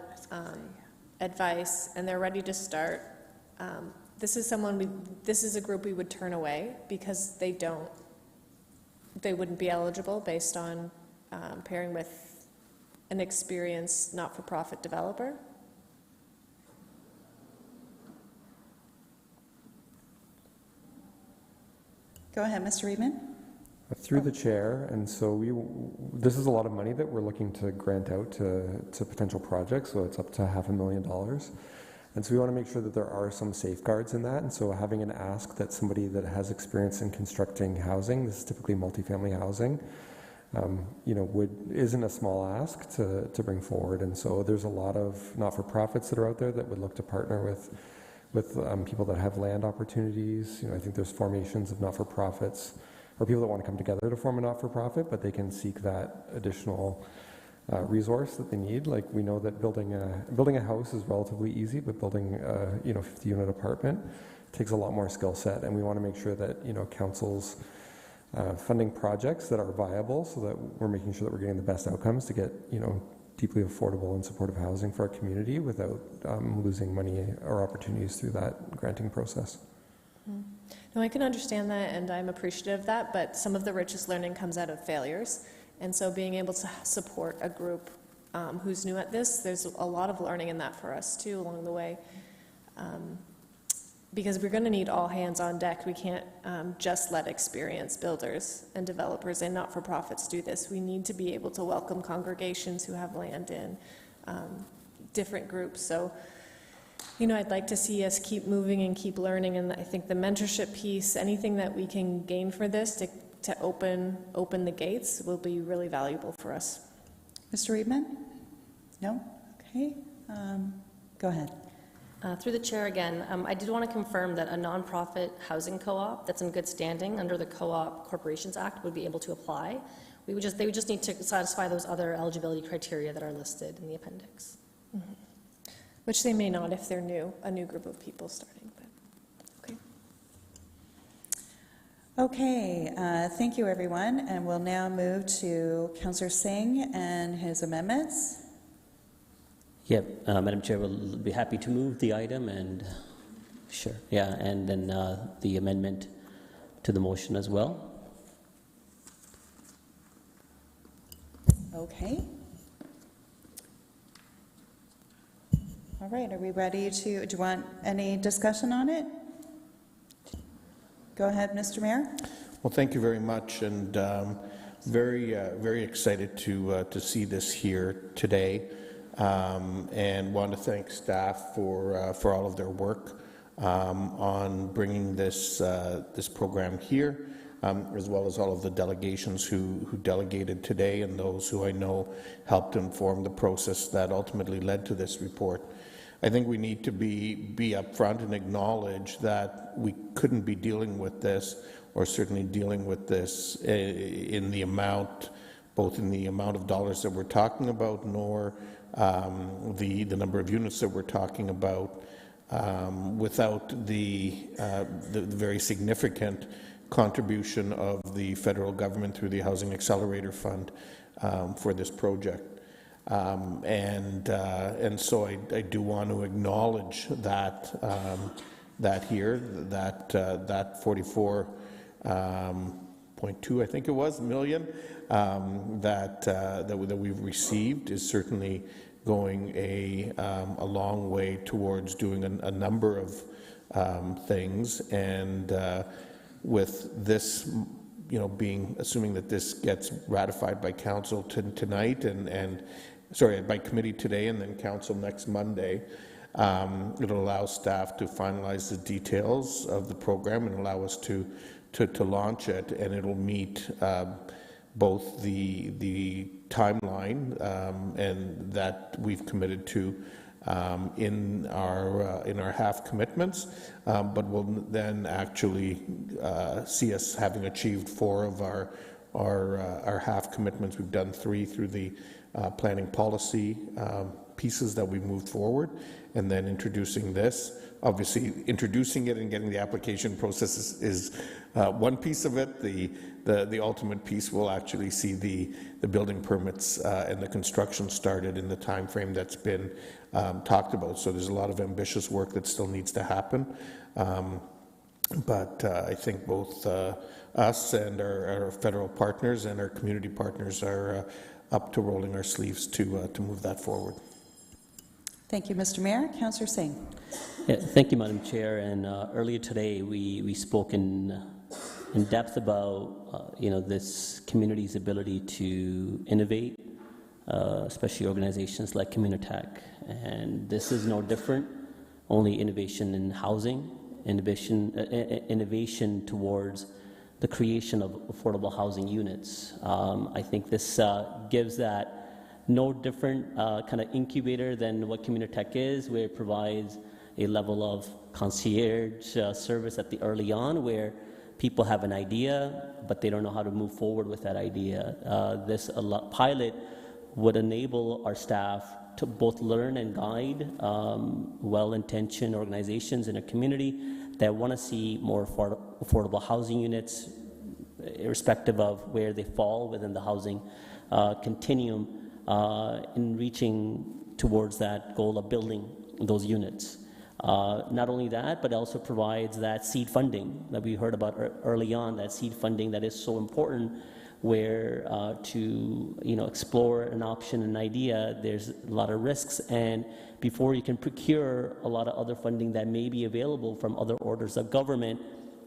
[SPEAKER 18] advice and they're ready to start, this is a group we would turn away because they wouldn't be eligible based on pairing with an experienced not-for-profit developer.
[SPEAKER 1] Go ahead, Mr. Reedman.
[SPEAKER 19] Through the chair, and so this is a lot of money that we're looking to grant out to potential projects, so it's up to $500,000. And so we want to make sure that there are some safeguards in that, and so having an ask that somebody that has experience in constructing housing, this is typically multifamily housing, isn't a small ask to bring forward. And so there's a lot of not-for-profits that are out there that would look to partner with people that have land opportunities. I think there's formations of not-for-profits or people that want to come together to form a not-for-profit, but they can seek that additional resource that they need. Like, we know that building a house is relatively easy, but building a 50-unit apartment takes a lot more skill set, and we want to make sure that councils funding projects that are viable, so that we're making sure that we're getting the best outcomes to get deeply affordable and supportive housing for our community without losing money or opportunities through that granting process.
[SPEAKER 18] No, I can understand that, and I'm appreciative of that, but some of the richest learning comes out of failures. And so being able to support a group who's new at this, there's a lot of learning in that for us too along the way. Because we're going to need all hands on deck. We can't just let experienced builders and developers and not-for-profits do this. We need to be able to welcome congregations who have land in different groups. So, I'd like to see us keep moving and keep learning, and I think the mentorship piece, anything that we can gain for this to open the gates will be really valuable for us.
[SPEAKER 1] Mr. Reedman? No? Okay. Go ahead.
[SPEAKER 20] Through the chair again, I did want to confirm that a nonprofit housing co-op that's in good standing under the Co-op Corporations Act would be able to apply. They would just need to satisfy those other eligibility criteria that are listed in the appendix.
[SPEAKER 18] Mm-hmm. Which they may not if they're a new group of people starting. But
[SPEAKER 1] Okay, thank you, everyone, and we'll now move to Councillor Singh and his amendments.
[SPEAKER 7] Yep, Madam Chair, we'll be happy to move the item, and sure, yeah, and then the amendment to the motion as well.
[SPEAKER 1] Okay. All right, are we ready to, do you want any discussion on it? Go ahead, Mr. Mayor.
[SPEAKER 8] Well, thank you very much, and very excited to see this here today, and want to thank staff for all of their work on bringing this program here, as well as all of the delegations who delegated today, and those who I know helped inform the process that ultimately led to this report. I think we need to be upfront and acknowledge that we couldn't be dealing with this, or certainly dealing with this in the amount, both in the amount of dollars that we're talking about, nor the number of units that we're talking about, without the very significant contribution of the federal government through the Housing Accelerator Fund for this project. And so I do want to acknowledge that here, that 44.2, I think it was, million that we've received is certainly going a long way towards doing a number of things, and with this, assuming that this gets ratified by council tonight and by committee today, and then council next Monday, it'll allow staff to finalize the details of the program and allow us to launch it, and it'll meet both the timeline and that we've committed to in our half commitments, but will then actually see us having achieved 4 of our half commitments. We've done 3 through the planning policy pieces that we moved forward, and then introducing this. Obviously, introducing it and getting the application process is one piece of it. The ultimate piece will actually see the building permits and the construction started in the time frame that's been talked about. So there's a lot of ambitious work that still needs to happen. But I think both us and our federal partners and our community partners are up to rolling our sleeves to move that forward.
[SPEAKER 1] Thank you, Mr. Mayor. Councillor Singh.
[SPEAKER 7] Yeah, thank you, Madam Chair. And earlier today, we spoke in in depth about this community's ability to innovate, especially organizations like Communitech. And this is no different, only innovation in housing, innovation towards the creation of affordable housing units. I think this gives that no different kind of incubator than what Communitech is, where it provides a level of concierge service at the early on, where people have an idea, but they don't know how to move forward with that idea. This pilot would enable our staff to both learn and guide well-intentioned organizations in a community that want to see more affordable housing units, irrespective of where they fall within the housing continuum, in reaching towards that goal of building those units. Not only that, but it also provides that seed funding that we heard about early on, that seed funding that is so important, where to explore an option, an idea, there's a lot of risks, and before you can procure a lot of other funding that may be available from other orders of government,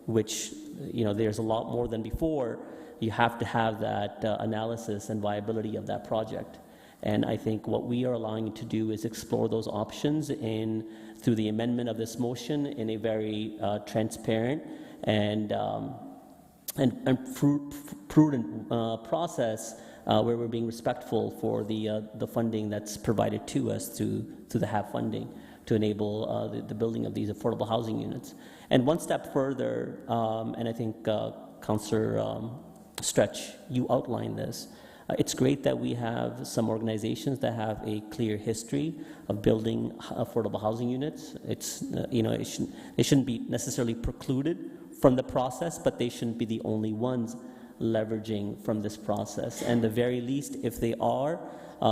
[SPEAKER 7] which there's a lot more than before, you have to have that analysis and viability of that project. And I think what we are allowing you to do is explore those options through the amendment of this motion in a very transparent and prudent process, where we're being respectful for the funding that's provided to us through the HAB funding to enable the building of these affordable housing units. And one step further, and I think Councillor Stretch, you outlined this. It's great that we have some organizations that have a clear history of building affordable housing units. It's they shouldn't be necessarily precluded from the process, but they shouldn't be the only ones leveraging from this process. And the very least, if they are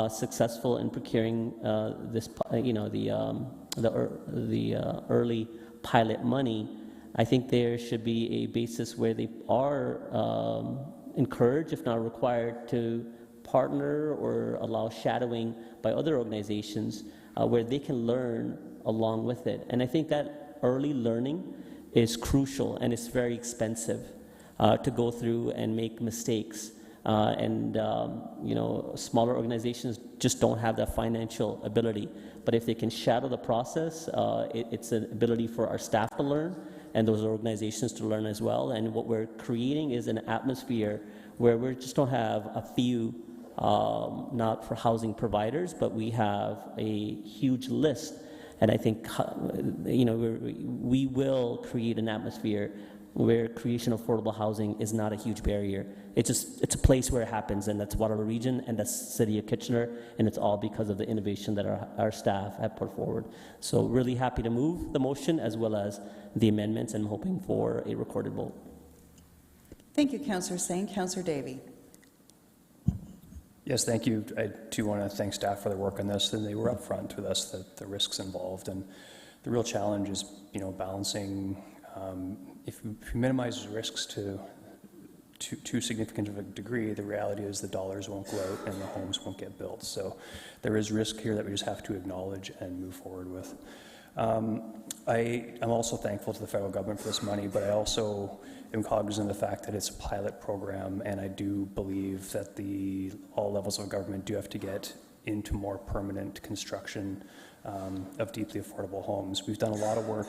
[SPEAKER 7] successful in procuring the early pilot money, I think there should be a basis where they are encouraged, if not required, to partner or allow shadowing by other organizations where they can learn along with it. And I think that early learning is crucial, and it's very expensive to go through and make mistakes. Smaller organizations just don't have that financial ability. But if they can shadow the process, it's an ability for our staff to learn and those organizations to learn as well. And what we're creating is an atmosphere where we just don't have a few not for housing providers, but we have a huge list. And I think we will create an atmosphere where creation of affordable housing is not a huge barrier. It's a place where it happens, and that's Waterloo Region, and that's the City of Kitchener, and it's all because of the innovation that our staff have put forward. So really happy to move the motion as well as the amendments, and hoping for a recorded vote.
[SPEAKER 1] Thank you, Councillor Singh. Councillor Davey.
[SPEAKER 21] Yes, thank you. I too want to thank staff for their work on this, and they were upfront with us the risks involved, and the real challenge is balancing. If you minimize risks to too significant of a degree, the reality is the dollars won't go out and the homes won't get built. So there is risk here that we just have to acknowledge and move forward with. I'm also thankful to the federal government for this money, but I also am cognizant of the fact that it's a pilot program, and I do believe that all levels of government do have to get into more permanent construction of deeply affordable homes. We've done a lot of work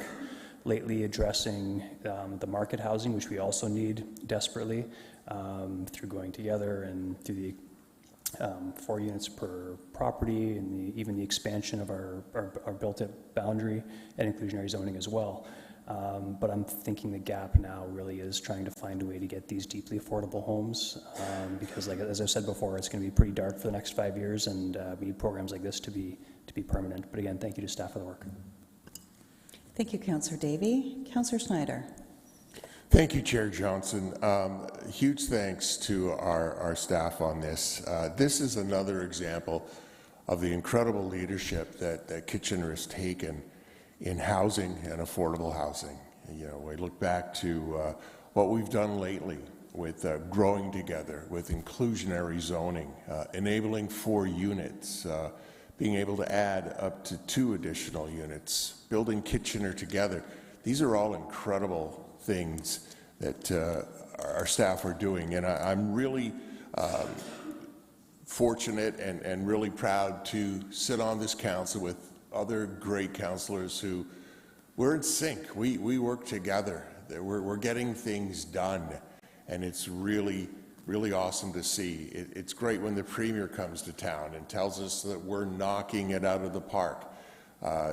[SPEAKER 21] lately addressing the market housing, which we also need desperately, through Going Together and through the 4 units per property, and even the expansion of our built-up boundary and inclusionary zoning as well. But I'm thinking the gap now really is trying to find a way to get these deeply affordable homes, because, as I said before, it's going to be pretty dark for the next 5 years, and we need programs like this to be permanent. But again, thank you to staff for the work.
[SPEAKER 1] Thank you, Councillor Davey. Councillor Snyder.
[SPEAKER 9] Thank you, Chair Johnson. Huge thanks to our staff on this. This is another example of the incredible leadership that Kitchener has taken in housing and affordable housing. We look back to what we've done lately with Growing Together, with inclusionary zoning, enabling 4 units, being able to add up to 2 additional units, building Kitchener Together. These are all incredible things that our staff are doing. And I'm really fortunate and really proud to sit on this council with other great councillors who we're in sync. We work together. We're getting things done, and it's really awesome to see. It's great when the Premier comes to town and tells us that we're knocking it out of the park.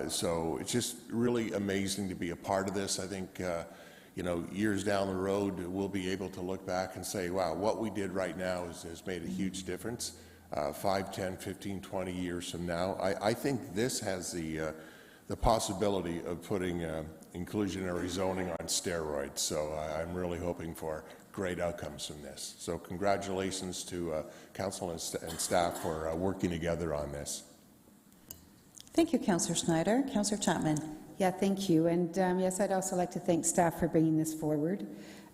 [SPEAKER 9] So it's just really amazing to be a part of this. I think, you know, years down the road, we'll be able to look back and say, wow, what we did right now has made a huge difference. 5, 10, 15, 20 years from now. I think this has the possibility of putting inclusionary zoning on steroids. So I'm really hoping for great outcomes from this. So congratulations to council and staff for working together on this.
[SPEAKER 1] Thank you, Councillor Snyder. Councillor Chapman.
[SPEAKER 5] Yeah, thank you. And yes, I'd also like to thank staff for bringing this forward.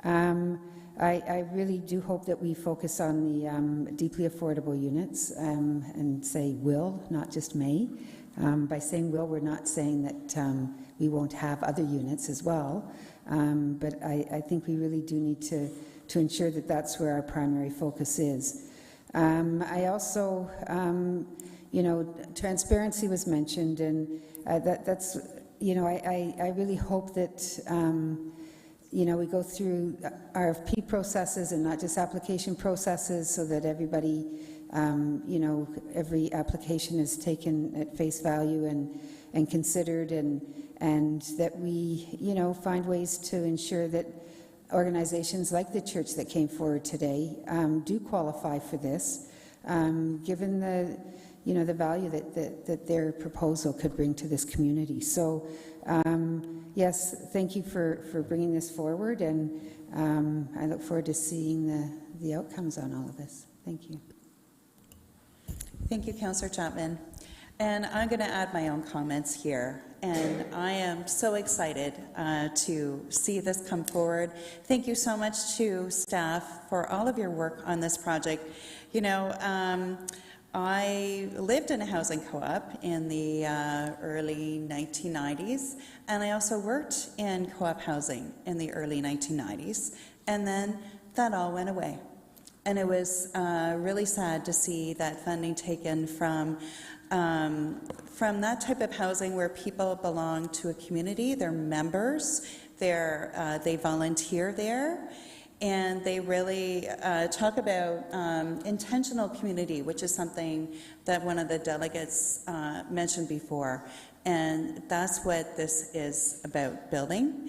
[SPEAKER 5] I really do hope that we focus on the deeply affordable units and say will, not just may. By saying will, we're not saying that we won't have other units as well, but I think we really do need to ensure that that's where our primary focus is. I also, you know, transparency was mentioned, and that's, you know, I really hope that you know, we go through RFP processes and not just application processes, so that everybody, you know, every application is taken at face value and considered, and that we, you know, find ways to ensure that organizations like the church that came forward today do qualify for this, given the, you know, the value that their proposal could bring to this community. So, yes, thank you for bringing this forward, and I look forward to seeing the outcomes on all of this. Thank you.
[SPEAKER 1] Thank you, Councillor Chapman. And I'm going to add my own comments here. And I am so excited to see this come forward. Thank you so much to staff for all of your work on this project. You know, I lived in a housing co-op in the early 1990s, and I also worked in co-op housing in the early 1990s, and then that all went away. And it was really sad to see that funding taken from that type of housing where people belong to a community, they're members, they volunteer there, and they really talk about intentional community, which is something that one of the delegates mentioned before. And that's what this is about building.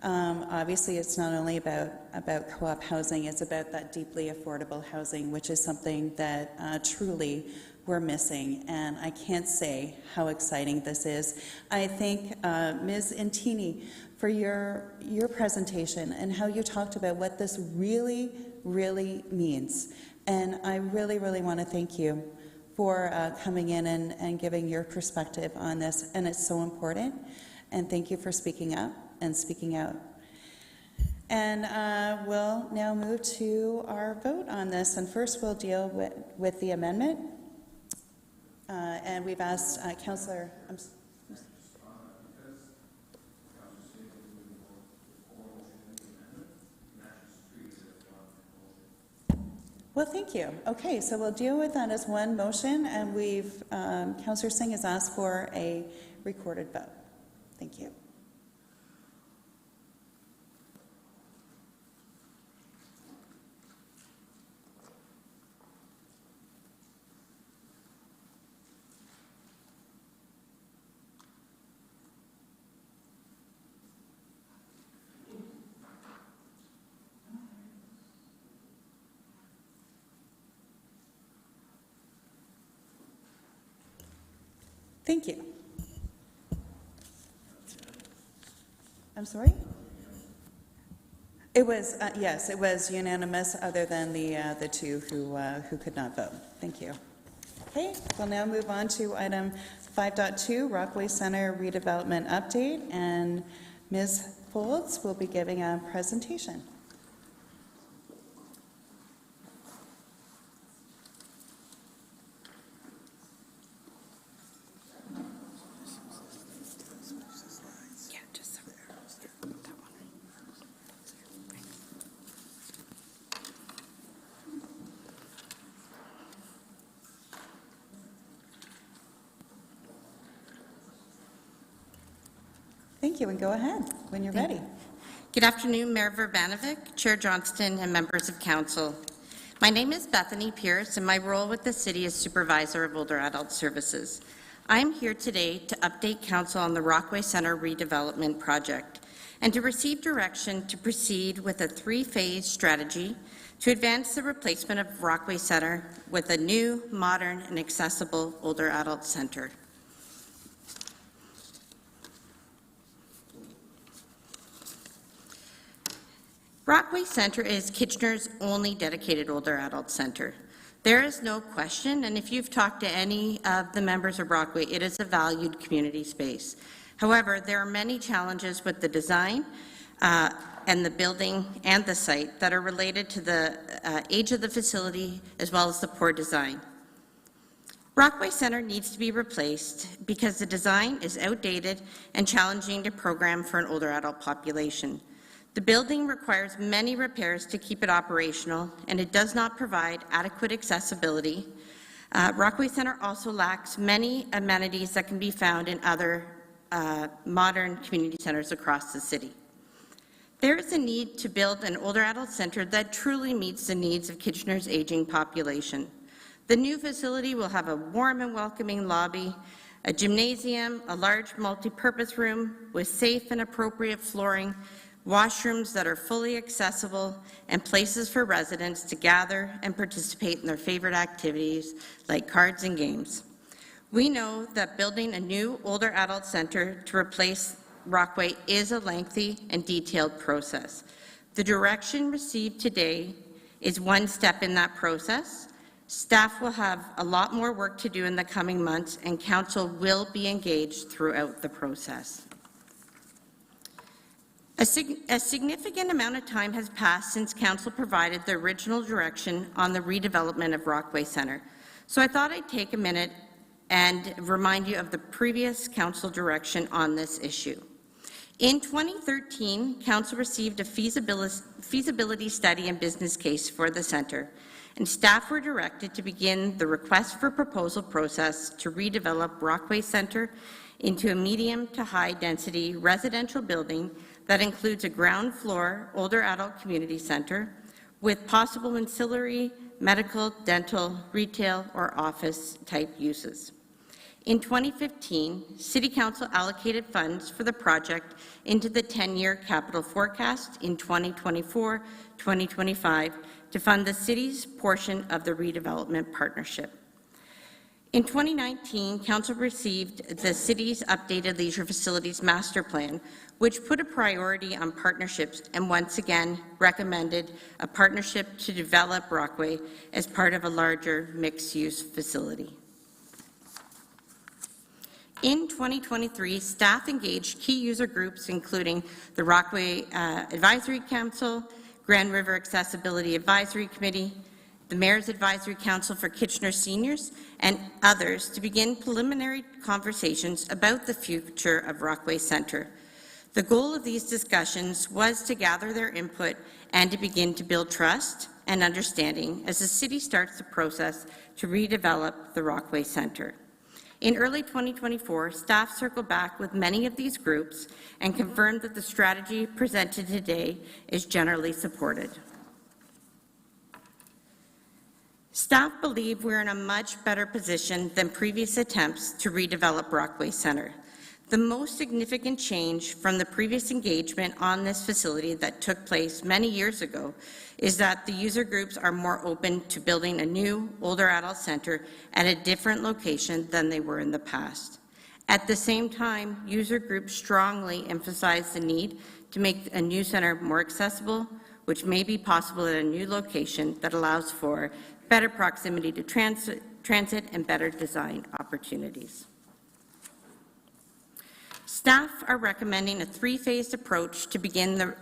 [SPEAKER 1] Obviously, it's not only about co-op housing, it's about that deeply affordable housing, which is something that truly we're missing. And I can't say how exciting this is. I thank Ms. Intini for your presentation and how you talked about what this really, really means. And I really, really want to thank you for coming in and giving your perspective on this. And it's so important. And thank you for speaking up and speaking out. And we'll now move to our vote on this. And first we'll deal with the amendment. And we've asked Councillor... Well, thank you. Okay, so we'll deal with that as one motion, and we've, Councillor Singh has asked for a recorded vote. Thank you. Thank you. I'm sorry? It was, yes, it was unanimous, other than the two who could not vote. Thank you. Okay, we'll now move on to item 5.2, Rockaway Centre redevelopment update, and Ms. Folds will be giving a presentation. Thank you, and go ahead when you're ready.
[SPEAKER 2] Good afternoon, Mayor Verbanovic, Chair Johnston, and members of Council. My name is Bethany Pierce, and my role with the City is Supervisor of Older Adult Services. I am here today to update Council on the Rockway Centre redevelopment project and to receive direction to proceed with a three-phase strategy to advance the replacement of Rockway Centre with a new, modern, and accessible older adult centre. Rockway Centre is Kitchener's only dedicated older adult centre. There is no question, and if you've talked to any of the members of Rockway, it is a valued community space. However, there are many challenges with the design and the building and the site that are related to the age of the facility as well as the poor design. Rockway Centre needs to be replaced because the design is outdated and challenging to program for an older adult population. The building requires many repairs to keep it operational, and it does not provide adequate accessibility. Rockway Centre also lacks many amenities that can be found in other modern community centres across the city. There is a need to build an older adult centre that truly meets the needs of Kitchener's aging population. The new facility will have a warm and welcoming lobby, a gymnasium, a large multi-purpose room with safe and appropriate flooring, washrooms that are fully accessible, and places for residents to gather and participate in their favorite activities like cards and games. We know that building a new older adult centre to replace Rockway is a lengthy and detailed process. The direction received today is one step in that process. Staff will have a lot more work to do in the coming months, and Council will be engaged throughout the process. A significant amount of time has passed since Council provided the original direction on the redevelopment of Rockway Centre, so I thought I'd take a minute and remind you of the previous Council direction on this issue. In 2013, Council received a feasibility study and business case for the centre, and staff were directed to begin the request for proposal process to redevelop Rockway Centre into a medium to high density residential building that includes a ground floor older adult community centre with possible ancillary medical, dental, retail, or office type uses. In 2015, City Council allocated funds for the project into the 10-year capital forecast in 2024-2025 to fund the city's portion of the redevelopment partnership. In 2019, Council received the city's updated leisure facilities master plan, which put a priority on partnerships and once again recommended a partnership to develop Rockway as part of a larger mixed-use facility. In 2023, staff engaged key user groups including the Rockway Advisory Council, Grand River Accessibility Advisory Committee, the Mayor's Advisory Council for Kitchener Seniors, and others to begin preliminary conversations about the future of Rockway Centre. The goal of these discussions was to gather their input and to begin to build trust and understanding as the city starts the process to redevelop the Rockway Centre. In early 2024, staff circled back with many of these groups and confirmed that the strategy presented today is generally supported. Staff believe we're in a much better position than previous attempts to redevelop Rockway Centre. The most significant change from the previous engagement on this facility that took place many years ago is that the user groups are more open to building a new, older adult centre at a different location than they were in the past. At the same time, user groups strongly emphasize the need to make a new centre more accessible, which may be possible at a new location that allows for better proximity to transit and better design opportunities. Staff are recommending a three-phased approach to begin the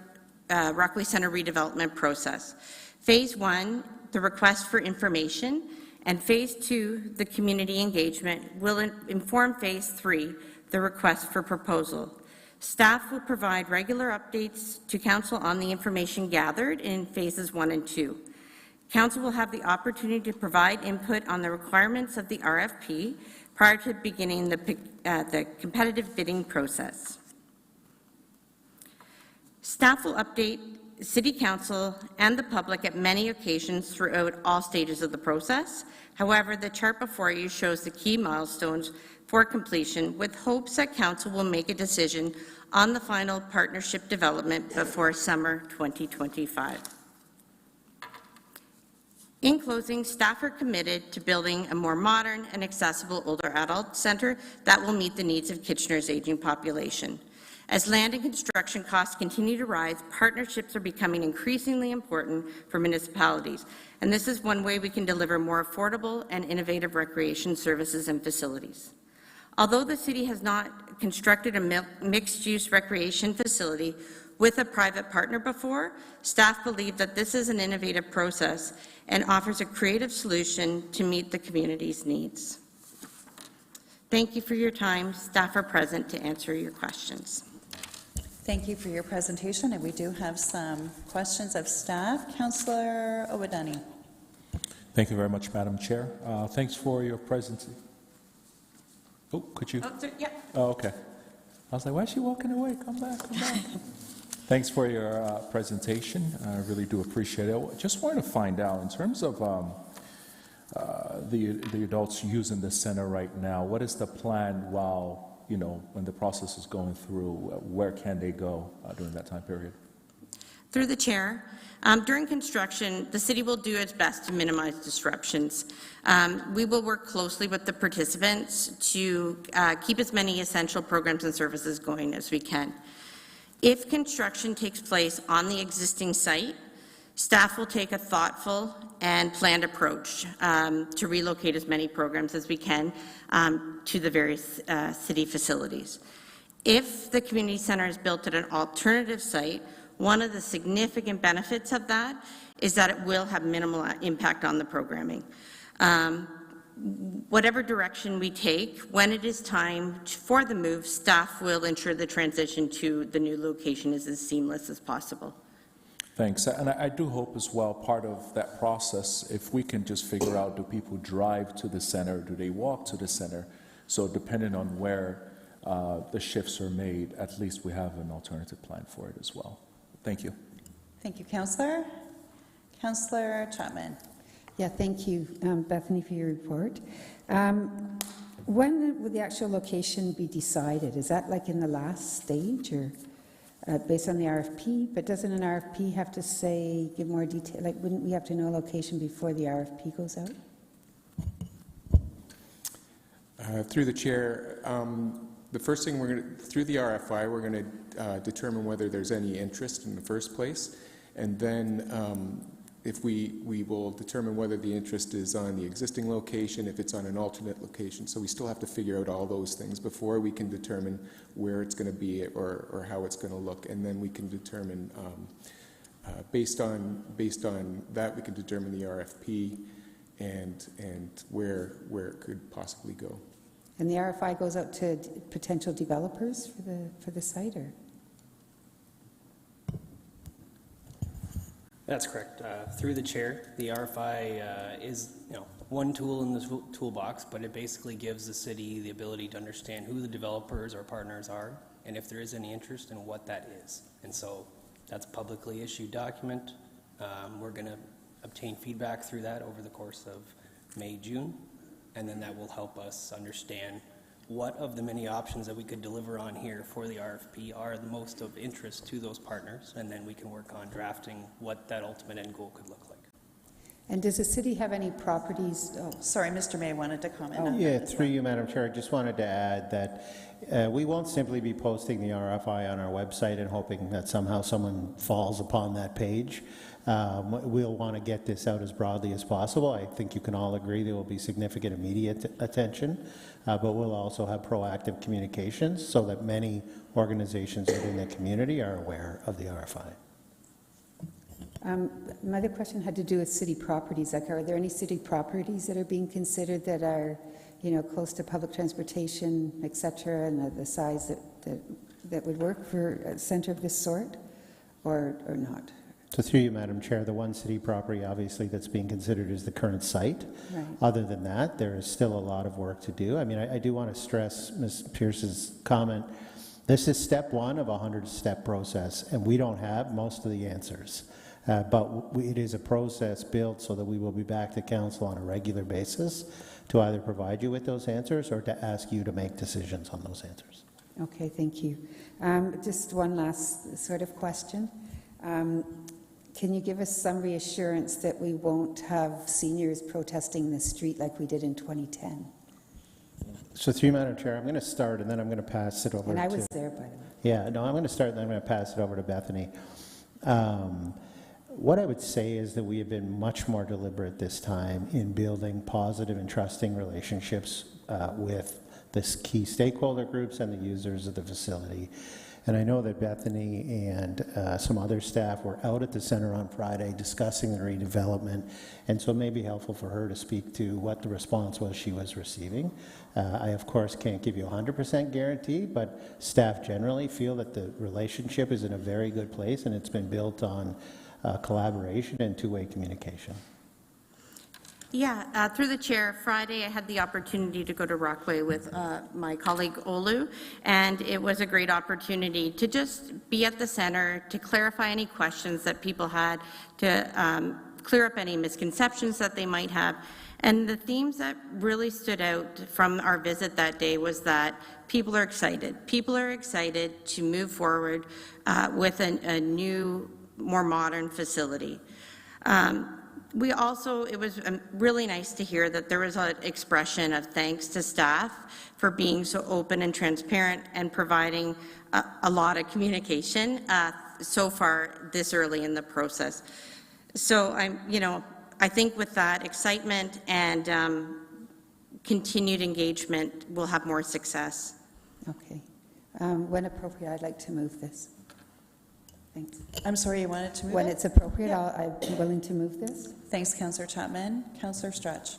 [SPEAKER 2] Rockway Centre redevelopment process. Phase 1, the request for information, and Phase 2, the community engagement, will inform Phase 3, the request for proposal. Staff will provide regular updates to Council on the information gathered in Phases 1 and 2. Council will have the opportunity to provide input on the requirements of the RFP prior to beginning the competitive bidding process. Staff will update City Council and the public at many occasions throughout all stages of the process. However, the chart before you shows the key milestones for completion, with hopes that Council will make a decision on the final partnership development before summer 2025. In closing, staff are committed to building a more modern and accessible older adult centre that will meet the needs of Kitchener's aging population. As land and construction costs continue to rise, partnerships are becoming increasingly important for municipalities, and this is one way we can deliver more affordable and innovative recreation services and facilities. Although the city has not constructed a mixed-use recreation facility with a private partner before, staff believe that this is an innovative process and offers a creative solution to meet the community's needs. Thank you for your time. Staff are present to answer your questions.
[SPEAKER 1] Thank you for your presentation, and we do have some questions of staff. Councillor Owodani.
[SPEAKER 15] Thank you very much, Madam Chair. Thanks for your presentation. Oh, could you?
[SPEAKER 2] Oh, sorry, yeah.
[SPEAKER 15] Oh, okay. I was like, why is she walking away? Come back, come back. Thanks for your presentation. I really do appreciate it. Just wanted to find out, in terms of the adults using the center right now, what is the plan while, you know, when the process is going through? Where can they go during that time period?
[SPEAKER 2] Through the chair, during construction, the city will do its best to minimize disruptions. We will work closely with the participants to keep as many essential programs and services going as we can. If construction takes place on the existing site, staff will take a thoughtful and planned approach to relocate as many programs as we can to the various city facilities. If the community center is built at an alternative site, one of the significant benefits of that is that it will have minimal impact on the programming. Whatever direction we take, when it is time for the move, staff will ensure the transition to the new location is as seamless as possible.
[SPEAKER 15] Thanks. And I do hope as well, part of that process, if we can just figure out, do people drive to the center, do they walk to the center? So depending on where the shifts are made, at least we have an alternative plan for it as well. Thank you.
[SPEAKER 1] Thank you, Councillor. Councillor Chapman.
[SPEAKER 5] Yeah, thank you, Bethany, for your report. When will the actual location be decided? Is that like in the last stage, or based on the RFP? But doesn't an RFP have to say, give more detail? Like, wouldn't we have to know a location before the RFP goes out?
[SPEAKER 3] Through the chair, the first thing through the RFI, we're going to determine whether there's any interest in the first place, and then if we will determine whether the interest is on the existing location, if it's on an alternate location. So we still have to figure out all those things before we can determine where it's going to be or how it's going to look, and then we can determine based on that we can determine the RFP and where it could possibly go.
[SPEAKER 5] And the RFI goes out to potential developers for the site, or?
[SPEAKER 21] That's correct. Through the chair, the RFI is, one tool in the toolbox, but it basically gives the city the ability to understand who the developers or partners are, and if there is any interest in what that is. And so that's a publicly issued document. We're going to obtain feedback through that over the course of May, June, and then that will help us understand what of the many options that we could deliver on here for the RFP are the most of interest to those partners, and then we can work on drafting what that ultimate end goal could look like.
[SPEAKER 5] And does the city have any properties?
[SPEAKER 1] Oh, sorry, Mr. May wanted to comment on that.
[SPEAKER 22] Yeah, through you, Madam Chair, I just wanted to add that we won't simply be posting the RFI on our website and hoping that somehow someone falls upon that page. We'll want to get this out as broadly as possible. I think you can all agree there will be significant immediate attention, but we'll also have proactive communications so that many organizations within the community are aware of the RFI.
[SPEAKER 5] My other question had to do with city properties. Like, are there any city properties that are being considered that are, close to public transportation, et cetera, and the size that would work for a centre of this sort, or not?
[SPEAKER 22] So through you, Madam Chair, the one city property obviously that's being considered is the current site.
[SPEAKER 5] Right.
[SPEAKER 22] Other than that, there is still a lot of work to do. I mean, I do want to stress Ms. Pierce's comment This is step one of a 100-step process, and we don't have most of the answers. It is a process built so that we will be back to council on a regular basis to either provide you with those answers or to ask you to make decisions on those answers.
[SPEAKER 5] Okay, thank you. Just one last sort of question. Can you give us some reassurance that we won't have seniors protesting the street like we did in 2010?
[SPEAKER 22] So through you, Madam Chair, I'm going to start and then I'm going to pass it over
[SPEAKER 5] And I
[SPEAKER 22] to...
[SPEAKER 5] was there, by the way.
[SPEAKER 22] Yeah, no, I'm going to start and then I'm going to pass it over to Bethany. What I would say is that we have been much more deliberate this time in building positive and trusting relationships with the key stakeholder groups and the users of the facility. And I know that Bethany and some other staff were out at the center on Friday discussing the redevelopment, and so it may be helpful for her to speak to what the response was she was receiving. I, of course, can't give you a 100% guarantee, but staff generally feel that the relationship is in a very good place, and it's been built on collaboration and two-way communication.
[SPEAKER 2] Yeah, through the chair, Friday I had the opportunity to go to Rockaway with my colleague Olu, and it was a great opportunity to just be at the center, to clarify any questions that people had, to clear up any misconceptions that they might have. And the themes that really stood out from our visit that day was that people are excited. People are excited to move forward with a new, more modern facility. We also, it was really nice to hear that there was an expression of thanks to staff for being so open and transparent and providing a lot of communication so far this early in the process. So I think with that excitement and continued engagement, we'll have more success.
[SPEAKER 5] Okay. When appropriate, I'd like to move this. Thanks.
[SPEAKER 1] I'm sorry, you wanted to move
[SPEAKER 5] When
[SPEAKER 1] it?
[SPEAKER 5] it's appropriate, I'd be willing to move this.
[SPEAKER 1] Thanks, Councillor Chapman. Councillor Stretch.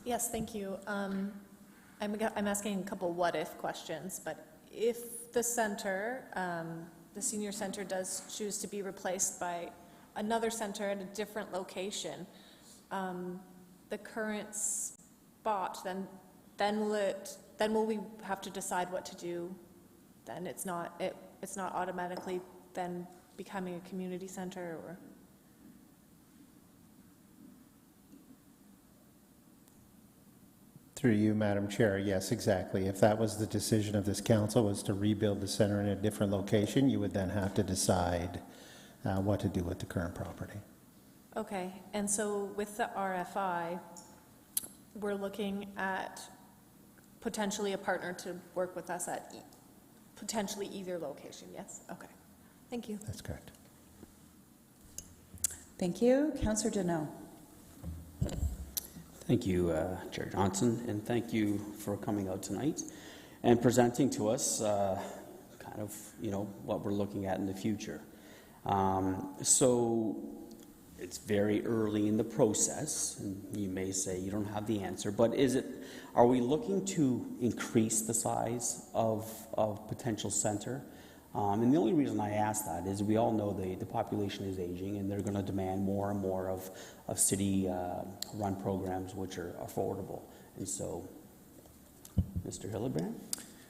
[SPEAKER 18] Yes, thank you. I'm asking a couple what-if questions, but if the center, the senior center does choose to be replaced by another center at a different location, the current spot, then will we have to decide what to do? Then it's not automatically then becoming a community center, or?
[SPEAKER 22] Through you, Madam Chair, yes, exactly. If that was the decision of this council, was to rebuild the center in a different location, you would then have to decide what to do with the current property.
[SPEAKER 18] Okay, and so with the RFI, we're looking at potentially a partner to work with us at potentially either location, yes? Okay, thank you.
[SPEAKER 22] That's correct.
[SPEAKER 1] Thank you. Councillor Deneau.
[SPEAKER 11] Thank you, Chair Johnson, and thank you for coming out tonight and presenting to us kind of, what we're looking at in the future. So it's very early in the process, and you may say you don't have the answer, but are we looking to increase the size of potential center? And the only reason I ask that is we all know the population is aging, and they're going to demand more and more of city-run programs which are affordable. And so, Mr. Hillebrand?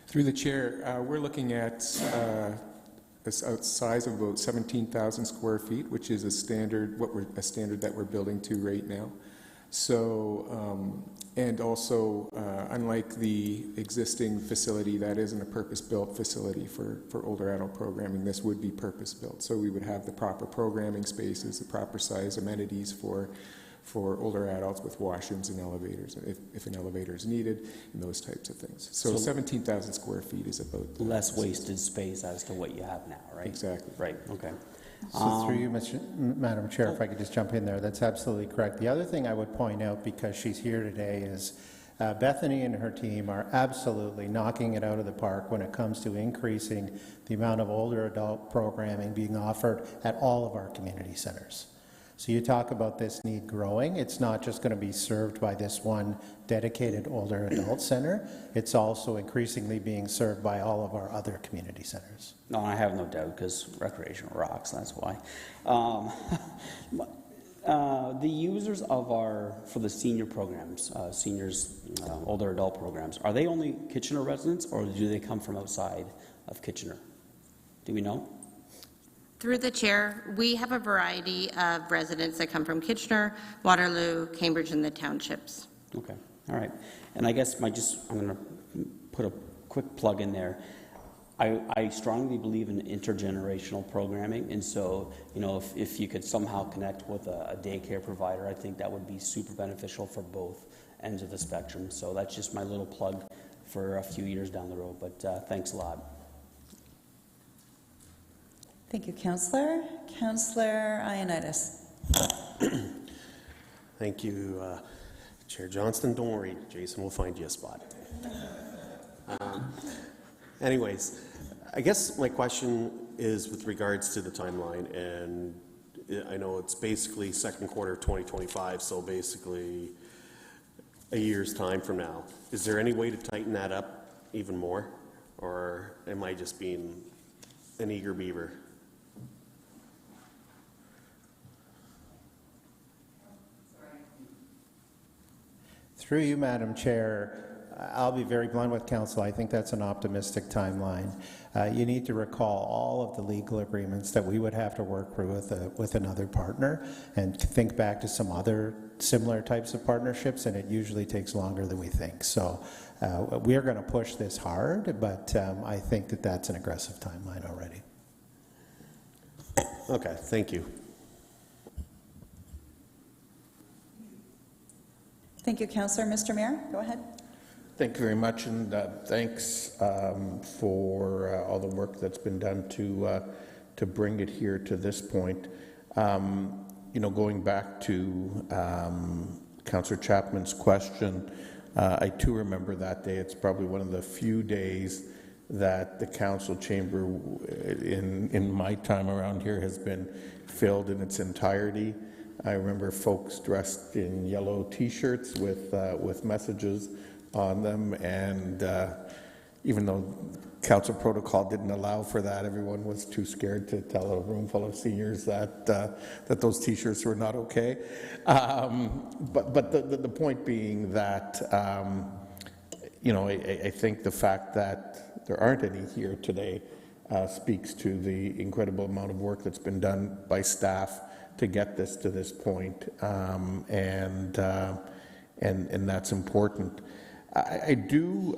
[SPEAKER 3] Through the chair, we're looking at a size of about 17,000 square feet, which is a standard that we're building to right now. So, and also, unlike the existing facility, that isn't a purpose-built facility for older adult programming. This would be purpose-built. So we would have the proper programming spaces, the proper size amenities for older adults with washrooms and elevators, if an elevator is needed, and those types of things. So 17,000 square feet is about
[SPEAKER 11] less wasted space as to what you have now, right?
[SPEAKER 3] Exactly.
[SPEAKER 11] Right, okay.
[SPEAKER 22] So through you, Madam Chair, if I could just jump in there, that's absolutely correct. The other thing I would point out, because she's here today, is Bethany and her team are absolutely knocking it out of the park when it comes to increasing the amount of older adult programming being offered at all of our community centers. So you talk about this need growing. It's not just going to be served by this one dedicated older adult center. It's also increasingly being served by all of our other community centers.
[SPEAKER 11] No, I have no doubt, because recreational rocks, that's why. The users of for the senior programs, seniors, older adult programs, are they only Kitchener residents, or do they come from outside of Kitchener? Do we know?
[SPEAKER 2] Through the chair, we have a variety of residents that come from Kitchener, Waterloo, Cambridge, and the townships.
[SPEAKER 11] Okay, all right. And I guess I'm going to put a quick plug in there. I strongly believe in intergenerational programming, and so, you know, if you could somehow connect with a daycare provider, I think that would be super beneficial for both ends of the spectrum. So that's just my little plug for a few years down the road, but thanks a lot.
[SPEAKER 1] Thank you, Councillor. Councillor Ioannidis.
[SPEAKER 6] Thank you, Chair Johnston. Don't worry, Jason, we'll find you a spot. Anyways, I guess my question is with regards to the timeline, and I know it's basically second quarter of 2025, so basically a year's time from now. Is there any way to tighten that up even more, or am I just being an eager beaver?
[SPEAKER 22] Through you, Madam Chair, I'll be very blunt with Council. I think that's an optimistic timeline. You need to recall all of the legal agreements that we would have to work through with another partner, and think back to some other similar types of partnerships, and it usually takes longer than we think. So we are going to push this hard, but I think that that's an aggressive timeline already.
[SPEAKER 6] Okay, thank you.
[SPEAKER 1] Thank you, Councillor. Mr. Mayor, go ahead.
[SPEAKER 8] Thank you very much, and thanks for all the work that's been done to bring it here to this point. You know, going back to Councillor Chapman's question, I too remember that day. It's probably one of the few days that the council chamber in my time around here has been filled in its entirety. I remember folks dressed in yellow T-shirts with messages on them, and even though council protocol didn't allow for that, everyone was too scared to tell a room full of seniors that those T-shirts were not okay. But the point being that you know, I think the fact that there aren't any here today speaks to the incredible amount of work that's been done by staff to get this to this point, and that's important. I do,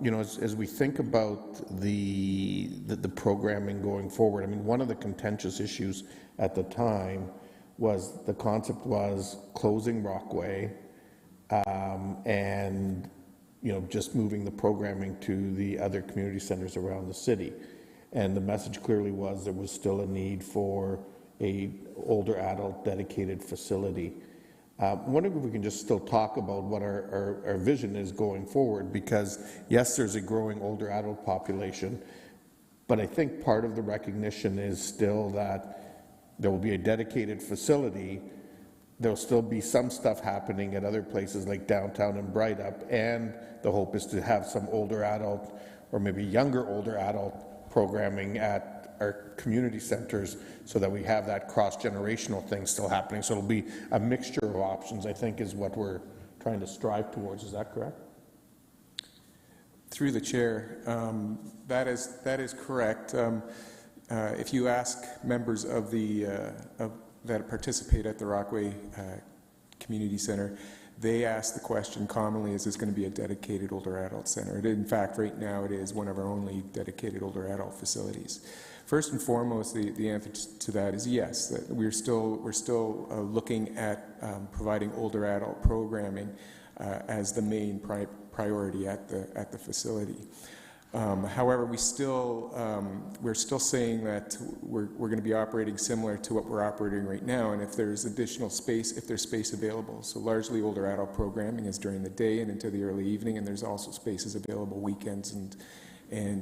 [SPEAKER 8] you know, as we think about the programming going forward, I mean, one of the contentious issues at the time was the concept was closing Brockway and, you know, just moving the programming to the other community centers around the city. And the message clearly was there was still a need for a older adult dedicated facility. I wonder if we can just still talk about what our vision is going forward, because yes, there's a growing older adult population, but I think part of the recognition is still that there will be a dedicated facility. There'll still be some stuff happening at other places like downtown and Bright Up, and the hope is to have some older adult or maybe younger older adult programming at our community centers, so that we have that cross-generational thing still happening. So it'll be a mixture of options, I think, is what we're trying to strive towards. Is that correct?
[SPEAKER 3] Through the chair, that is correct. If you ask members of that participate at the Brockway Community Center, they ask the question commonly, is this going to be a dedicated older adult center? In fact, right now it is one of our only dedicated older adult facilities. First and foremost, the answer to that is yes. That we're still looking at providing older adult programming as the main priority at the facility. However, we're still saying that we're going to be operating similar to what we're operating right now, and if there's additional space, if there's space available. So largely older adult programming is during the day and into the early evening, and there's also spaces available weekends and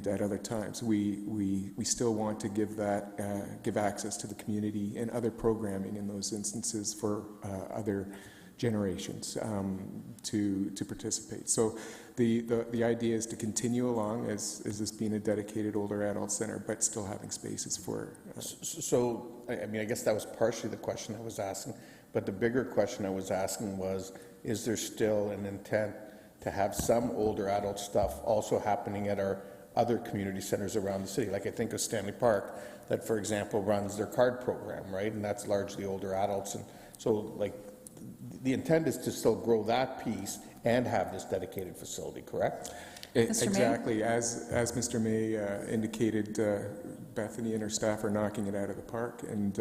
[SPEAKER 3] at other times. We still want to give access to the community and other programming in those instances for other generations to participate. So the idea is to continue along as this being a dedicated older adult center, but still having spaces for.
[SPEAKER 8] So I mean, I guess that was partially the question I was asking, But the bigger question I was asking was, is there still an intent to have some older adult stuff also happening at our other community centers around the city? Like I think of Stanley Park, that, for example, runs their card program, right? And that's largely older adults. And so, like, the intent is to still grow that piece and have this dedicated facility, correct?
[SPEAKER 3] Exactly. As Mr. May indicated, Bethany and her staff are knocking it out of the park, and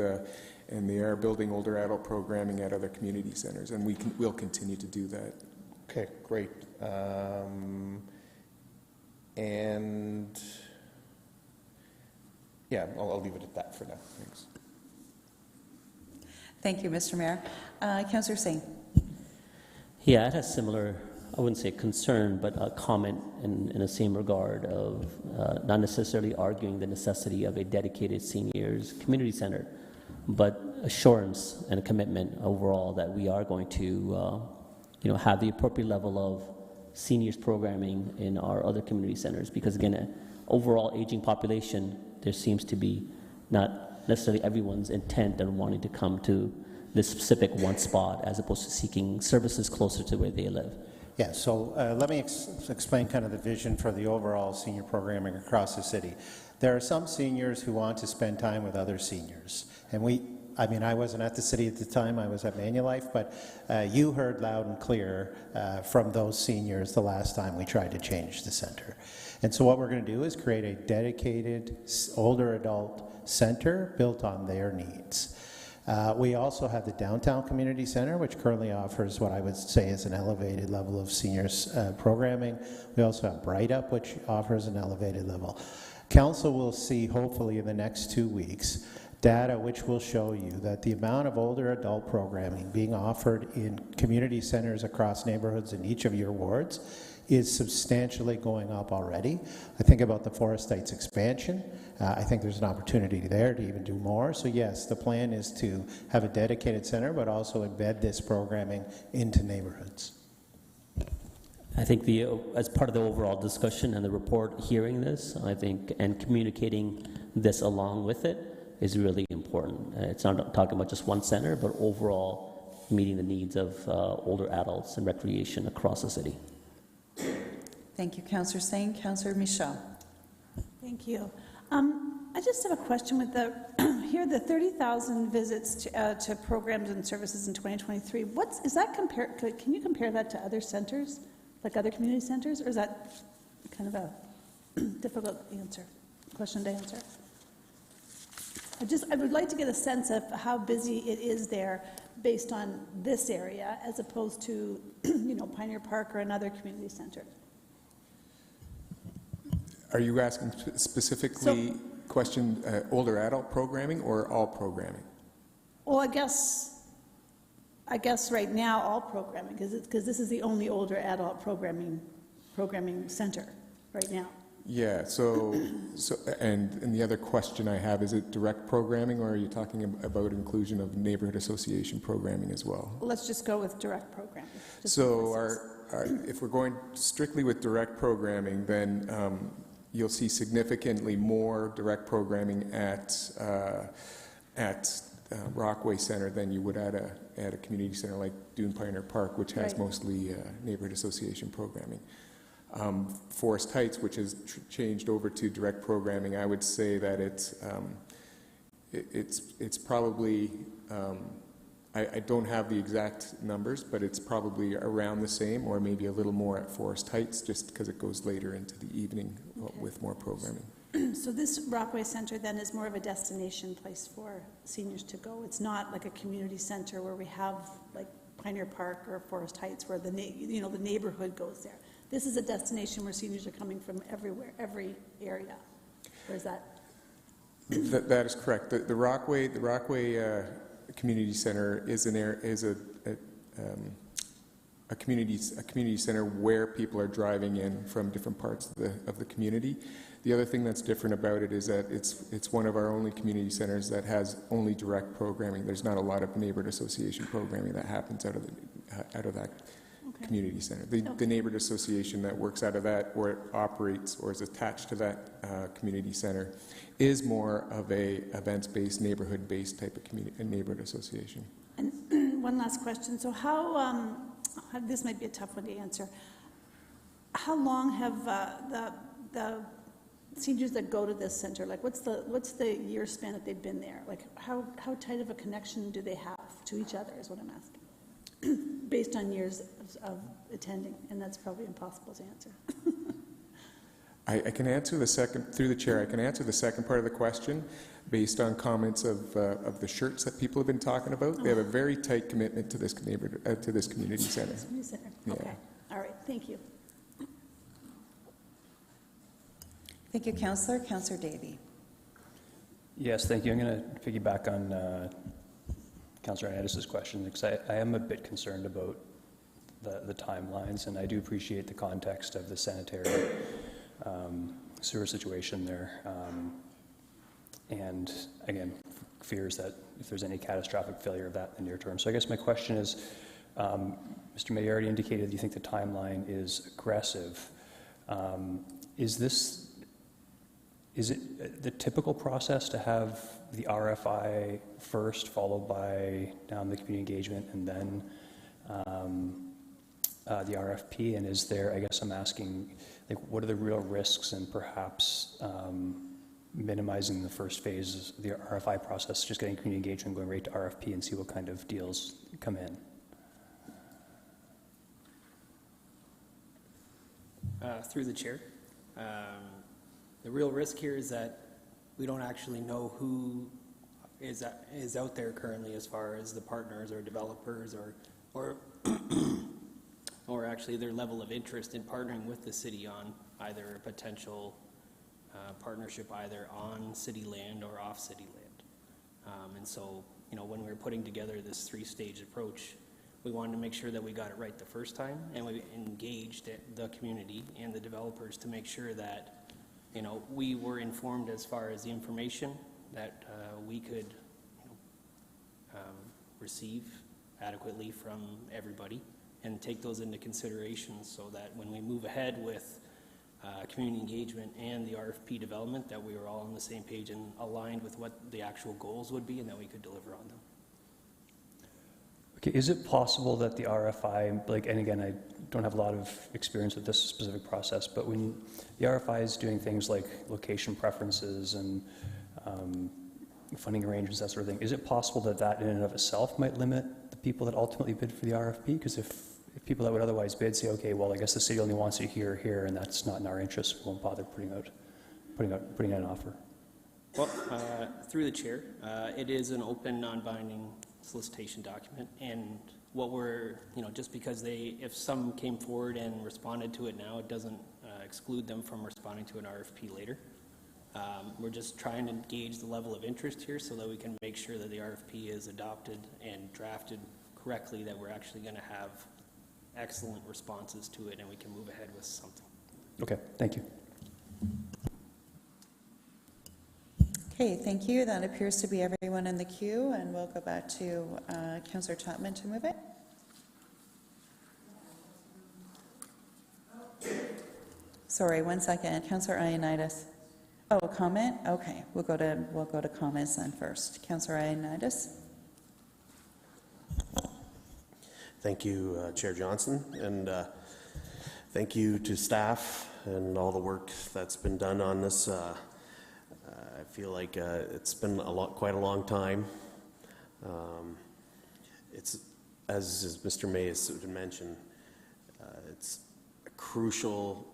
[SPEAKER 3] they are building older adult programming at other community centers, and we'll continue to do that.
[SPEAKER 8] Okay, great. And yeah, I'll leave it at that for now. Thanks.
[SPEAKER 1] Thank you, Mr. Mayor. Councillor Singh.
[SPEAKER 7] Yeah, I had a similar, I wouldn't say concern, but a comment in the same regard of not necessarily arguing the necessity of a dedicated seniors community center, but assurance and a commitment overall that we are going to have the appropriate level of seniors programming in our other community centers, because again, overall aging population, there seems to be not necessarily everyone's intent and wanting to come to this specific one spot as opposed to seeking services closer to where they live.
[SPEAKER 22] Yeah, so let me explain kind of the vision for the overall senior programming across the city. There are some seniors who want to spend time with other seniors, and I wasn't at the city at the time, I was at Manulife, but you heard loud and clear from those seniors the last time we tried to change the center. And so what we're going to do is create a dedicated older adult center built on their needs. We also have the Downtown Community Center, which currently offers what I would say is an elevated level of seniors programming. We also have Bright Up, which offers an elevated level. Council will see, hopefully in the next 2 weeks, data which will show you that the amount of older adult programming being offered in community centers across neighborhoods in each of your wards is substantially going up already. I think about the Forest Heights expansion. I think there's an opportunity there to even do more. So yes, the plan is to have a dedicated center, but also embed this programming into neighborhoods.
[SPEAKER 7] I think as part of the overall discussion and the report, hearing this, I think, and communicating this along with it is really important. It's not talking about just one center, but overall meeting the needs of older adults and recreation across the city.
[SPEAKER 1] Thank you, Councillor Singh. Councillor Michaud.
[SPEAKER 10] Thank you. I just have a question with the 30,000 visits to programs and services in 2023. Can you compare that to other centers, like other community centers, or is that kind of a difficult question to answer? I would like to get a sense of how busy it is there based on this area as opposed to, Pioneer Park or another community center.
[SPEAKER 3] Are you asking specifically older adult programming or all programming?
[SPEAKER 10] Well, I guess right now all programming, because this is the only older adult programming center right now.
[SPEAKER 3] Yeah, and the other question I have, is it direct programming, or are you talking about inclusion of neighborhood association programming as well?
[SPEAKER 10] Let's just go with direct programming.
[SPEAKER 3] So if we're going strictly with direct programming, then you'll see significantly more direct programming at Rockway Center than you would at a community center like Dune Pioneer Park, which has mostly neighborhood association programming. Forest Heights, which has changed over to direct programming, I would say that it's probably, I don't have the exact numbers, but it's probably around the same, or maybe a little more at Forest Heights, just because it goes later into the evening with more programming.
[SPEAKER 10] So this Rockway Center then is more of a destination place for seniors to go. It's not like a community center where we have like Pioneer Park or Forest Heights where the neighborhood goes there. This is a destination where seniors are coming from everywhere, every area. Or is that?
[SPEAKER 3] That is correct. The Rockway Community Center is a community center where people are driving in from different parts of the community. The other thing that's different about it is that it's one of our only community centers that has only direct programming. There's not a lot of neighborhood association programming that happens out of that community center. The neighborhood association that works out of that, or it operates or is attached to that community center, is more of a events-based, neighborhood-based type of neighborhood association.
[SPEAKER 10] And one last question. So this might be a tough one to answer. How long have the seniors that go to this center, like what's the year span that they've been there? Like how tight of a connection do they have to each other is what I'm asking, based on years of attending, and that's probably impossible to answer.
[SPEAKER 3] I can answer the second, through the chair, I can answer the second part of the question based on comments of the shirts that people have been talking about. They have a very tight commitment to this community center.
[SPEAKER 10] Community center.
[SPEAKER 3] Yeah.
[SPEAKER 10] Okay. All right. Thank you.
[SPEAKER 1] Thank you, Councillor. Councillor Davey.
[SPEAKER 21] Yes, thank you. I'm going to piggyback on Councillor Anatis's question, because I am a bit concerned about the timelines, and I do appreciate the context of the sanitary sewer situation there. And again, fears that if there's any catastrophic failure of that in the near term. So I guess my question is, Mr. Mayor, you already indicated you think the timeline is aggressive. Is it the typical process to have the RFI first, followed by the community engagement, and then the RFP? And is there, I guess I'm asking, like, what are the real risks and perhaps minimizing the first phase of the RFI process, just getting community engagement, going right to RFP and see what kind of deals come in?
[SPEAKER 13] Through the chair. The real risk here is that we don't actually know who is out there currently as far as the partners or developers or or actually their level of interest in partnering with the city on either a potential partnership either on city land or off city land. And so, when we were putting together this three-stage approach, we wanted to make sure that we got it right the first time, and we engaged the community and the developers to make sure that we were informed as far as the information that we could receive adequately from everybody and take those into consideration so that when we move ahead with community engagement and the RFP development, that we were all on the same page and aligned with what the actual goals would be and that we could deliver on them.
[SPEAKER 21] Okay, is it possible that the RFI, and again, I don't have a lot of experience with this specific process, but when the RFI is doing things like location preferences and funding arrangements, that sort of thing, is it possible that in and of itself might limit the people that ultimately bid for the RFP? Because if people that would otherwise bid say, okay, well, I guess the city only wants it here, and that's not in our interest, we won't bother putting out an offer.
[SPEAKER 13] Well, through the chair, it is an open, non-binding solicitation document, and what we're, just because if some came forward and responded to it now, it doesn't exclude them from responding to an RFP later. We're just trying to gauge the level of interest here so that we can make sure that the RFP is adopted and drafted correctly, that we're actually going to have excellent responses to it and we can move ahead with something.
[SPEAKER 21] Okay, thank you.
[SPEAKER 1] Okay, thank you. That appears to be everyone in the queue, and we'll go back to Councillor Chapman to move it. Sorry, 1 second. Councillor Ioannidis. Oh, a comment? Okay, we'll go to comments then first. Councillor Ioannidis.
[SPEAKER 6] Thank you, Chair Johnson, and thank you to staff and all the work that's been done on this. I feel like it's been quite a long time. It's, as Mr. May has mentioned, it's a crucial,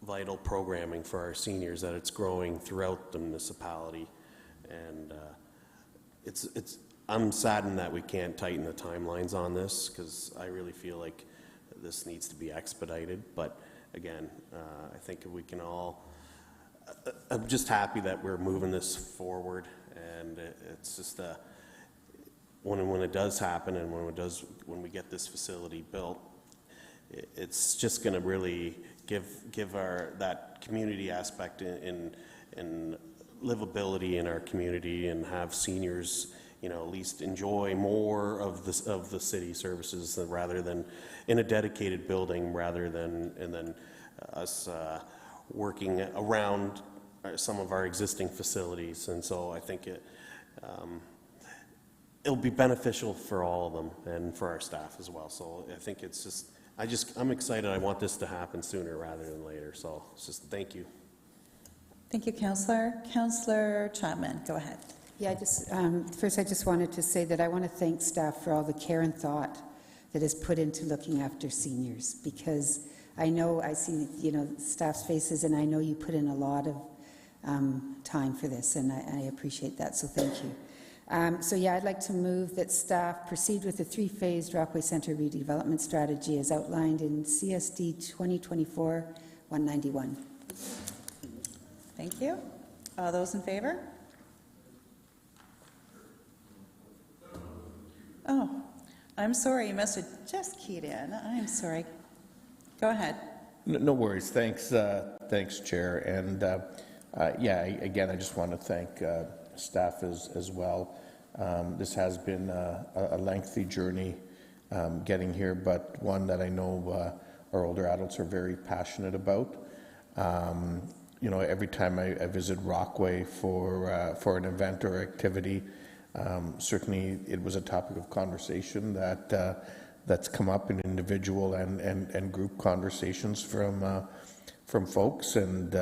[SPEAKER 6] vital programming for our seniors that it's growing throughout the municipality, and I'm saddened that we can't tighten the timelines on this, because I really feel like this needs to be expedited. But again, I think if we can all, I'm just happy that we're moving this forward, and it's just when it does happen, and when we get this facility built, it's just going to really give that community aspect in livability in our community, and have seniors, at least enjoy more of the city services rather than in a dedicated building, rather than us working around some of our existing facilities. And so I think it'll be beneficial for all of them and for our staff as well. So I think it's just, I'm excited. I want this to happen sooner rather than later. So it's just thank you.
[SPEAKER 1] Thank you, Councillor. Councillor Chapman, go ahead.
[SPEAKER 5] Yeah, first I just wanted to say that I want to thank staff for all the care and thought that is put into looking after seniors, because I know I see, staff's faces, and I know you put in a lot of time for this, and I appreciate that, so thank you. I'd like to move that staff proceed with the three-phased Rockway Centre redevelopment strategy as outlined in CSD 2024-191.
[SPEAKER 1] Thank you. All those in favor? Oh, I'm sorry, you must have just keyed in. I'm sorry. Go ahead.
[SPEAKER 8] No worries. Thanks, Chair. And again, I just want to thank staff as well. This has been a lengthy journey getting here, but one that I know our older adults are very passionate about. Every time I visit Rockway for an event or activity, certainly it was a topic of conversation that's come up in individual and group conversations from folks, and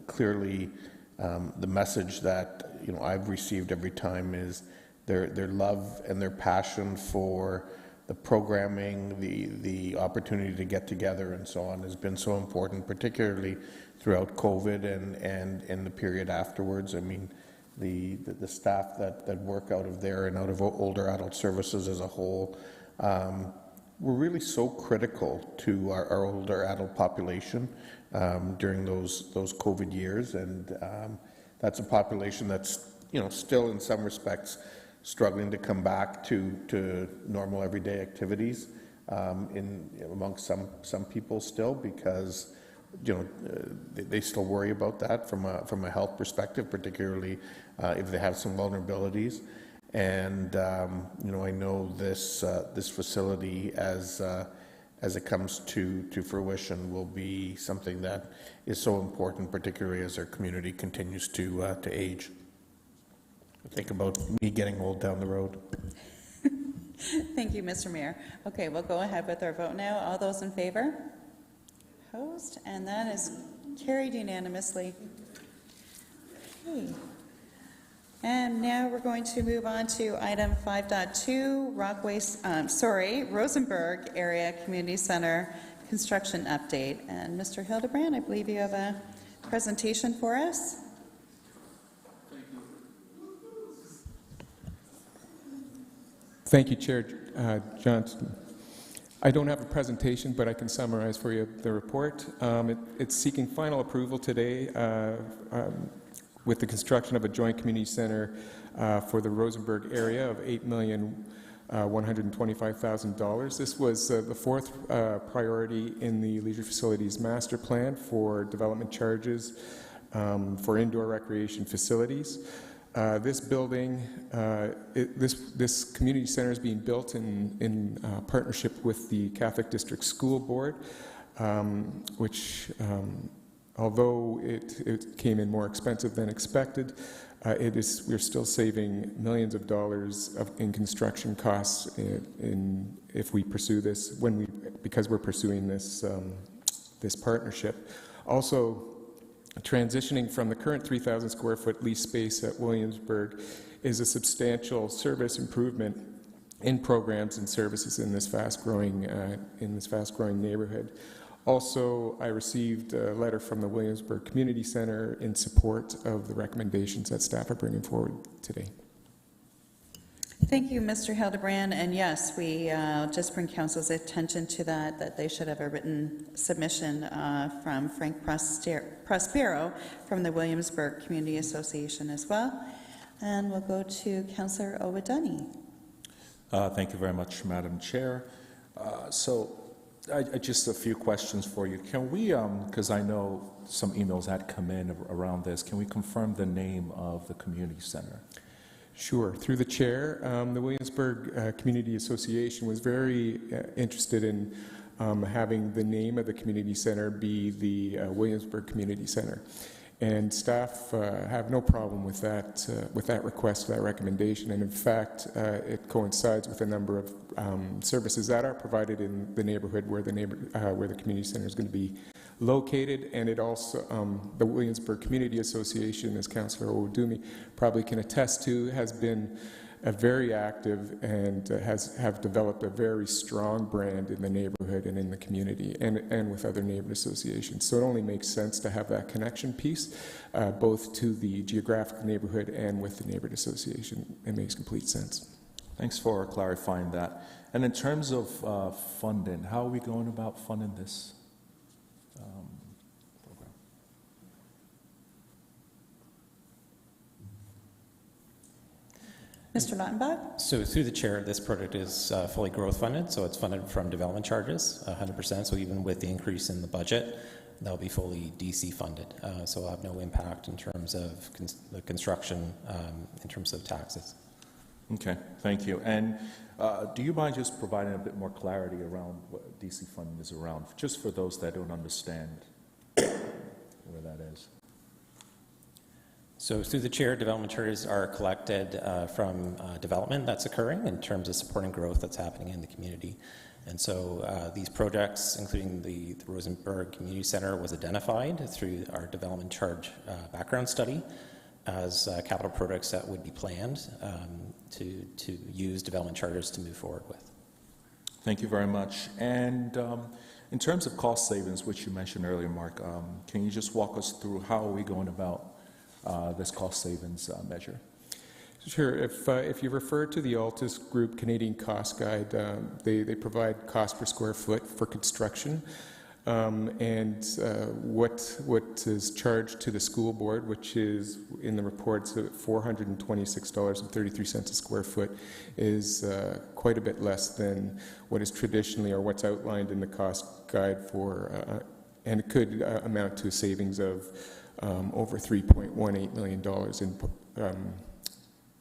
[SPEAKER 8] clearly the message that I've received every time is their love and their passion for the programming, the opportunity to get together and so on has been so important, particularly throughout COVID and in the period afterwards. I mean, the staff that work out of there and out of older adult services as a whole were really so critical to our older adult population during those COVID years, and that's a population that's still in some respects struggling to come back to normal everyday activities amongst some people still, because they still worry about that from a health perspective, particularly if they have some vulnerabilities. And I know this facility, as it comes to fruition, will be something that is so important, particularly as our community continues to age. Think about me getting old down the road.
[SPEAKER 1] Thank you, Mr. Mayor. Okay, we'll go ahead with our vote now. All those in favor? Opposed? And that is carried unanimously. Okay. And now we're going to move on to item 5.2, Rosenberg Area Community Center construction update. And Mr. Hildebrand, I believe you have a presentation for us.
[SPEAKER 3] Thank you, Chair Johnson. I don't have a presentation, but I can summarize for you the report. It's seeking final approval today with the construction of a joint community center for the Rosenberg area of $8,125,000. This was the fourth priority in the Leisure Facilities Master Plan for development charges for indoor recreation facilities. This building, this community center is being built in partnership with the Catholic District School Board, which, although it came in more expensive than expected, we're still saving millions of dollars in construction costs if we pursue this, because we're pursuing this partnership. Also, transitioning from the current 3,000 square foot lease space at Williamsburg is a substantial service improvement in programs and services in this fast-growing neighborhood. Also, I received a letter from the Williamsburg Community Center in support of the recommendations that staff are bringing forward today.
[SPEAKER 1] Thank you, Mr. Hildebrand. And yes, we just bring council's attention to that they should have a written submission from Frank Prospero from the Williamsburg Community Association as well. And we'll go to Councillor Owodunni.
[SPEAKER 15] Thank you very much, Madam Chair. Just a few questions for you. Can we, because I know some emails had come in around this, can we confirm the name of the community center?
[SPEAKER 3] Sure. Through the chair, the Williamsburg Community Association was very interested in having the name of the community center be the Williamsburg Community Center. And staff have no problem with that request, that recommendation. And in fact, it coincides with a number of services that are provided in the neighborhood where the community center is going to be located. And it also, the Williamsburg Community Association, as Councillor Owodumi probably can attest to, has been very active and have developed a very strong brand in the neighborhood and in the community and with other neighborhood associations. So it only makes sense to have that connection piece, both to the geographic neighborhood and with the neighborhood association. It makes complete sense.
[SPEAKER 15] Thanks for clarifying that. And in terms of funding, how are we going about funding this program?
[SPEAKER 1] Mr. Lautenbach?
[SPEAKER 12] So through the chair, this project is fully growth funded, so it's funded from development charges, 100%. So even with the increase in the budget, that'll be fully DC funded. So it'll have no impact in terms of the construction, in terms of taxes.
[SPEAKER 15] Okay, thank you. And do you mind just providing a bit more clarity around what DC funding is around, just for those that don't understand where that is?
[SPEAKER 12] So through the chair, development charges are collected from development that's occurring in terms of supporting growth that's happening in the community. And so these projects, including the Rosenberg Community Center, was identified through our development charge background study as capital projects that would be planned to use development charges to move forward with.
[SPEAKER 15] Thank you very much. And in terms of cost savings, which you mentioned earlier, Mark, can you just walk us through how are we going about this cost savings measure?
[SPEAKER 3] Sure. If you refer to the Altus Group Canadian Cost Guide, they provide cost per square foot for construction. And what is charged to the school board, which is in the reports at $426.33 a square foot, is quite a bit less than what is traditionally or what's outlined in the cost guide for, and it could amount to a savings of over $3.18 million.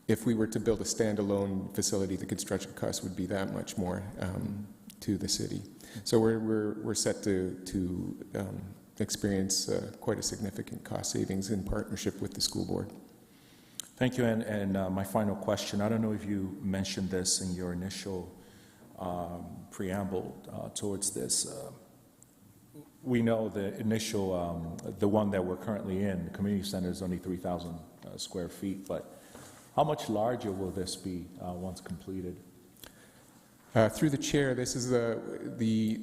[SPEAKER 3] If we were to build a standalone facility, the construction cost would be that much more to the city. So we're set to experience quite a significant cost savings in partnership with the school board.
[SPEAKER 15] Thank you. And my final question, I don't know if you mentioned this in your initial preamble towards this. We know the initial, the one that we're currently in, the community center, is only 3,000 square feet, but how much larger will this be once completed?
[SPEAKER 3] Through the chair, this is the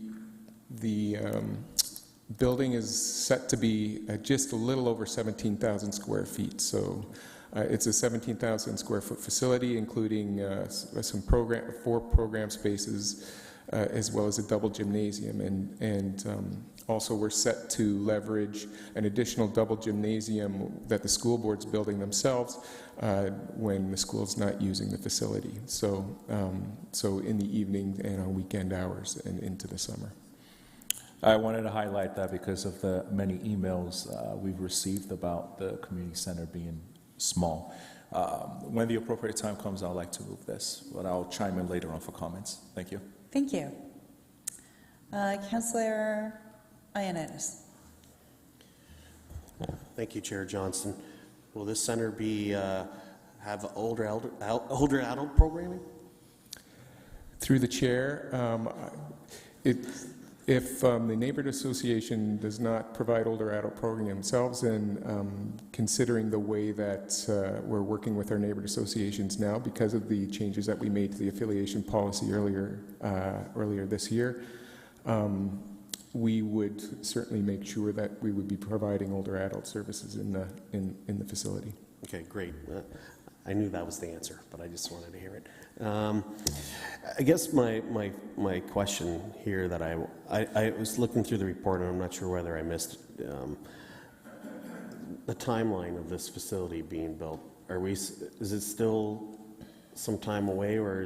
[SPEAKER 3] building is set to be just a little over 17,000 square feet. So it's a 17,000 square foot facility, including some 4 program spaces, as well as a double gymnasium. And also we're set to leverage an additional double gymnasium that the school board's building themselves when the school's not using the facility. So, so in the evening and on weekend hours and into the summer.
[SPEAKER 15] I wanted to highlight that because of the many emails we've received about the community center being small. When the appropriate time comes, I'd like to move this, but I'll chime in later on for comments. Thank you.
[SPEAKER 1] Thank you. Councillor Ioannidis.
[SPEAKER 6] Thank you, Chair Johnson. Will this center be have older adult programming?
[SPEAKER 3] Through the chair, if the neighborhood association does not provide older adult programming themselves, and considering the way that we're working with our neighborhood associations now because of the changes that we made to the affiliation policy earlier this year, we would certainly make sure that we would be providing older adult services in the facility.
[SPEAKER 6] Okay, great. I knew that was the answer, but I just wanted to hear it. I guess my question here that I was looking through the report, and I'm not sure whether I missed the timeline of this facility being built. Is it still some time away, or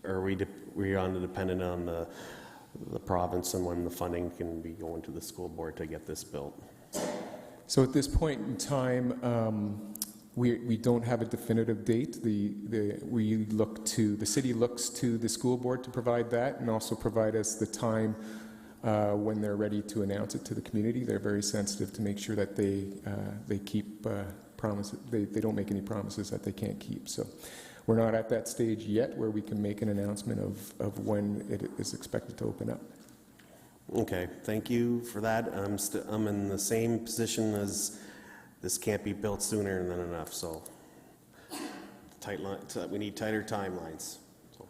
[SPEAKER 6] are we dependent on the province and when the funding can be going to the school board to get this built?
[SPEAKER 3] So at this point in time, we don't have a definitive date. The city looks to the school board to provide that and also provide us the time when they're ready to announce it to the community. They're very sensitive to make sure that they keep promises. They don't make any promises that they can't keep. So we're not at that stage yet where we can make an announcement of when it is expected to open up.
[SPEAKER 6] Okay, thank you for that. I'm in the same position as this can't be built sooner than enough, so we need tighter timelines. So.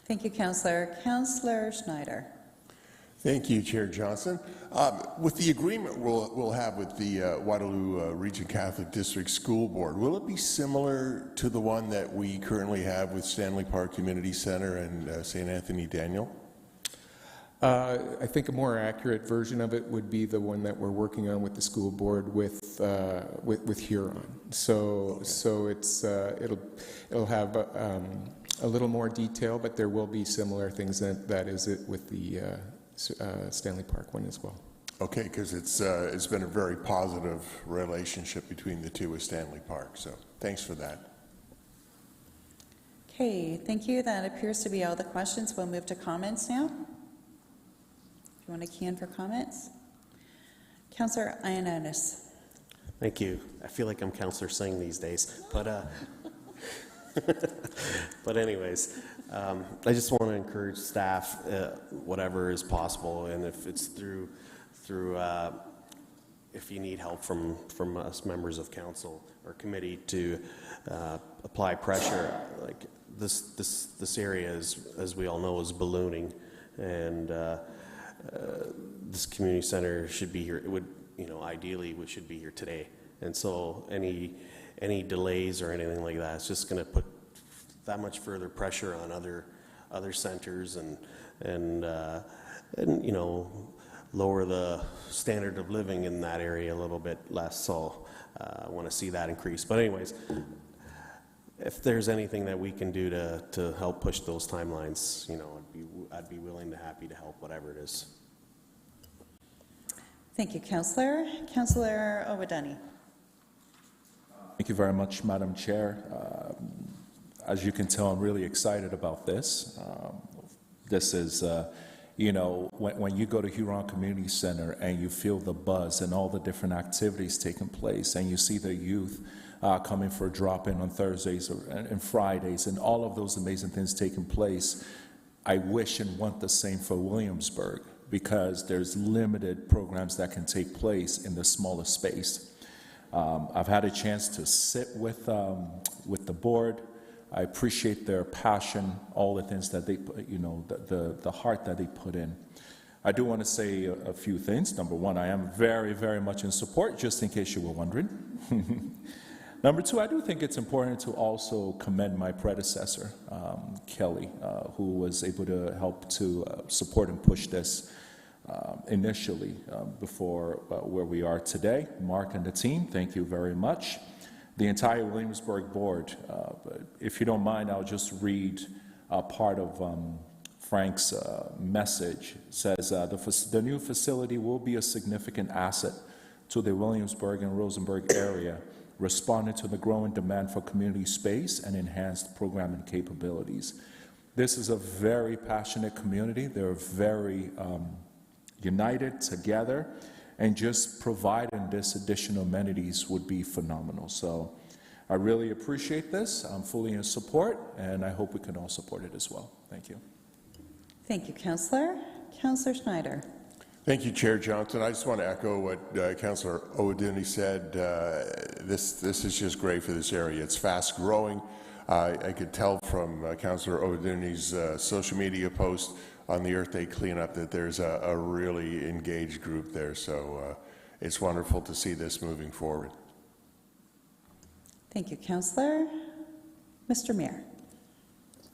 [SPEAKER 1] Thank you, Councillor. Councillor Schneider.
[SPEAKER 9] Thank you, Chair Johnson. With the agreement we'll have with the Waterloo Region Catholic District School Board, will it be similar to the one that we currently have with Stanley Park Community Centre and St. Anthony Daniel?
[SPEAKER 3] I think a more accurate version of it would be the one that we're working on with the school board with Huron. So it's it'll have a little more detail, but there will be similar things that is it with the Stanley Park one as well.
[SPEAKER 9] Okay, because it's been a very positive relationship between the two with Stanley Park. So thanks for that.
[SPEAKER 1] Okay, thank you. That appears to be all the questions. We'll move to comments now. If you want to key in for comments. Councillor Ioannidis.
[SPEAKER 6] Thank you. I feel like I'm Councillor Singh these days, but but anyways, I just want to encourage staff, whatever is possible, and if it's through if you need help from us members of council or committee to apply pressure, like this area is, as we all know, is ballooning, and this community center should be here. It would, ideally, we should be here today. And so any delays or anything like that, it's just going to put that much further pressure on other centers and lower the standard of living in that area a little bit less. So I want to see that increase. But anyways, if there's anything that we can do to help push those timelines, I'd be willing to happy to help, whatever it is.
[SPEAKER 1] Thank you, Councillor. Councillor Owodunni.
[SPEAKER 15] Thank you very much, Madam Chair. As you can tell, I'm really excited about this. This is, when you go to Huron Community Center and you feel the buzz and all the different activities taking place, and you see the youth coming for a drop-in on Thursdays and Fridays, and all of those amazing things taking place, I wish and want the same for Williamsburg, because there's limited programs that can take place in the smallest space. I've had a chance to sit with the board. I appreciate their passion, all the things that they, the heart that they put in. I do want to say a few things. Number one, I am very, very much in support, just in case you were wondering. Number two, I do think it's important to also commend my predecessor, Kelly, who was able to help to support and push this initially before where we are today. Mark and the team, thank you very much. The entire Williamsburg board, if you don't mind, I'll just read part of Frank's message. It says, the new facility will be a significant asset to the Williamsburg and Rosenberg area, responding to the growing demand for community space and enhanced programming capabilities. This is a very passionate community. They're very united together, and just providing this additional amenities would be phenomenal. So I really appreciate this. I'm fully in support, and I hope we can all support it as well. Thank you.
[SPEAKER 1] Thank you, Councillor. Councillor Schneider.
[SPEAKER 9] Thank you, Chair Johnson. I just want to echo what Councillor Owodunni said. This is just great for this area. It's fast growing. I could tell from Councillor Owodunni's social media post on the Earth Day cleanup that there's a really engaged group there. So it's wonderful to see this moving forward.
[SPEAKER 1] Thank you, Councillor. Mr. Mayor.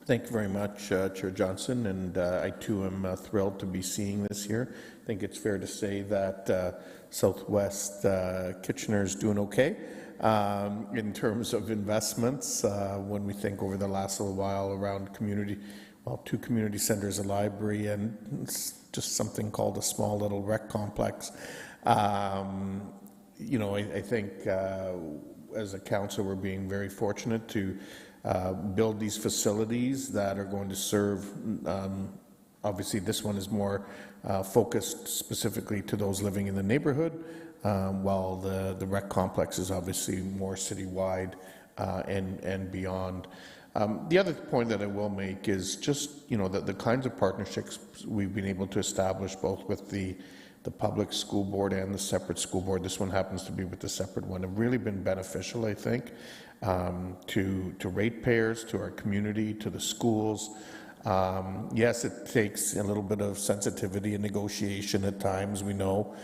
[SPEAKER 8] Thank you very much, Chair Johnson, and I too am thrilled to be seeing this here. I think it's fair to say that Southwest Kitchener is doing okay in terms of investments. When we think over the last little while around community, well, 2 community centers, a library, and just something called a small little rec complex. I think as a council, we're being very fortunate to build these facilities that are going to serve Obviously, this one is more focused specifically to those living in the neighborhood, while the rec complex is obviously more citywide and beyond. The other point that I will make is just, the kinds of partnerships we've been able to establish both with the public school board and the separate school board. This one happens to be with the separate one. Have really been beneficial, I think, to ratepayers, to our community, to the schools. Yes, it takes a little bit of sensitivity and negotiation at times, we know,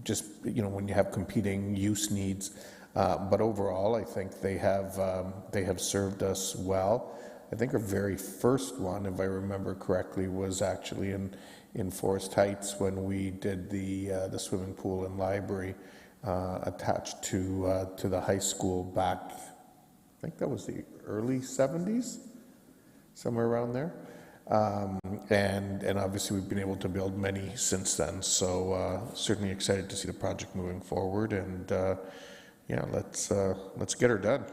[SPEAKER 8] just, when you have competing use needs. But overall, I think they have served us well. I think our very first one, if I remember correctly, was actually in Forest Heights when we did the swimming pool and library attached to the high school back, I think that was the early 70s, somewhere around there. And obviously we've been able to build many since then. So certainly excited to see the project moving forward, and yeah, let's get her done.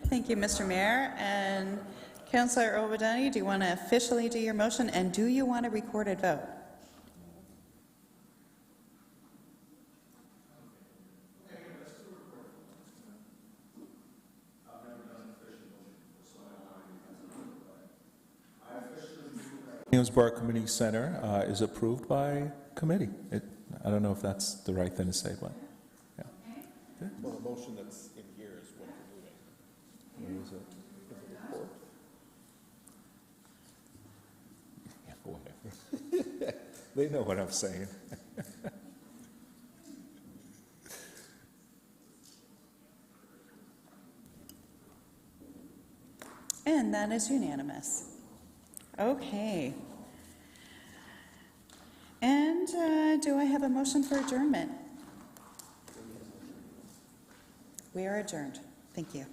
[SPEAKER 1] Thank you, Mr. Mayor. And Councillor Obadani, do you want to officially do your motion, and do you want a recorded vote?
[SPEAKER 15] Williamsburg Community Center is approved by committee. I don't know if that's the right thing to say, but yeah.
[SPEAKER 8] Well, the motion that's in here is what we're doing.
[SPEAKER 15] Is it report? Yeah, whatever. They know what I'm saying.
[SPEAKER 1] And that is unanimous. Okay. And do I have a motion for adjournment? We are adjourned. Thank you.